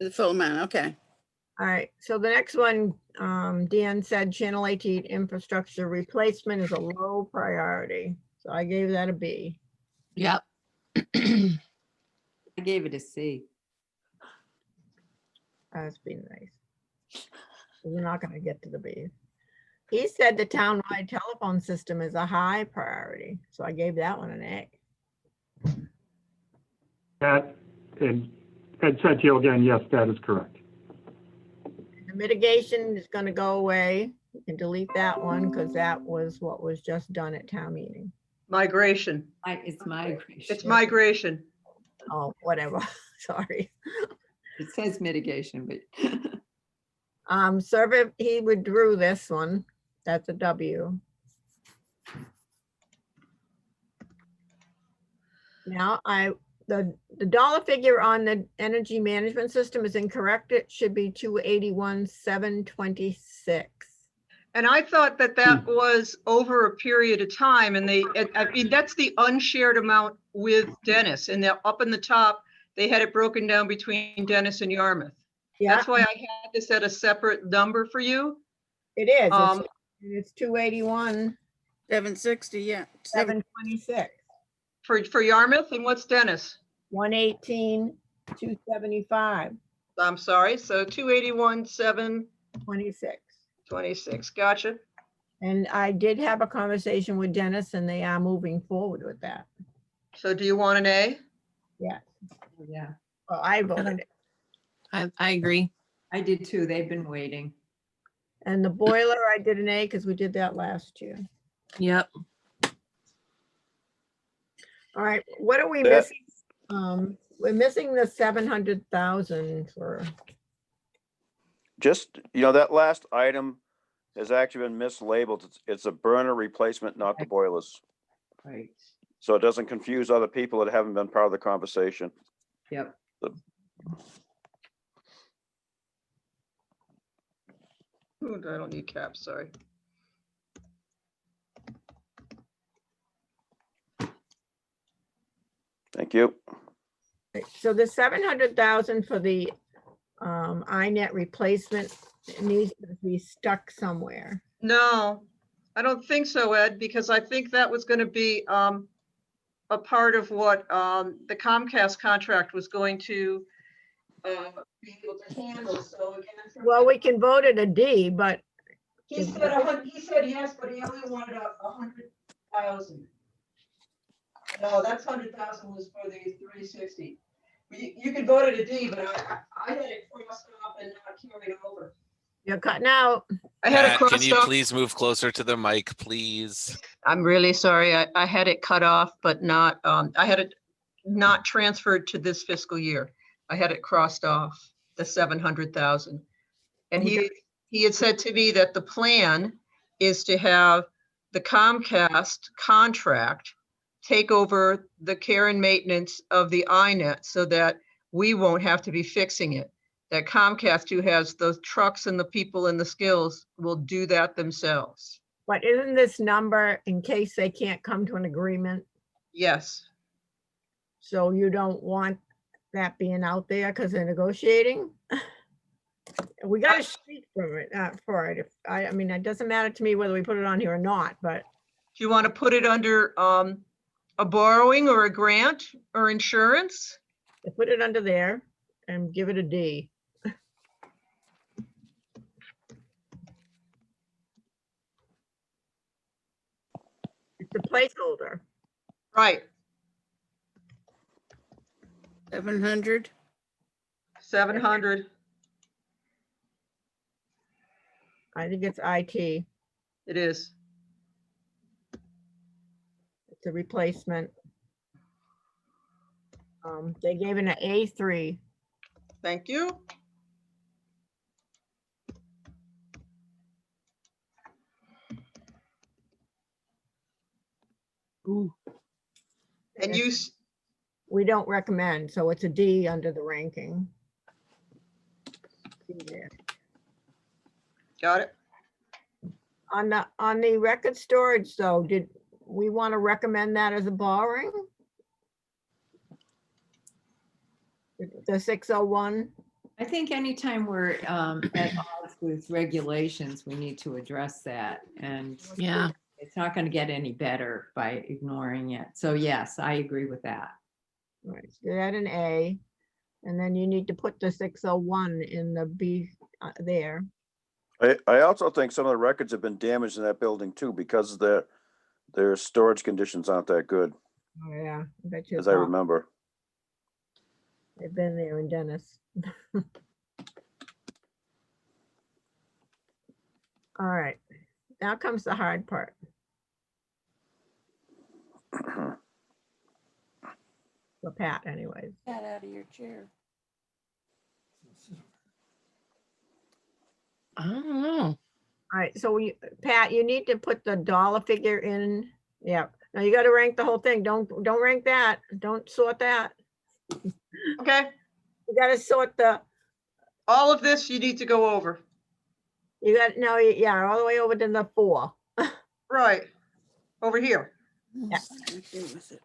The full amount, okay. All right, so the next one, Dan said Channel 18 infrastructure replacement is a low priority. So I gave that a B. Yep. I gave it a C. That's been nice. We're not gonna get to the B. He said the townwide telephone system is a high priority, so I gave that one an A. That, and Ed said to you again, yes, that is correct. The mitigation is gonna go away. You can delete that one because that was what was just done at town meeting. Migration. It's migration. It's migration. Oh, whatever, sorry. It says mitigation, but Server, he withdrew this one. That's a W. Now the dollar figure on the energy management system is incorrect. It should be 281,726. And I thought that was over a period of time, and I mean, that's the unshared amount with Dennis, and they're up in the top, they had it broken down between Dennis and Yarmouth. Yeah, That's why I had to set a separate number for you. it is. It's 281, 760, yeah. 726, For Yarmouth, and what's Dennis? 118, 275, I'm sorry, so 281, 26. 726, gotcha. And I did have a conversation with Dennis and they are moving forward with that. So do you want an A? Yeah. yeah, Well, I voted it. I agree. I did too. They've been waiting. And the boiler, I did an A because we did that last year. Yep. All right, what are we Yeah. missing? We're missing the 700,000 for, Just, you know, that last item has actually been mislabeled. It's a burner replacement, not the boilers. Right. So it doesn't confuse other people that haven't been part of the conversation. Yep. Ooh, I don't need caps, sorry. Thank you. so the 700,000 for the iNet replacement needs to be stuck somewhere. No, I don't think so, Ed, because I think that was going to be a part of what the Comcast contract was going to be able to handle. So again, Well, we can vote it a D, but he said yes, but he only wanted 100,000. No, that's 100,000 was for the 360. You could vote it a D, but I had it crossed off and not carried over. You're cutting out. I had it Pat, can crossed you off. please move closer to the mic, please? I'm really sorry. I had it cut off, but not, I had it not transferred to this fiscal year. I had it crossed off, the 700,000. And he had said to me that the plan is to have the Comcast contract take over the care and maintenance of the iNet so that we won't have to be fixing it. That Comcast, who has the trucks and the people and the skills, will do that themselves. But isn't this number in case they can't come to an agreement? Yes. So you don't want that being out there because they're negotiating? We got a sheet from it, for it. If I mean, it doesn't matter to me whether we put it on here or not, but Do you want to put it under a borrowing or a grant or insurance? I put it under there and give it a D. It's a placeholder. Right, 700. 700. I think it's IT. It is. It's a replacement. They gave it an A3. Thank you. And you, We don't recommend, so it's a D under the ranking. See there. got it? On the record storage though, did we want to recommend that as a borrowing? The 601? I think anytime we're at odds with regulations, we need to address that. And Yeah. it's not going to get any better by ignoring it. So yes, I agree with that. Right, so that an A, and then you need to put the 601 in the B there. I also think some of the records have been damaged in that building too, because their storage conditions aren't that good, Oh, yeah, I bet you. as I remember. They've been there in Dennis. All right, now comes the hard part. For Pat anyways. Get out of your chair. I don't know. All right, so Pat, you need to put the dollar figure in. Yeah, now you got to rank the whole thing. Don't rank that. Don't sort that. Okay, You got to sort the, all of this you need to go over. you got, no, yeah, all the way over to the 4. Right, over here. Yeah. Okay with it.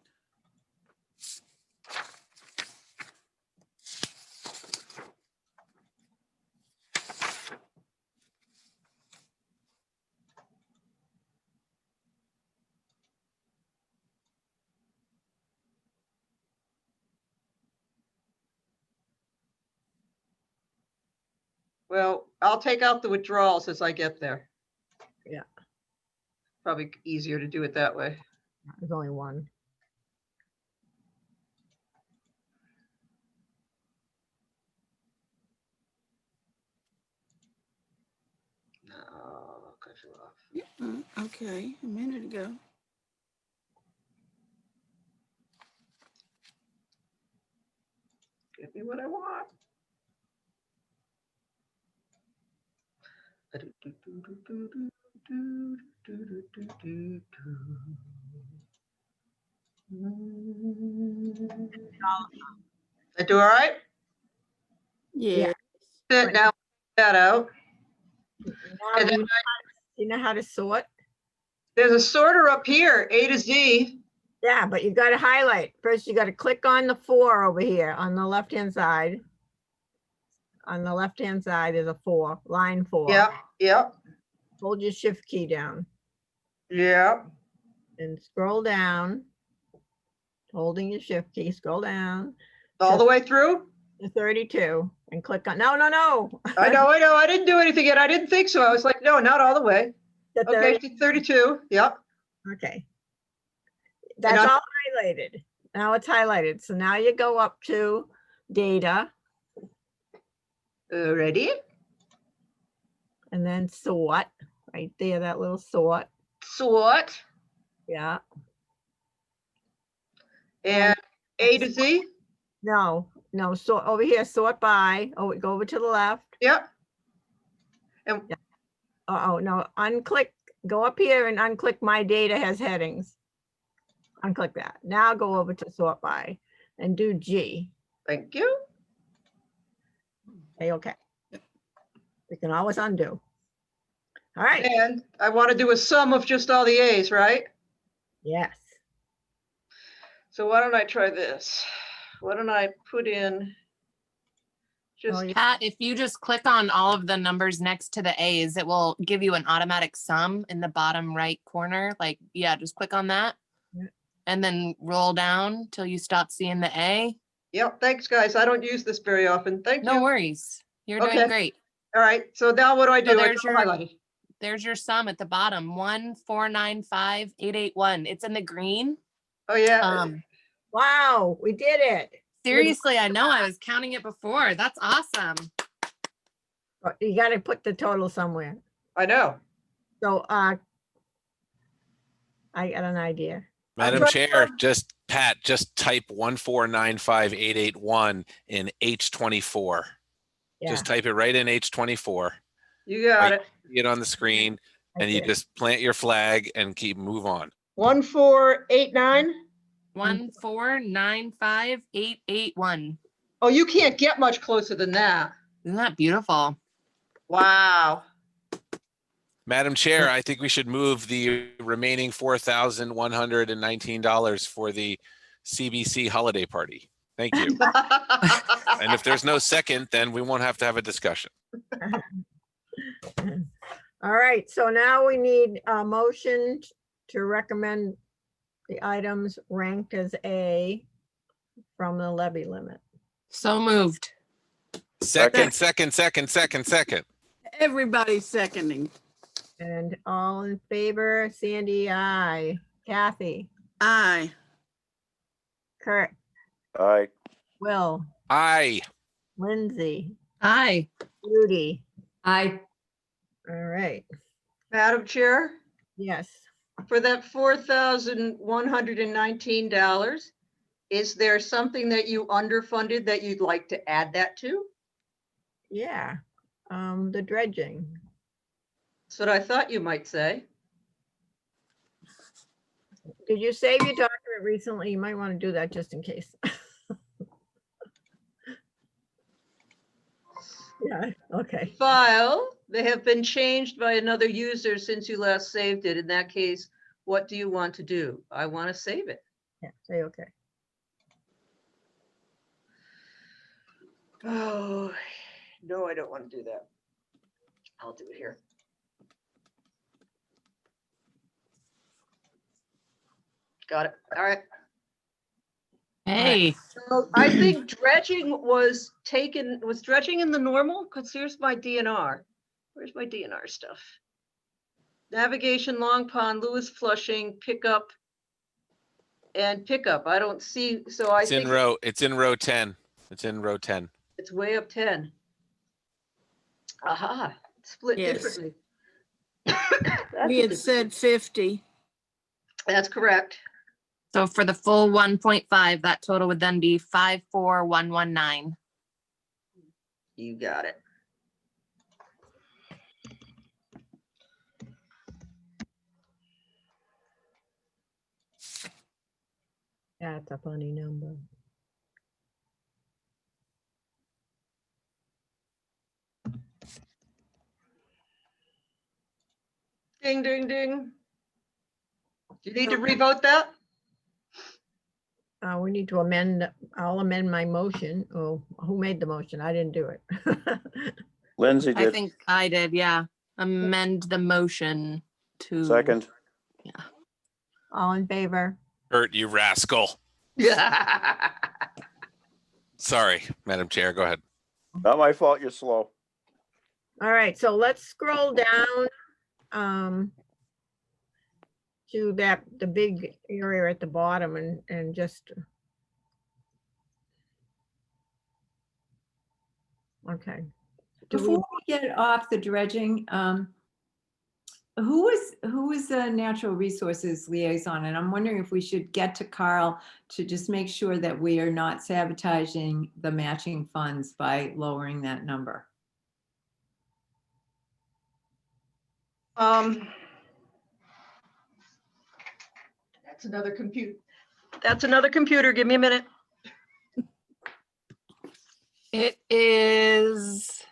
Well, I'll take out the withdrawals as I get there. Yeah. Probably easier to do it that way. There's only one. No, I'll cut you off. Okay, a minute ago. Give me what I want. I do all right? Yeah. Sit now, that out. Now, And do then you know how to sort? there's a sorter up here, A to Z. Yeah, but you got to highlight. First, you got to click on the 4 over here on the left-hand side. On the left-hand side is a 4, line 4. Yep, yep, Hold your shift key down yep. and scroll down. Holding your shift key, scroll down All the way through? to 32 and click on, no. I know. I didn't do anything yet. I didn't think so. I was like, no, not all the way. The Okay, 30 32, yep. Okay. That's I- all highlighted. Now it's highlighted. So now you go up to data, Ready? and then sort, right there, that little sort, Sort yeah. and A to Z. No, so over here, sort by, oh, go over to the left. Yep. And Oh, no, unclick, go up here and unclick my data has headings. Unclick that. Now go over to sort by and do G. thank you. Okay. We can always undo. All right, And I want to do a sum of just all the A's, right? yes. So why don't I try this? Why don't I put in just, yeah. Pat, if you just click on all of the numbers next to the A's, it will give you an automatic sum in the bottom right corner. Like, yeah, just click on that. Yeah. And then roll down till you stop seeing the A. yep, thanks, guys. I don't use this very often. Thank No you. worries. You're Okay. doing great. All right, so now what do I So do? I there's go your- highlight. There's your sum at the bottom, 1,495,881. It's in the green. Oh, yeah. Wow, we did it. Seriously, I know I was counting it before. That's awesome. But you got to put the total somewhere. I know. So, I got an idea. Madam trying Chair, Pat, just type 1495881 in H24. Yeah. Just type it right in H24. You got Right. it. See it on the screen I and you did. just plant your flag and move on. 1489. 1,495,881. Oh, you can't get much closer than that. Isn't that beautiful? Wow. Madam Chair, I think we should move the remaining $4,119 for the CBC holiday party. Thank you. And if there's no second, then we won't have to have a discussion. All right, so now we need a motion to recommend the items ranked as A from the levy limit. So moved. Second. Everybody's seconding. And all in favor, Sandy, aye. Kathy, Aye. Kurt, All right. Will, Aye. Lindsay, Aye. Judy. I, All right, Madam Chair, yes. for that $4,119, is there something that you underfunded that you'd like to add that to? Yeah, the dredging. That's what I thought you might say. Did you save your document recently? You might want to do that just in case. Yeah, okay. File, they have been changed by another user since you last saved it. In that case, what do you want to do? I want to save it. Yeah, say okay. Oh, no, I don't want to do that. I'll do it here. Got it. All right. Hey, So I think dredging was dredging in the normal? Because here's my DNR. Where's my DNR stuff? Navigation, Long Pond, Lewis Flushing, pickup, and pickup. I don't see, so I It's in think row 10. It's in row 10. it's way up 10. Aha, split Yes. differently. We had said 50. That's correct. so for the full 1.5, that total would then be 54119. You got it. That's a funny number. Ding, ding, ding. Do you need to revote that? We need to amend, I'll amend my motion. Oh, who made the motion? I didn't do it. Lindsay I did. think I did, yeah. Amend the motion to. Second. All in favor? Kurt, you rascal. Yeah. Sorry, Madam Chair, go ahead. Not my fault, you're slow. All right, so let's scroll down to the big area at the bottom and just Okay. Do we- Before we get off the dredging, who is the natural resources liaison? And I'm wondering if we should get to Carl to just make sure that we are not sabotaging the matching funds by lowering that number. That's another computer. That's another computer. Give me a minute. It is,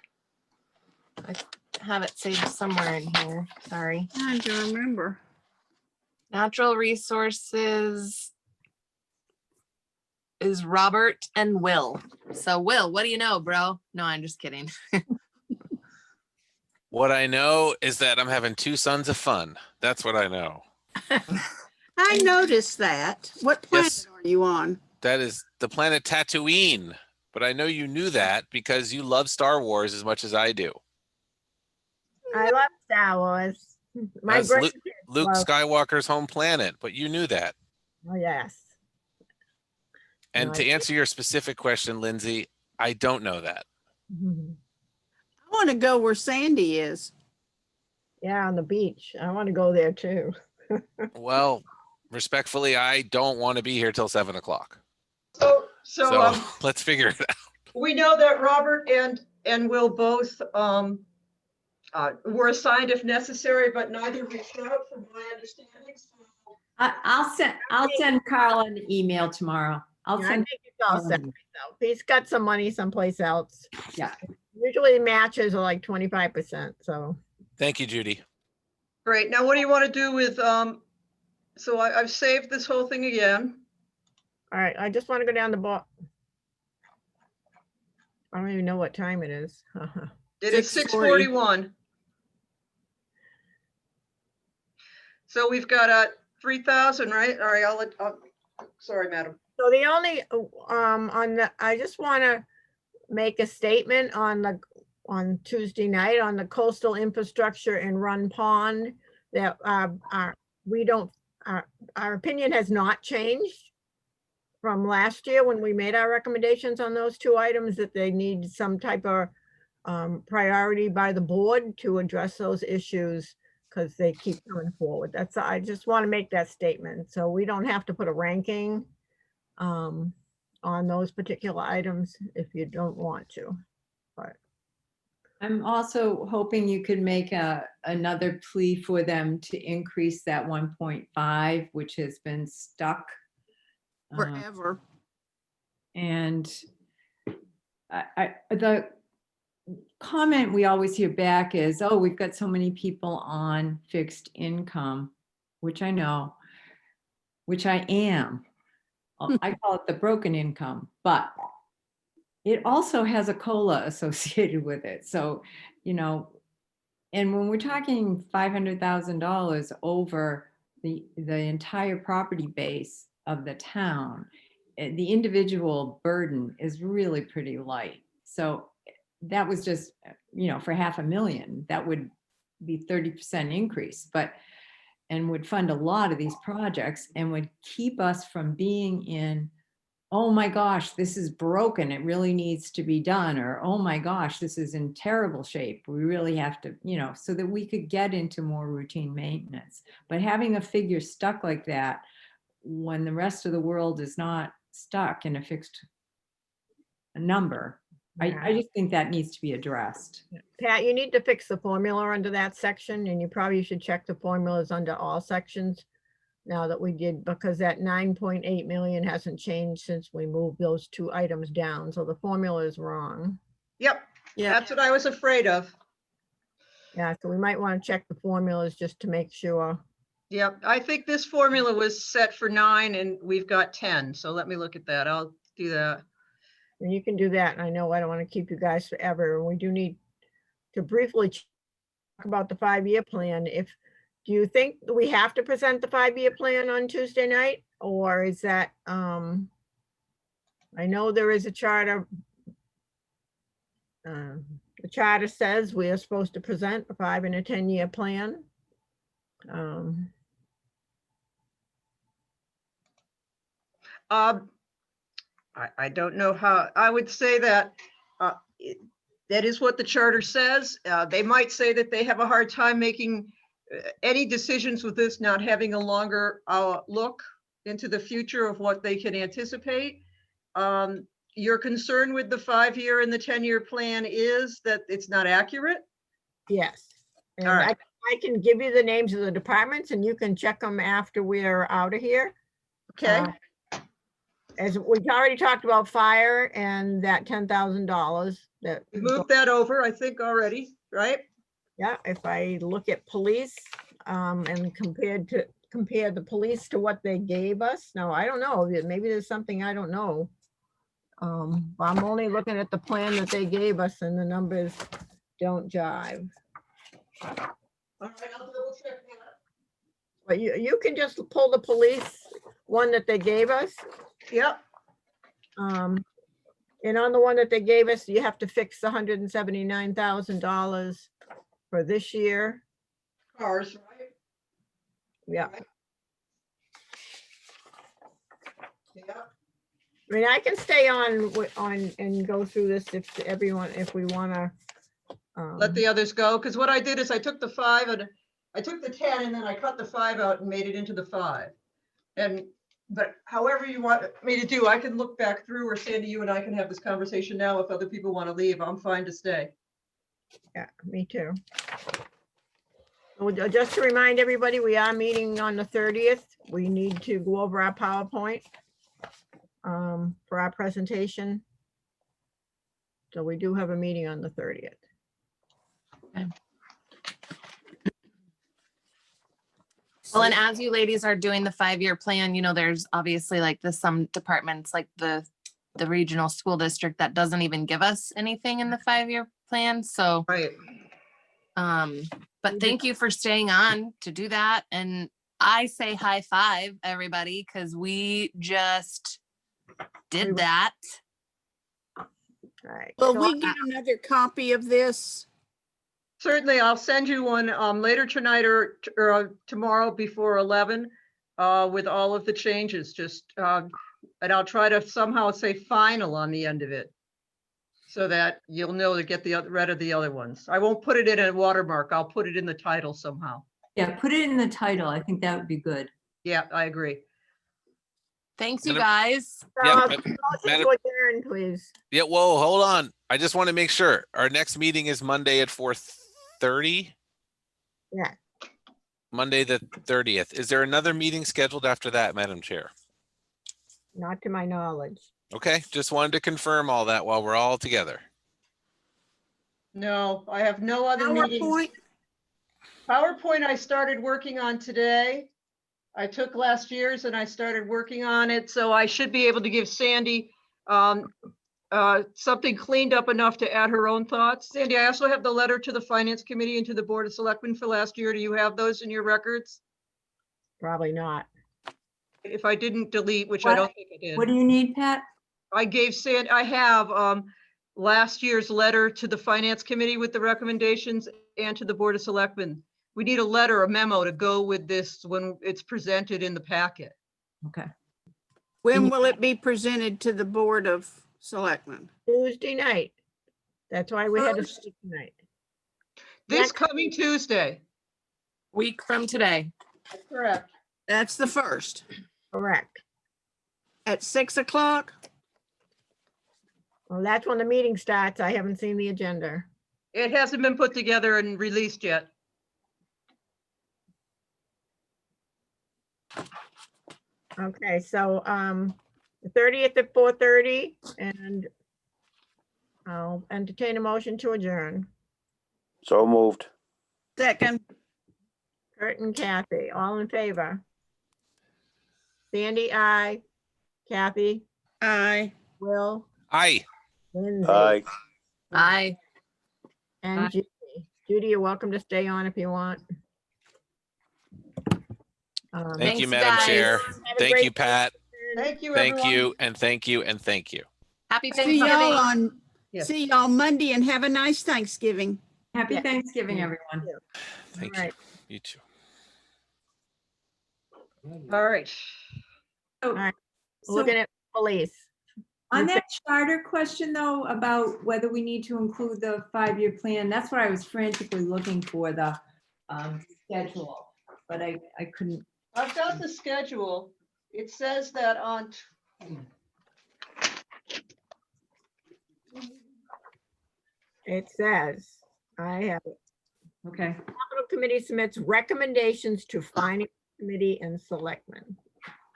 I have it saved somewhere in here, sorry. I do remember. Natural Resources is Robert and Will. So Will, what do you know, bro? No, I'm just kidding. What I know is that I'm having 2 sons of fun. That's what I know. I noticed that. What planet Yes. are you on? That is the planet Tatooine. But I know you knew that because you love Star Wars as much as I do. I love Star Wars. My That's Luke, grandkids Luke love- Skywalker's home planet, but you knew that. Oh, yes. And No, to I- answer your specific question, Lindsay, I don't know that. Mhm. I want to go where Sandy is. Yeah, on the beach. I want to go there too. Well, respectfully, I don't want to be here till 7 o'clock. So So let's figure it out. we know that Robert and Will both were assigned if necessary, but neither reached out from my understanding. So I'll send Carl an email tomorrow. I'll Yeah, I send. think it's all set Carl- myself. He's got some money someplace else. Yeah. Usually matches are like 25%, so. Thank you, Judy. great. Now, what do you want to do with, so I've saved this whole thing again. All right, I just want to go down the bar. I don't even know what time it is. It is 6:40. 6:41. So we've got 3,000, right? All right, sorry, madam. So the only, I just want to make a statement on Tuesday night on the coastal infrastructure in Run Pond that our opinion has not changed from last year when we made our recommendations on those 2 items, that they need some type of priority by the board to address those issues because they keep coming forward. I just want to make that statement. So we don't have to put a ranking on those particular items if you don't want to. But I'm also hoping you could make another plea for them to increase that 1.5, which has been stuck. Forever. And the comment we always hear back is, oh, we've got so many people on fixed income, which I know, which I am. I call it the broken income, but it also has a COLA associated with it. So, and when we're talking $500,000 over the entire property base of the town, the individual burden is really pretty light. So that was just, for $500,000, that would be 30% increase, and would fund a lot of these projects and would keep us from being in, oh my gosh, this is broken, it really needs to be done, or oh my gosh, this is in terrible shape, we really have to, so that we could get into more routine maintenance. But having a figure stuck like that when the rest of the world is not stuck in a fixed number, I just think that needs to be addressed. Pat, you need to fix the formula under that section, and you probably should check the formulas under all sections now that we did, because that 9.8 million hasn't changed since we moved those 2 items down. So the formula is wrong. Yep, Yeah. that's what I was afraid of. Yeah, so we might want to check the formulas just to make sure. Yep, I think this formula was set for 9 and we've got 10. So let me look at that. I'll do that. And you can do that. And I know I don't want to keep you guys forever. And we do need to briefly talk about the 5-year plan. Do you think we have to present the 5-year plan on Tuesday night? Or is that, I know there is a charter. The charter says we are supposed to present a 5- and a 10-year plan. I don't know how, I would say that That is what the charter says. They might say that they have a hard time making any decisions with this, not having a longer look into the future of what they can anticipate. Your concern with the 5-year and the 10-year plan is that it's not accurate? Yes. And All right. I can give you the names of the departments and you can check them after we're out of here. Okay, As we've already talked about fire and that $10,000 that, we moved that over, I think already, right? yeah, if I look at police, and compare the police to what they gave us. No, I don't know. Maybe there's something I don't know. I'm only looking at the plan that they gave us and the numbers don't jive. All right, I'll double check that. But you can just pull the police one that they gave us. Yep, And on the one that they gave us, you have to fix the $179,000 for this year. cars, right? Yeah. Yep. I mean, I can stay on and go through this if everyone, if we want to. Let the others go, because what I did is I took the 5 and I took the 10 and then I cut the 5 out and made it into the 5. But however you want me to do, I can look back through, or Sandy, you and I can have this conversation now. If other people want to leave, I'm fine to stay. Yeah, me too. Well, just to remind everybody, we are meeting on the 30th. We need to go over our PowerPoint for our presentation. So we do have a meeting on the 30th. Well, and as you ladies are doing the 5-year plan, you know, there's obviously like some departments like the regional school district that doesn't even give us anything in the 5-year plan. So, Right. but thank you for staying on to do that. And I say high five, everybody, because we just did that. All right. Will So we get another copy of this? Certainly, I'll send you one later tonight or tomorrow before 11 with all of the changes. Just and I'll try to somehow say final on the end of it, so that you'll know to get rid of the other ones. I won't put it in a watermark. I'll put it in the title somehow. Yeah, put it in the title. I think that would be good. Yeah, I agree. Thanks, you Madam- guys. Yeah, motion Madam- to adjourn, please. Yeah, whoa, hold on. I just want to make sure. Our next meeting is Monday at 4:30? Yeah. Monday, the 30th. Is there another meeting scheduled after that, Madam Chair? Not to my knowledge. Okay, just wanted to confirm all that while we're all together. No, I have no other meetings. PowerPoint? PowerPoint I started working on today. I took last year's and I started working on it, so I should be able to give Sandy something cleaned up enough to add her own thoughts. Sandy, I also have the letter to the Finance Committee and to the Board of Selectmen for last year. Do you have those in your records? Probably not. If I didn't delete, which I don't think I did. What do you need, Pat? I gave Sandy, I have last year's letter to the Finance Committee with the recommendations and to the Board of Selectmen. We need a letter, a memo to go with this when it's presented in the packet. Okay. When will it be presented to the Board of Selectmen? Tuesday night. That's why we had a speak tonight. This Next coming Tuesday. Week from today. That's correct. That's the 1st Correct. at 6 o'clock. Well, that's when the meeting starts. I haven't seen the agenda. It hasn't been put together and released yet. Okay, so the 30th at 4:30, and I'll entertain a motion to adjourn. So moved. Second, Kurt and Kathy, all in favor? Sandy, aye. Kathy, aye. Will, Aye. Lindsay, Aye. Bye. and Judy. Judy, you're welcome to stay on if you want. Thank Thanks, you, you Madam guys. Chair. Have a Thank great you, Pat. Thank you, Thank everyone. you, and thank you, and thank you. Happy See y'all Thanksgiving. on, Yes. see y'all Monday and have a nice Thanksgiving. Happy Yeah. Thanksgiving, everyone. Thank All right. you. You too. All right. So- right. so- Looking at police. On You that charter question though, about whether we need to include the 5-year plan, that's what I was frantically looking for, the schedule, but I couldn't. I've got the schedule. It says that on, It says, I have it. Okay, Capital Committee submits recommendations to Finance Committee and Selectmen.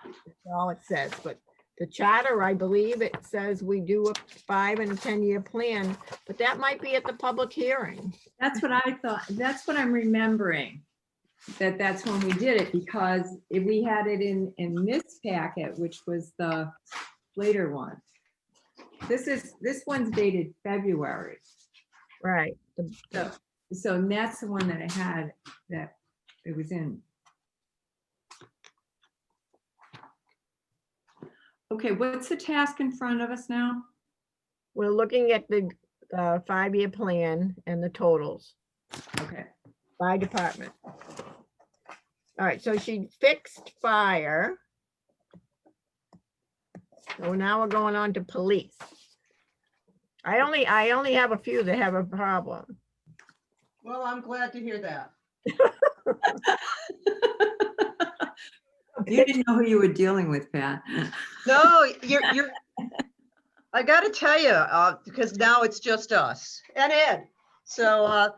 That's all it says, but the charter, I believe it says we do a 5 and 10-year plan, but that might be at the public hearing. that's what I thought. That's what I'm remembering. That's when we did it, because if we had it in this packet, which was the later one. This one's dated February. Right. So that's the one that I had that it was in. Okay, what's the task in front of us now? We're looking at the 5-year plan and the totals Okay, by department. All right, so she fixed fire. So now we're going on to police. I only have a few that have a problem. well, I'm glad to hear that. you didn't know who you were dealing with, Pat. No, you're, I gotta tell you, because now it's just us and Ed. So,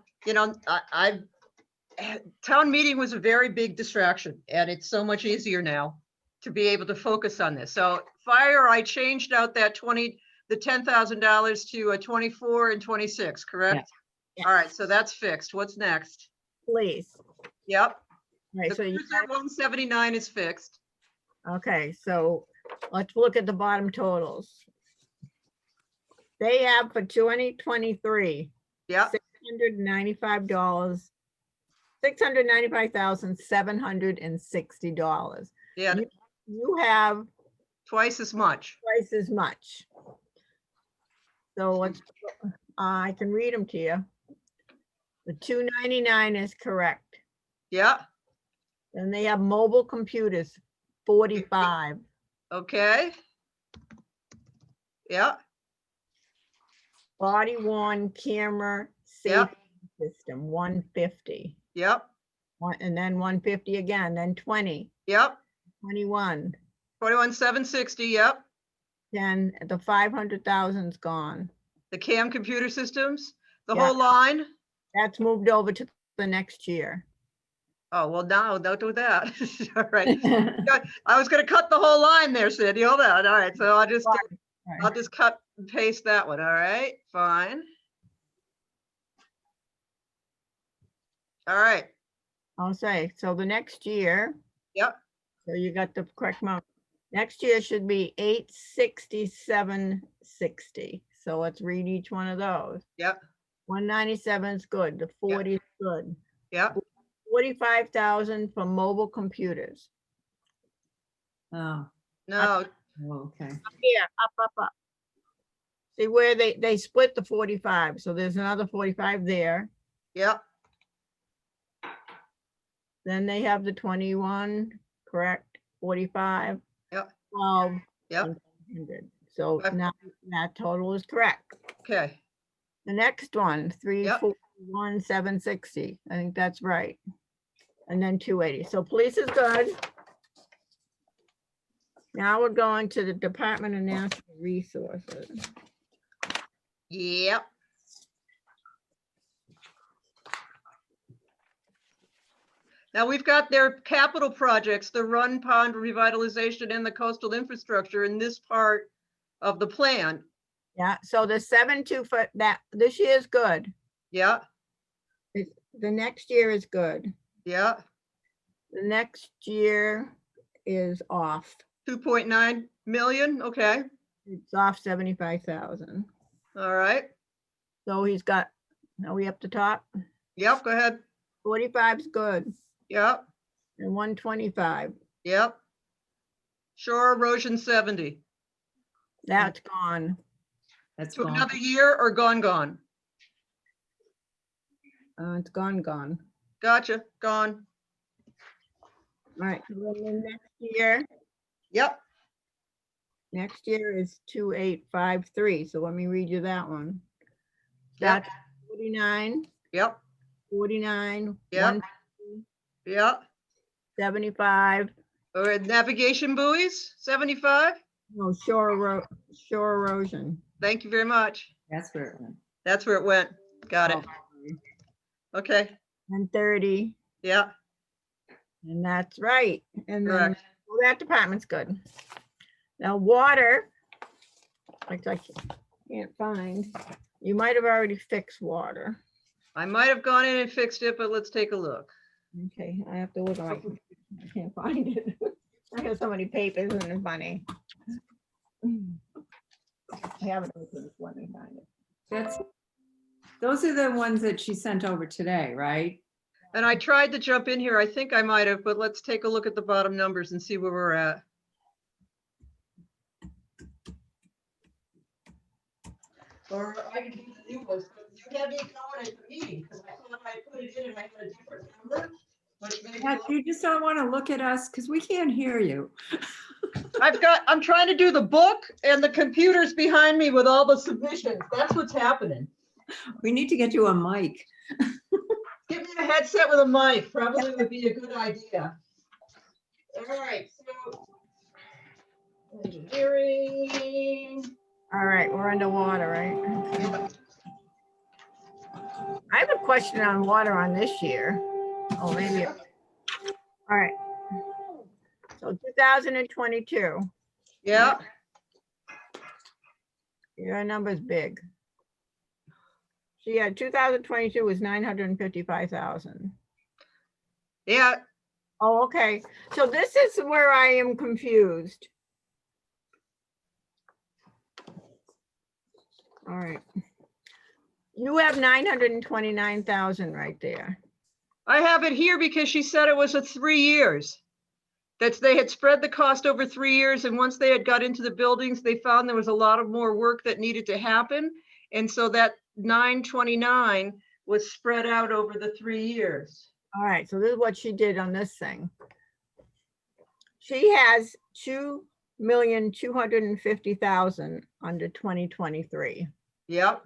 town meeting was a very big distraction, and it's so much easier now to be able to focus on this. So fire, I changed out that the $10,000 to 24 and 26, correct? Yeah. All right, so that's fixed. What's next? Police. Yep. Right, The so you cruiser 179 is fixed. Okay, so let's look at the bottom totals. They have for 2023, Yep, $695, $695,760. yeah, You have twice as much. twice as much. So let's, I can read them to you. The 299 is correct. Yeah, Then they have mobile computers, 45. okay. Yeah, Body worn camera Yep. safety system, 150. yep, And then 150 again, then 20, yep. 21. 21,760, yep. Then the 500,000's gone. The CAM computer systems, the Yeah. whole line. That's moved over to the next year. Oh, well, no, don't do that. All right. I was gonna cut the whole line there, Cindy. Hold on. All right, so I'll just cut and paste that one. All right, fine. All right, I'll say, so the next year, yep, so you got the correct amount. Next year should be 867.60. So let's read each one of those. yep, 197 is good, the 40 is good. yep. 45,000 for mobile computers. Oh, No, okay. Here, up. See where they split the 45, so there's another 45 there. yep, Then they have the 21, correct, 45. Yep. 12. yep, and 100. So Okay. now that total is correct. okay, The next one, Yep. 341, 760. I think that's right. And then 280. So police is good. Now we're going to the Department of Natural Resources. yep. Now we've got their capital projects, the Run Pond revitalization and the coastal infrastructure in this part of the plan. Yeah, so the 7.2 foot, that this year is good. Yeah, The next year is good. yeah, The next year is off. 2.9 million, okay, It's off 75,000. all right. So he's got, are we up the top? Yep, go ahead. 45 is good. Yep, And 125, yep. Shore erosion 70. that's gone. That's To gone. another year or gone? It's gone. Gotcha, gone. All right, so then the next year Yep, next year is 2853. So let me read you that one. Yep. That's 49, Yep, 49, Yep. yep. 75. All right, navigation buoys, 75. No, shore erosion. Thank you very much. That's where it went. That's where it went. Got it. Oh, Okay, and 30, yeah, and that's right. And then correct. well, that department's good. Now water, which I can't find. You might have already fixed water. I might have gone in and fixed it, but let's take a look. Okay, I have to look on my computer. I can't find it. I have so many papers and it's funny. I haven't opened this one. Let me find it. Those are the ones that she sent over today, right? And I tried to jump in here. I think I might have, but let's take a look at the bottom numbers and see where we're at. Or I can do the new ones, but you had me going at the meeting because I thought I put it in and I had a different number. Which maybe Yeah, you just don't want to look at us because we can't hear you. I'm trying to do the book and the computer's behind me with all the submissions. That's what's happening. We need to get you a mic. Give me a headset with a mic, probably would be a good idea. All right, so engineering. All right, we're underwater, right? I have a question on water on this year. Oh, maybe. All right. So 2022, Yeah, your number's big. So yeah, 2022 was 955,000. yeah, Oh, okay. So this is where I am confused. All right. You have 929,000 right there. I have it here because she said it was a 3 years. That they had spread the cost over 3 years, and once they had got into the buildings, they found there was a lot of more work that needed to happen. And so that 929 was spread out over the 3 years. All right, so this is what she did on this thing. She has 2,250,000 under 2023. Yep,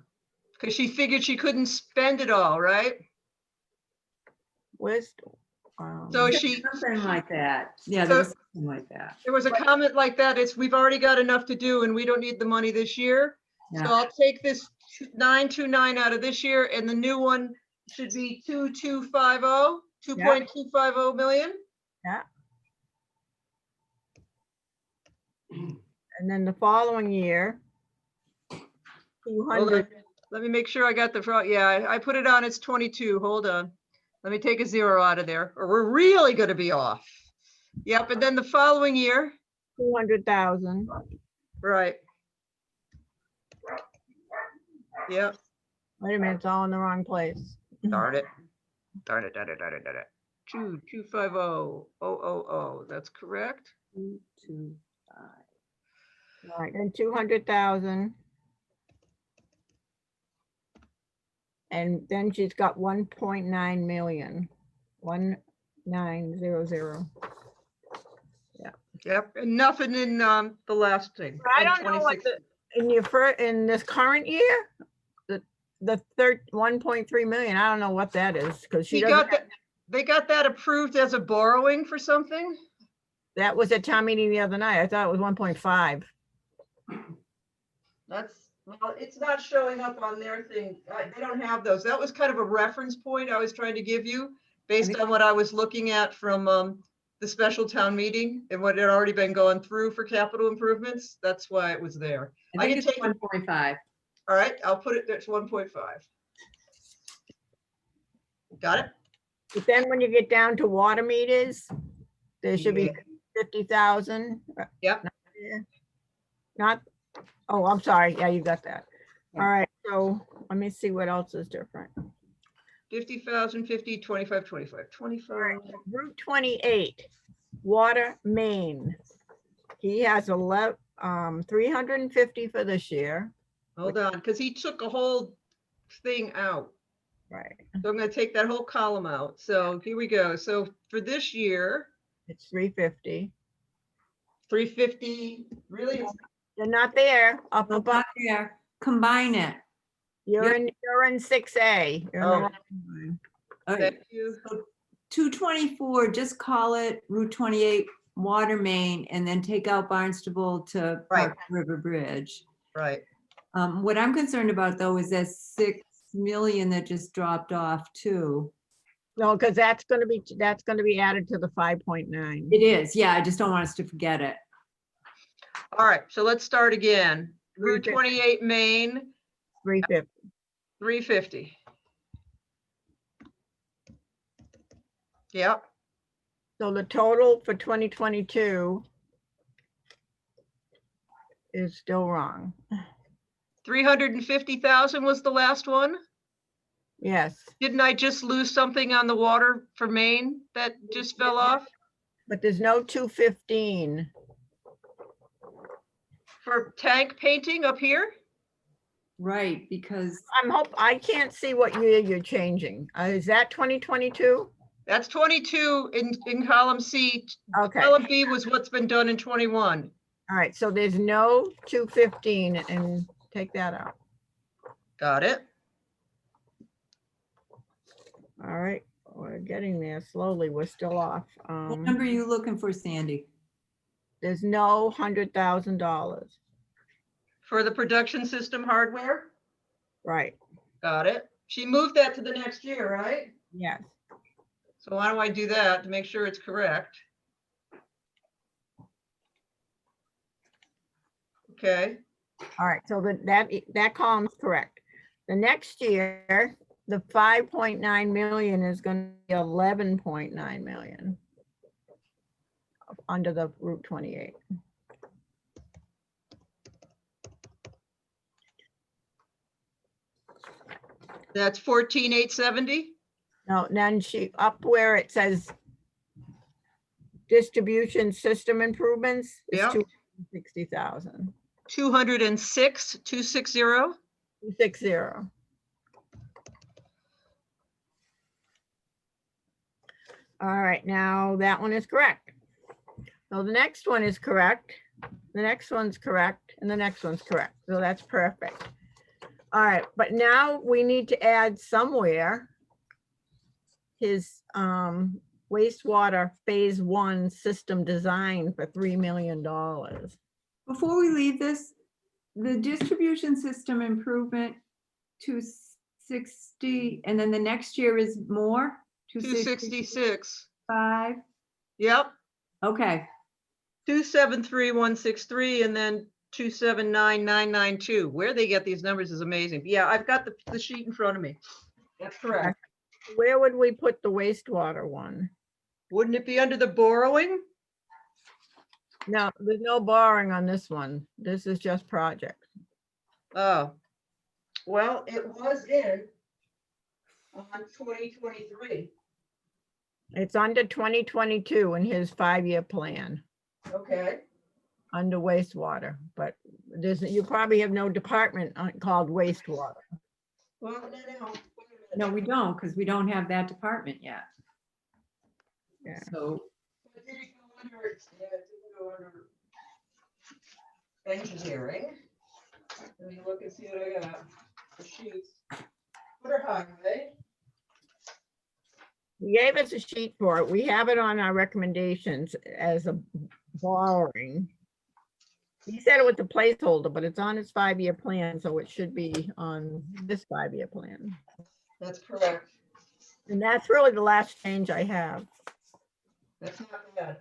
because she figured she couldn't spend it all, right? Where's, So she, Something like that. Yeah, So- there was something like that. there was a comment like that, it's, we've already got enough to do and we don't need the money this year. So Yeah. I'll take this 929 out of this year, and the new one should be 2.250 million. and then the following year, Hold 200, on. Let me make sure I got the front. Yeah, I put it on, it's 22. Hold on. Let me take a 0 out of there, or we're really gonna be off. Yep, and then the following year, 200,000. right. Yep, Wait a minute, it's all in the wrong place. darn it. Darn it, darn it, darn it, darn it. 2,250,000, that's correct. 225. All right, then 200,000. And then she's got 1.9 million, 1900. Yep, and nothing in the last thing. I don't know what in your first, in this current year, the third 1.3 million, I don't know what that is, because she She doesn't, got that, they got that approved as a borrowing for something? that was at town meeting the other night. I thought it was 1.5. That's, well, it's not showing up on their thing. They don't have those. That was kind of a reference point I was trying to give you based on what I was looking at from the special town meeting and what had already been going through for capital improvements. That's why it was there. I think can it's take it. 1.5. All right, I'll put it, that's 1.5. Got it? But then when you get down to water meters, there should be Yeah. 50,000. Yep. Not, oh, I'm sorry. Yeah, you got that. All right, so let me see what else is different. 50,000, 50, 25, 25, 25. Route 28, water main. He has 350 for this year. Hold on, because he took a whole thing out. Right. So I'm gonna take that whole column out. So here we go. So for this year, It's 350. 350, really, You're not there, up No, above. not there. Combine it. You're in 6A. You're in the Oh. wrong line. All right. Thank you. So 224, just call it Route 28 water main and then take out Barnstable to Right. Park River Bridge. Right. What I'm concerned about though is that 6 million that just dropped off too. No, because that's gonna be added to the 5.9. It is, yeah, I just don't want us to forget it. All right, so let's start again. Route 350. 28 Main, 350. 350. Yep, So the total for 2022 is still wrong. 350,000 was the last one. Yes, Didn't I just lose something on the water for Maine that just fell off? but there's no 215. For tank painting up here? Right, because I can't see what year you're changing. Is that 2022? That's 22 in column C. Okay, all Column B was what's been done in 21. right, so there's no 215 and take that out. Got it? All right, we're getting there slowly. We're still off. what number are you looking for, Sandy? There's no $100,000. For the production system hardware? Right, Got it. She moved that to the next year, right? yes. So why do I do that to make sure it's correct? Okay, All right, so that column's correct. The next year, the 5.9 million is going to be 11.9 million under the Route 28. that's 14,870. No, then up where it says distribution system improvements is Yep. 260,000. 206, 260. 260. All right, now that one is correct. So the next one is correct. The next one's correct, and the next one's correct. So that's perfect. All right, but now we need to add somewhere his wastewater phase 1 system design for $3 million. Before we leave this, the distribution system improvement, 260, and then the next year is more? 266. 5, Yep, okay. 273,163 and then 279,992. Where they get these numbers is amazing. Yeah, I've got the sheet in front of me. That's correct. Where would we put the wastewater one? Wouldn't it be under the borrowing? No, there's no borrowing on this one. This is just project. Oh, well, it was in on 2023. It's under 2022 in his 5-year plan Okay. under wastewater, but you probably have no department called wastewater. Well, no. No, we don't, because we don't have that department yet. Yeah. So, But did it go under, yeah, it didn't go under engineering. Let me look and see what I got. The sheets. Water highway. He gave us a sheet for it. We have it on our recommendations as a borrowing. He said it was a placeholder, but it's on his 5-year plan, so it should be on this 5-year plan. That's correct. And that's really the last change I have. That's not bad.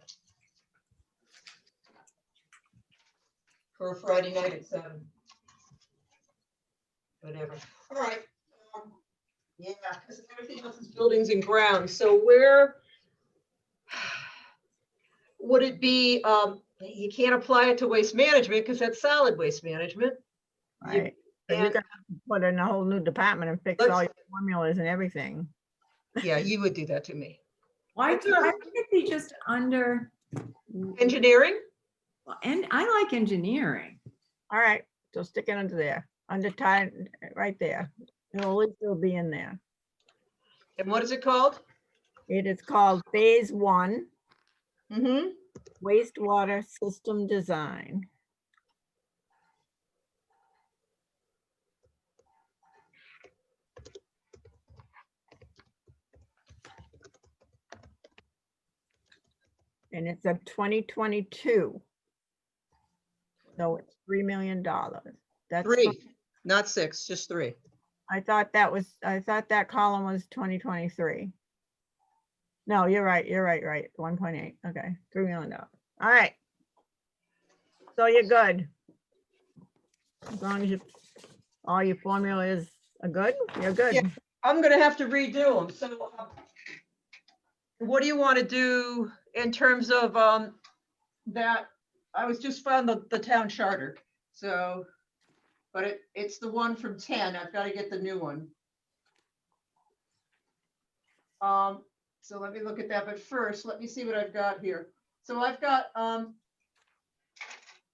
For a Friday night at 7. Whatever. All right. Yeah, because everything else is buildings and grounds. So where would it be? You can't apply it to waste management because that's solid waste management. You- Right. So you're and- gonna have to put in a whole new department and fix all your formulas and everything. Yeah, you would do that to me. why That's can't all right. it be just under, Engineering? and I like engineering. All right, so stick it under there, under time, right there. It'll at least still be in there. And what is it called? It is called Phase 1 Mm-hmm. Wastewater System Design. and it's a 2022. So it's $3 million. That's, Three, not six, just three. I thought that column was 2023. No, you're right, right, 1.8, okay, $3 million. All right. So you're good. As long as all your formulas are good, you're good. Yeah. I'm gonna have to redo them, so what do you want to do in terms of that? I was just found the town charter, so, but it's the one from 10, I've got to get the new one. So let me look at that, but first, let me see what I've got here. So I've got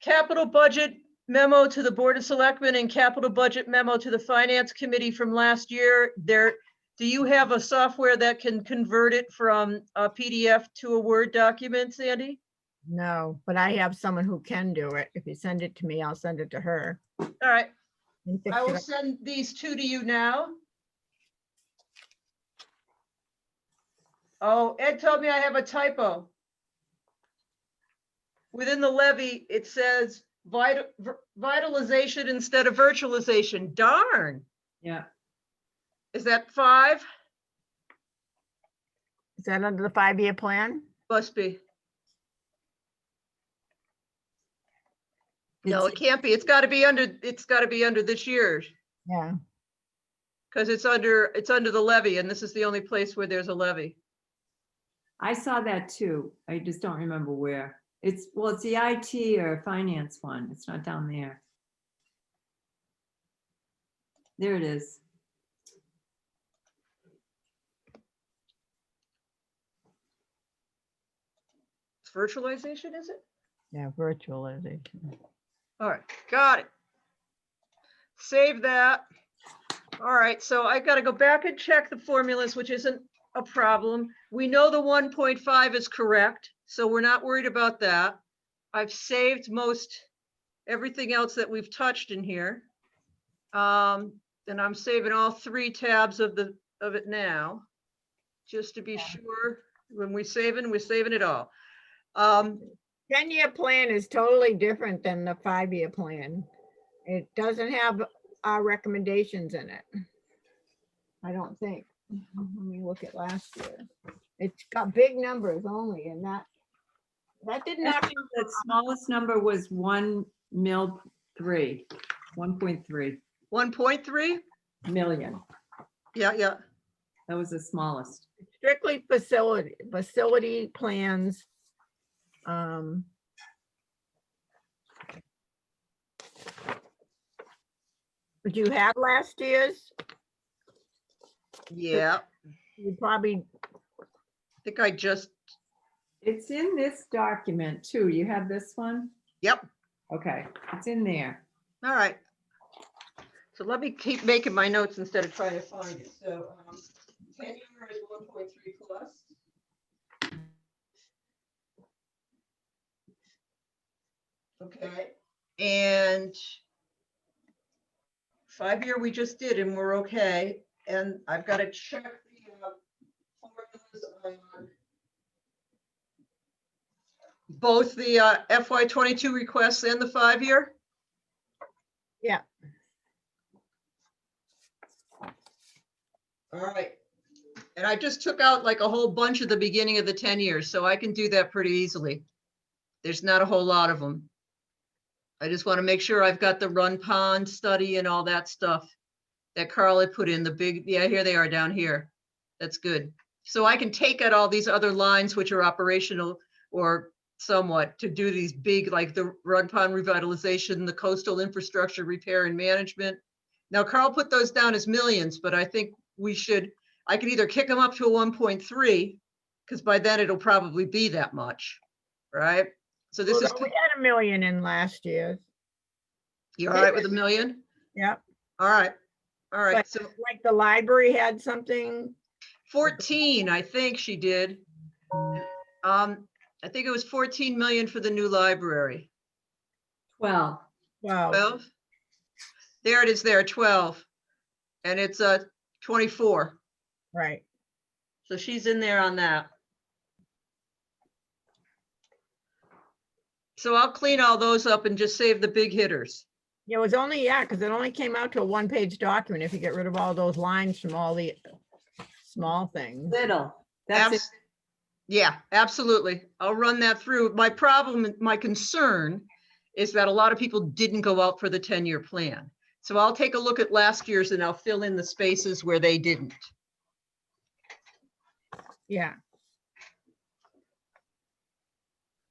capital budget memo to the Board of Selectmen and capital budget memo to the Finance Committee from last year. Do you have a software that can convert it from a PDF to a Word document, Sandy? No, but I have someone who can do it. If you send it to me, I'll send it to her. All right, and fix I it will up. send these two to you now. Oh, Ed told me I have a typo. Within the levy, it says vitalization instead of virtualization. Darn. Yeah. Is that 5? Is that under the 5-year plan? Must be. No, It's- it can't be. It's got to be under this year's, Yeah. because it's under the levy, and this is the only place where there's a levy. I saw that too. I just don't remember where. It's the IT or finance one. It's not down there. There it is. It's virtualization, is it? Yeah, virtualization. All right, got it. Save that. All right, so I've got to go back and check the formulas, which isn't a problem. We know the 1.5 is correct, so we're not worried about that. I've saved everything else that we've touched in here. And I'm saving all 3 tabs of it now, just to be sure. When we're saving it all. 10-year plan is totally different than the 5-year plan. It doesn't have our recommendations in it. I don't think. Let me look at last year. It's got big numbers only, and that did not. The smallest number was 1.3 1.3 million. Yeah. That was the smallest. Strictly facility plans. Would you have last year's? Yeah. You probably. I think I just. It's in this document too. You have this one? Yep. Okay, it's in there. All right. So let me keep making my notes instead of trying to find it. So 10-year is 1.3 plus. Okay, and 5-year we just did, and we're okay. And I've got to check the formulas on both the FY22 requests and the 5-year. Yeah. All right. And I just took out like a whole bunch at the beginning of the 10 years, so I can do that pretty easily. There's not a whole lot of them. I just want to make sure I've got the run pond study and all that stuff that Carl had put in the big, yeah, here they are down here. That's good. So I can take out all these other lines which are operational or somewhat to do these big, like the run pond revitalization, the coastal infrastructure repair and management. Now Carl put those down as millions, but I think I could either kick them up to a 1.3 because by then it'll probably be that much, right? So this is, We had $1 million in last year. you all right with $1 million? Yep. All right. But So like the library had something. 14, I think she did. I think it was 14 million for the new library. 12. Wow. 12? There it is there, 12. And it's 24. Right. So she's in there on that. So I'll clean all those up and just save the big hitters. It was only, yeah, because it only came out to a one-page document if you get rid of all those lines from all the small things. Little, that's it. Abs- Yeah, absolutely. I'll run that through. My problem, my concern is that a lot of people didn't go out for the 10-year plan. So I'll take a look at last year's and I'll fill in the spaces where they didn't. Yeah.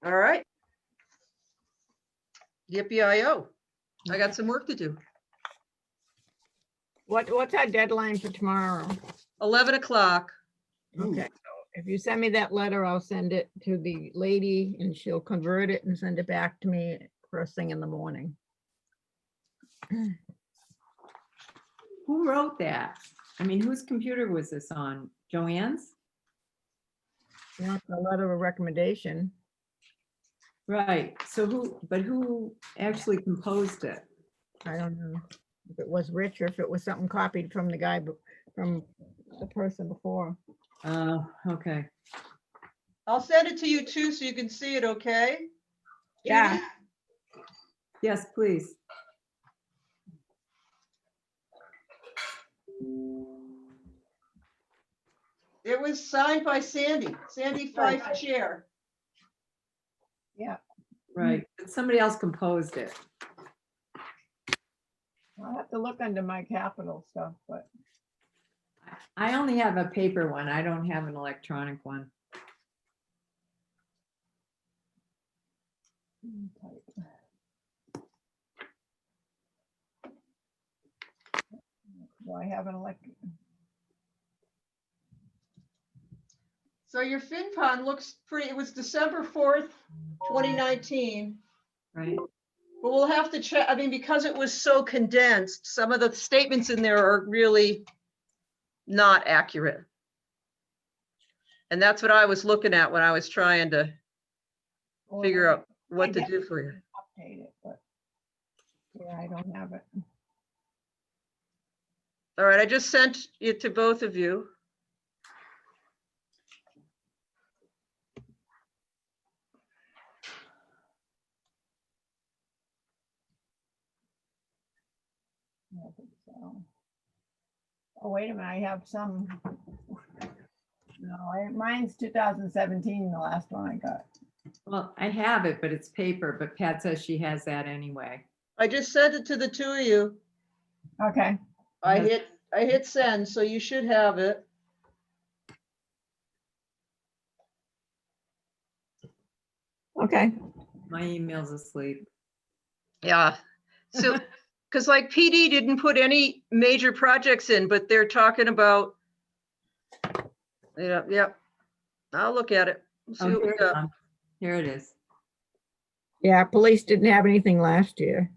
All right. Yippee-i-oh. I got some work to do. What's our deadline for tomorrow? 11 o'clock. Okay, so if you send me that letter, I'll send it to the lady and she'll convert it and send it back to me first thing in the morning. Who wrote that? I mean, whose computer was this on? Joanne's? Not the letter of recommendation. Right, so who actually composed it? I don't know if it was Rich or if it was something copied from the guy, from the person before. Oh, okay. I'll send it to you too, so you can see it, okay? Yeah. Judy? Yes, please. It was signed by Sandy Fife Chair. Yeah, Right, but somebody else composed it. I'll have to look under my capital stuff, but I only have a paper one. I don't have an electronic one. do I have an electric? So your FinCon looks pretty, it was December 4th, 2019. Right. But we'll have to check, I mean, because it was so condensed, some of the statements in there are really not accurate. And that's what I was looking at when I was trying to figure out what to do for you. Update it, but yeah, I don't have it. All right, I just sent it to both of you. I don't think so. Oh, wait a minute, I have some. No, mine's 2017, the last one I got. Well, I have it, but it's paper, but Pat says she has that anyway. I just sent it to the two of you. Okay, I hit send, so you should have it. okay. My email's asleep. Yeah, so, because like PD didn't put any major projects in, but they're talking about. Yeah, I'll look at it. See Oh, what we here, got. here it is. Yeah, police didn't have anything last year.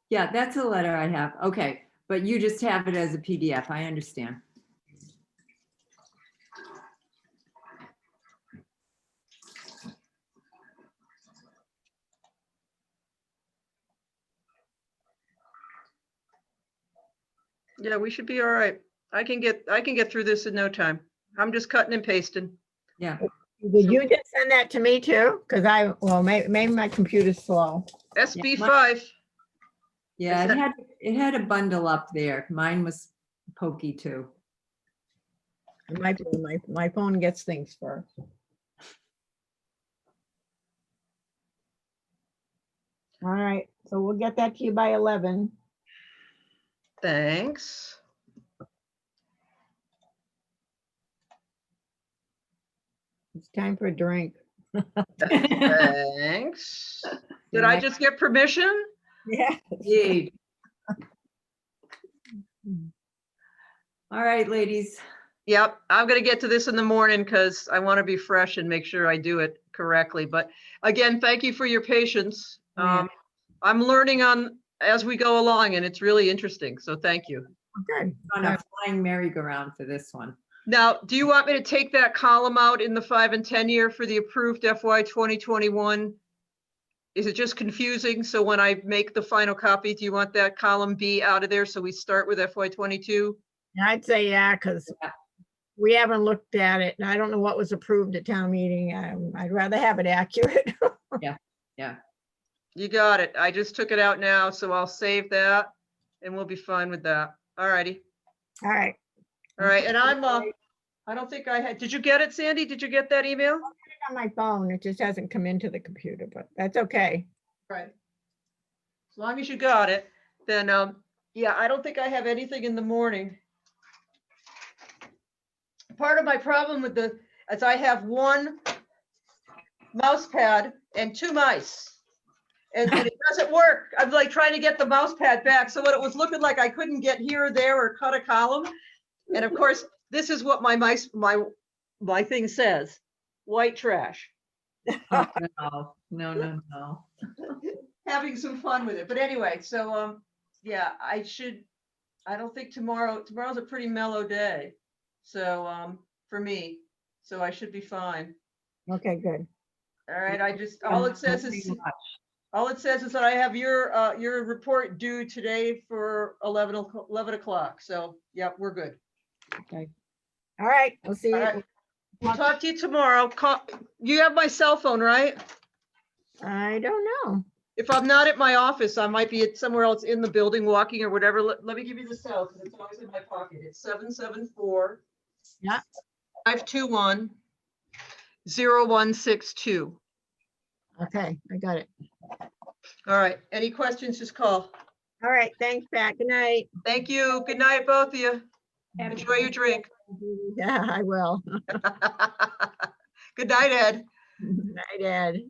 Yeah, that's a letter I have. Okay, but you just have it as a PDF. I understand. Yeah, we should be all right. I can get through this in no time. I'm just cutting and pasting. Yeah. Did you just send that to me too? Because maybe my computer's slow. SB 5. Yeah, Is it had a bundle up there. Mine was pokey too. My phone gets things first. All right, so we'll get that to you by 11. Thanks. It's time for a drink. Thanks. Did I just get permission? Yeah. Indeed. All right, ladies. Yep, I'm gonna get to this in the morning because I want to be fresh and make sure I do it correctly. But again, thank you for your patience. Yeah. I'm learning as we go along and it's really interesting. So thank you. Okay. On a flying merry-go-round for this one. Now, do you want me to take that column out in the 5 and 10 year for the approved FY 2021? Is it just confusing? So when I make the final copy, do you want that column B out of there? So we start with FY 22? I'd say, yeah, because Yeah. we haven't looked at it and I don't know what was approved at town meeting. I'd rather have it accurate. Yeah. You got it. I just took it out now, so I'll save that and we'll be fine with that. All righty. All right. All right, and I don't think I had, did you get it, Sandy? Did you get that email? On my phone, it just hasn't come into the computer, but that's okay. Right. As long as you got it, then, yeah, I don't think I have anything in the morning. Part of my problem with is I have one mouse pad and 2 mice. And it doesn't work. I'm like trying to get the mouse pad back. So what it was looking like, I couldn't get here or there or cut a column. And of course, this is what my my thing says, white trash. Oh, no. Having some fun with it. But anyway, so, yeah, I don't think tomorrow's a pretty mellow day. So, for me, so I should be fine. Okay, good. All right, all it says is that I have your report due today for 11 o'clock. So, yep, we're good. Okay. All right, we'll see All you. right. We'll talk to you tomorrow. You have my cell phone, right? I don't know. If I'm not at my office, I might be at somewhere else in the building walking or whatever. Let me give you the cell because it's always in my pocket. It's 774. Yeah. 521 0162. Okay, I got it. All right. Any questions, just call. All right, thanks, Pat. Good night. Thank you. Good night, both of you. Enjoy your drink. Yeah, I will. Good night, Ed. Night, Ed.